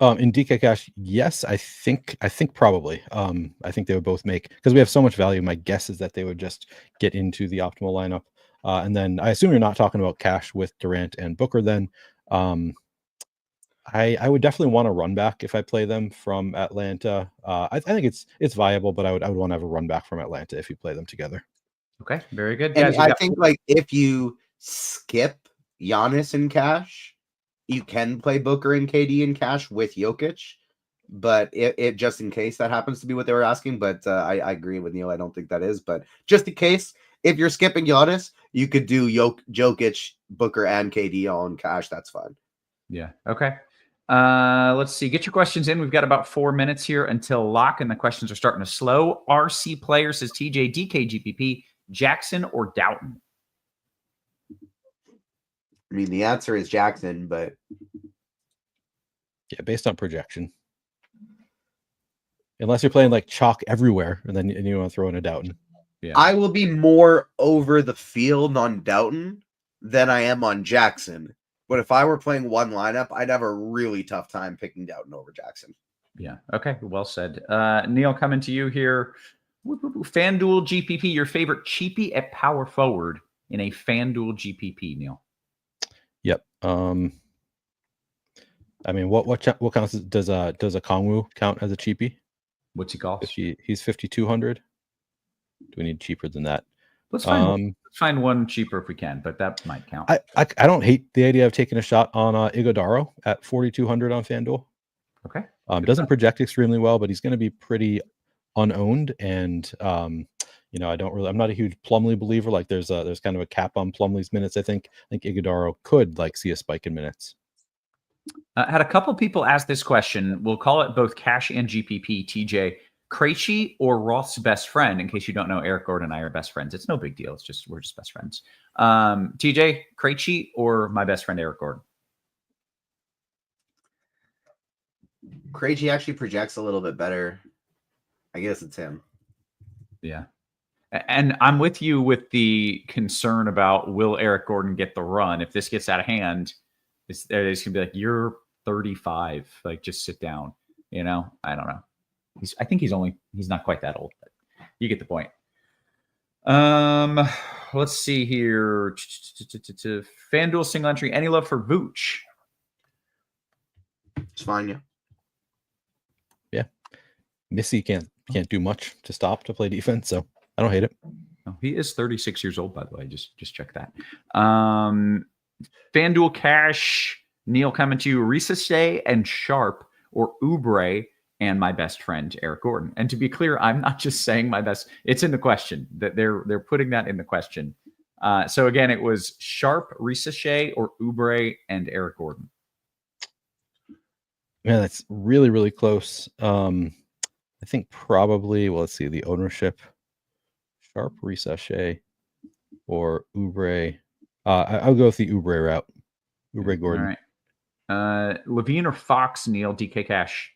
In DK Cash, yes, I think probably. I think they would both make, because we have so much value. My guess is that they would just get into the optimal lineup. And then I assume you're not talking about cash with Durant and Booker then. I would definitely want a run back if I play them from Atlanta. I think it's viable, but I would want to have a run back from Atlanta if you play them together. Okay, very good. And Guys, I think like if you skip Giannis in cash, you can play Booker and KD in cash with Jokic. But it just in case that happens to be what they were asking. But I agree with Neil. I don't think that is. But just in case, if you're skipping Giannis, you could do Jokic, Booker, and KD all in cash. That's fine. Yeah. Okay. Let's see. Get your questions in. We've got about 4 minutes here until lock, and the questions are starting to slow. RC player says TJ, DK, GPP, Jackson, or Doughton? I mean, the answer is Jackson, but yeah, based on projection. Unless you're playing like chalk everywhere, and you want to throw in a Doughton. Yeah, I will be more over the field on Doughton than I am on Jackson. But if I were playing one lineup, I'd have a really tough time picking Doughton over Jackson. Yeah. Okay. Well said. Neil, coming to you here. FanDuel GPP, your favorite cheapie at power forward in a FanDuel GPP, Neil. Yep. I mean, what counts does a Kongwu count as a cheapie? What's he cost? He's 5,200. Do we need cheaper than that? Let's find one cheaper if we can, but that might count. I don't hate the idea of taking a shot on Iguodaro at 4,200 on FanDuel. Okay. Doesn't project extremely well, but he's going to be pretty unowned, and I'm not a huge Plumlee believer. Like there's kind of a cap on Plumlee's minutes. I think Iguodaro could see a spike in minutes. Had a couple people ask this question. We'll call it both cash and GPP. TJ, Krejci or Roth's best friend? In case you don't know, Eric Gordon and I are best friends. It's no big deal. We're just best friends. TJ, Krejci or my best friend Eric Gordon? Krejci actually projects a little bit better. I guess it's him. Yeah. And I'm with you with the concern about will Eric Gordon get the run? If this gets out of hand, it's going to be like, you're 35. Like, just sit down. I don't know. I think he's not quite that old, but you get the point. Let's see here. FanDuel single entry. Any love for Vooch? It's fine, yeah. Yeah. Missy can't do much to play defense, so I don't hate it. Oh, he is 36 years old, by the way. Just check that. FanDuel cash. Neil, coming to you. Risache and Sharp or Oubre and my best friend Eric Gordon. And to be clear, I'm not just saying my best. It's in the question. That they're putting that in the question. So again, it was Sharp, Risache, or Oubre and Eric Gordon. Man, that's really, really close. I think probably, let's see, the ownership. Sharp, Risache, or Oubre. I'll go with the Oubre route. Oubre Gordon. All right. Levine or Fox, Neil, DK cash?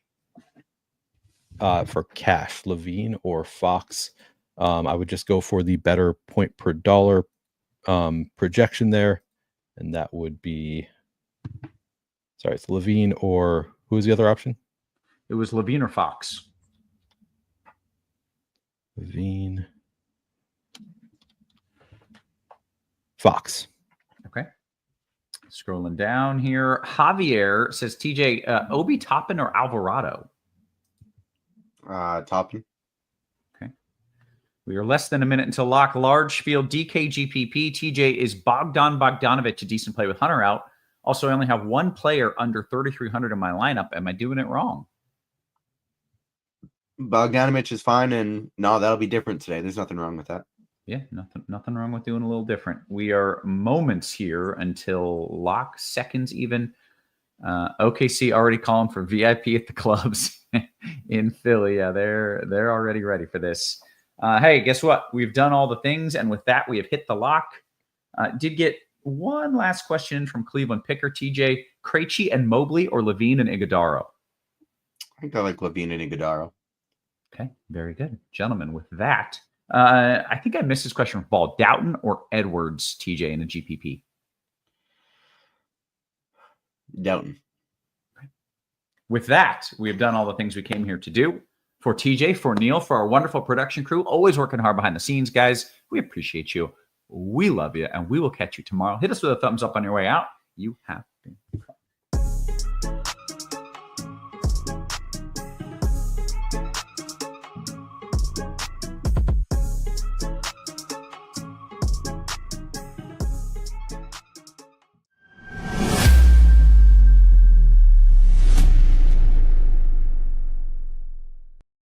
For cash, Levine or Fox. I would just go for the better point per dollar projection there. And that would be, it's Levine or who was the other option? It was Levine or Fox. Levine. Fox. Okay. Scrolling down here. Javier says, TJ, Obi Toppin or Alvarado? Toppin. Okay. We are less than a minute until lock. Large field DK GPP. TJ, is Bogdan Bogdanovic a decent play with Hunter out? Also, I only have one player under 3,300 in my lineup. Am I doing it wrong? Bogdanovic is fine, and no, that'll be different today. There's nothing wrong with that. Yeah, nothing wrong with doing a little different. We are moments here until lock, seconds even. OKC already calling for VIP at the clubs in Philly. Yeah, they're already ready for this. Hey, guess what? We've done all the things, and with that, we have hit the lock. Did get one last question from Cleveland Picker. TJ, Krejci and Mobley or Levine and Iguodaro? I think I like Levine and Iguodaro. Okay, very good. Gentlemen, with that, I think I missed this question from Ball. Doughton or Edwards, TJ, in a GPP? Doughton. Okay. With that, we have done all the things we came here to do. For TJ, for Neil, for our wonderful production crew, always working hard behind the scenes, guys. We appreciate you. We love you, and we will catch you tomorrow. Hit us with a thumbs up on your way out. You have been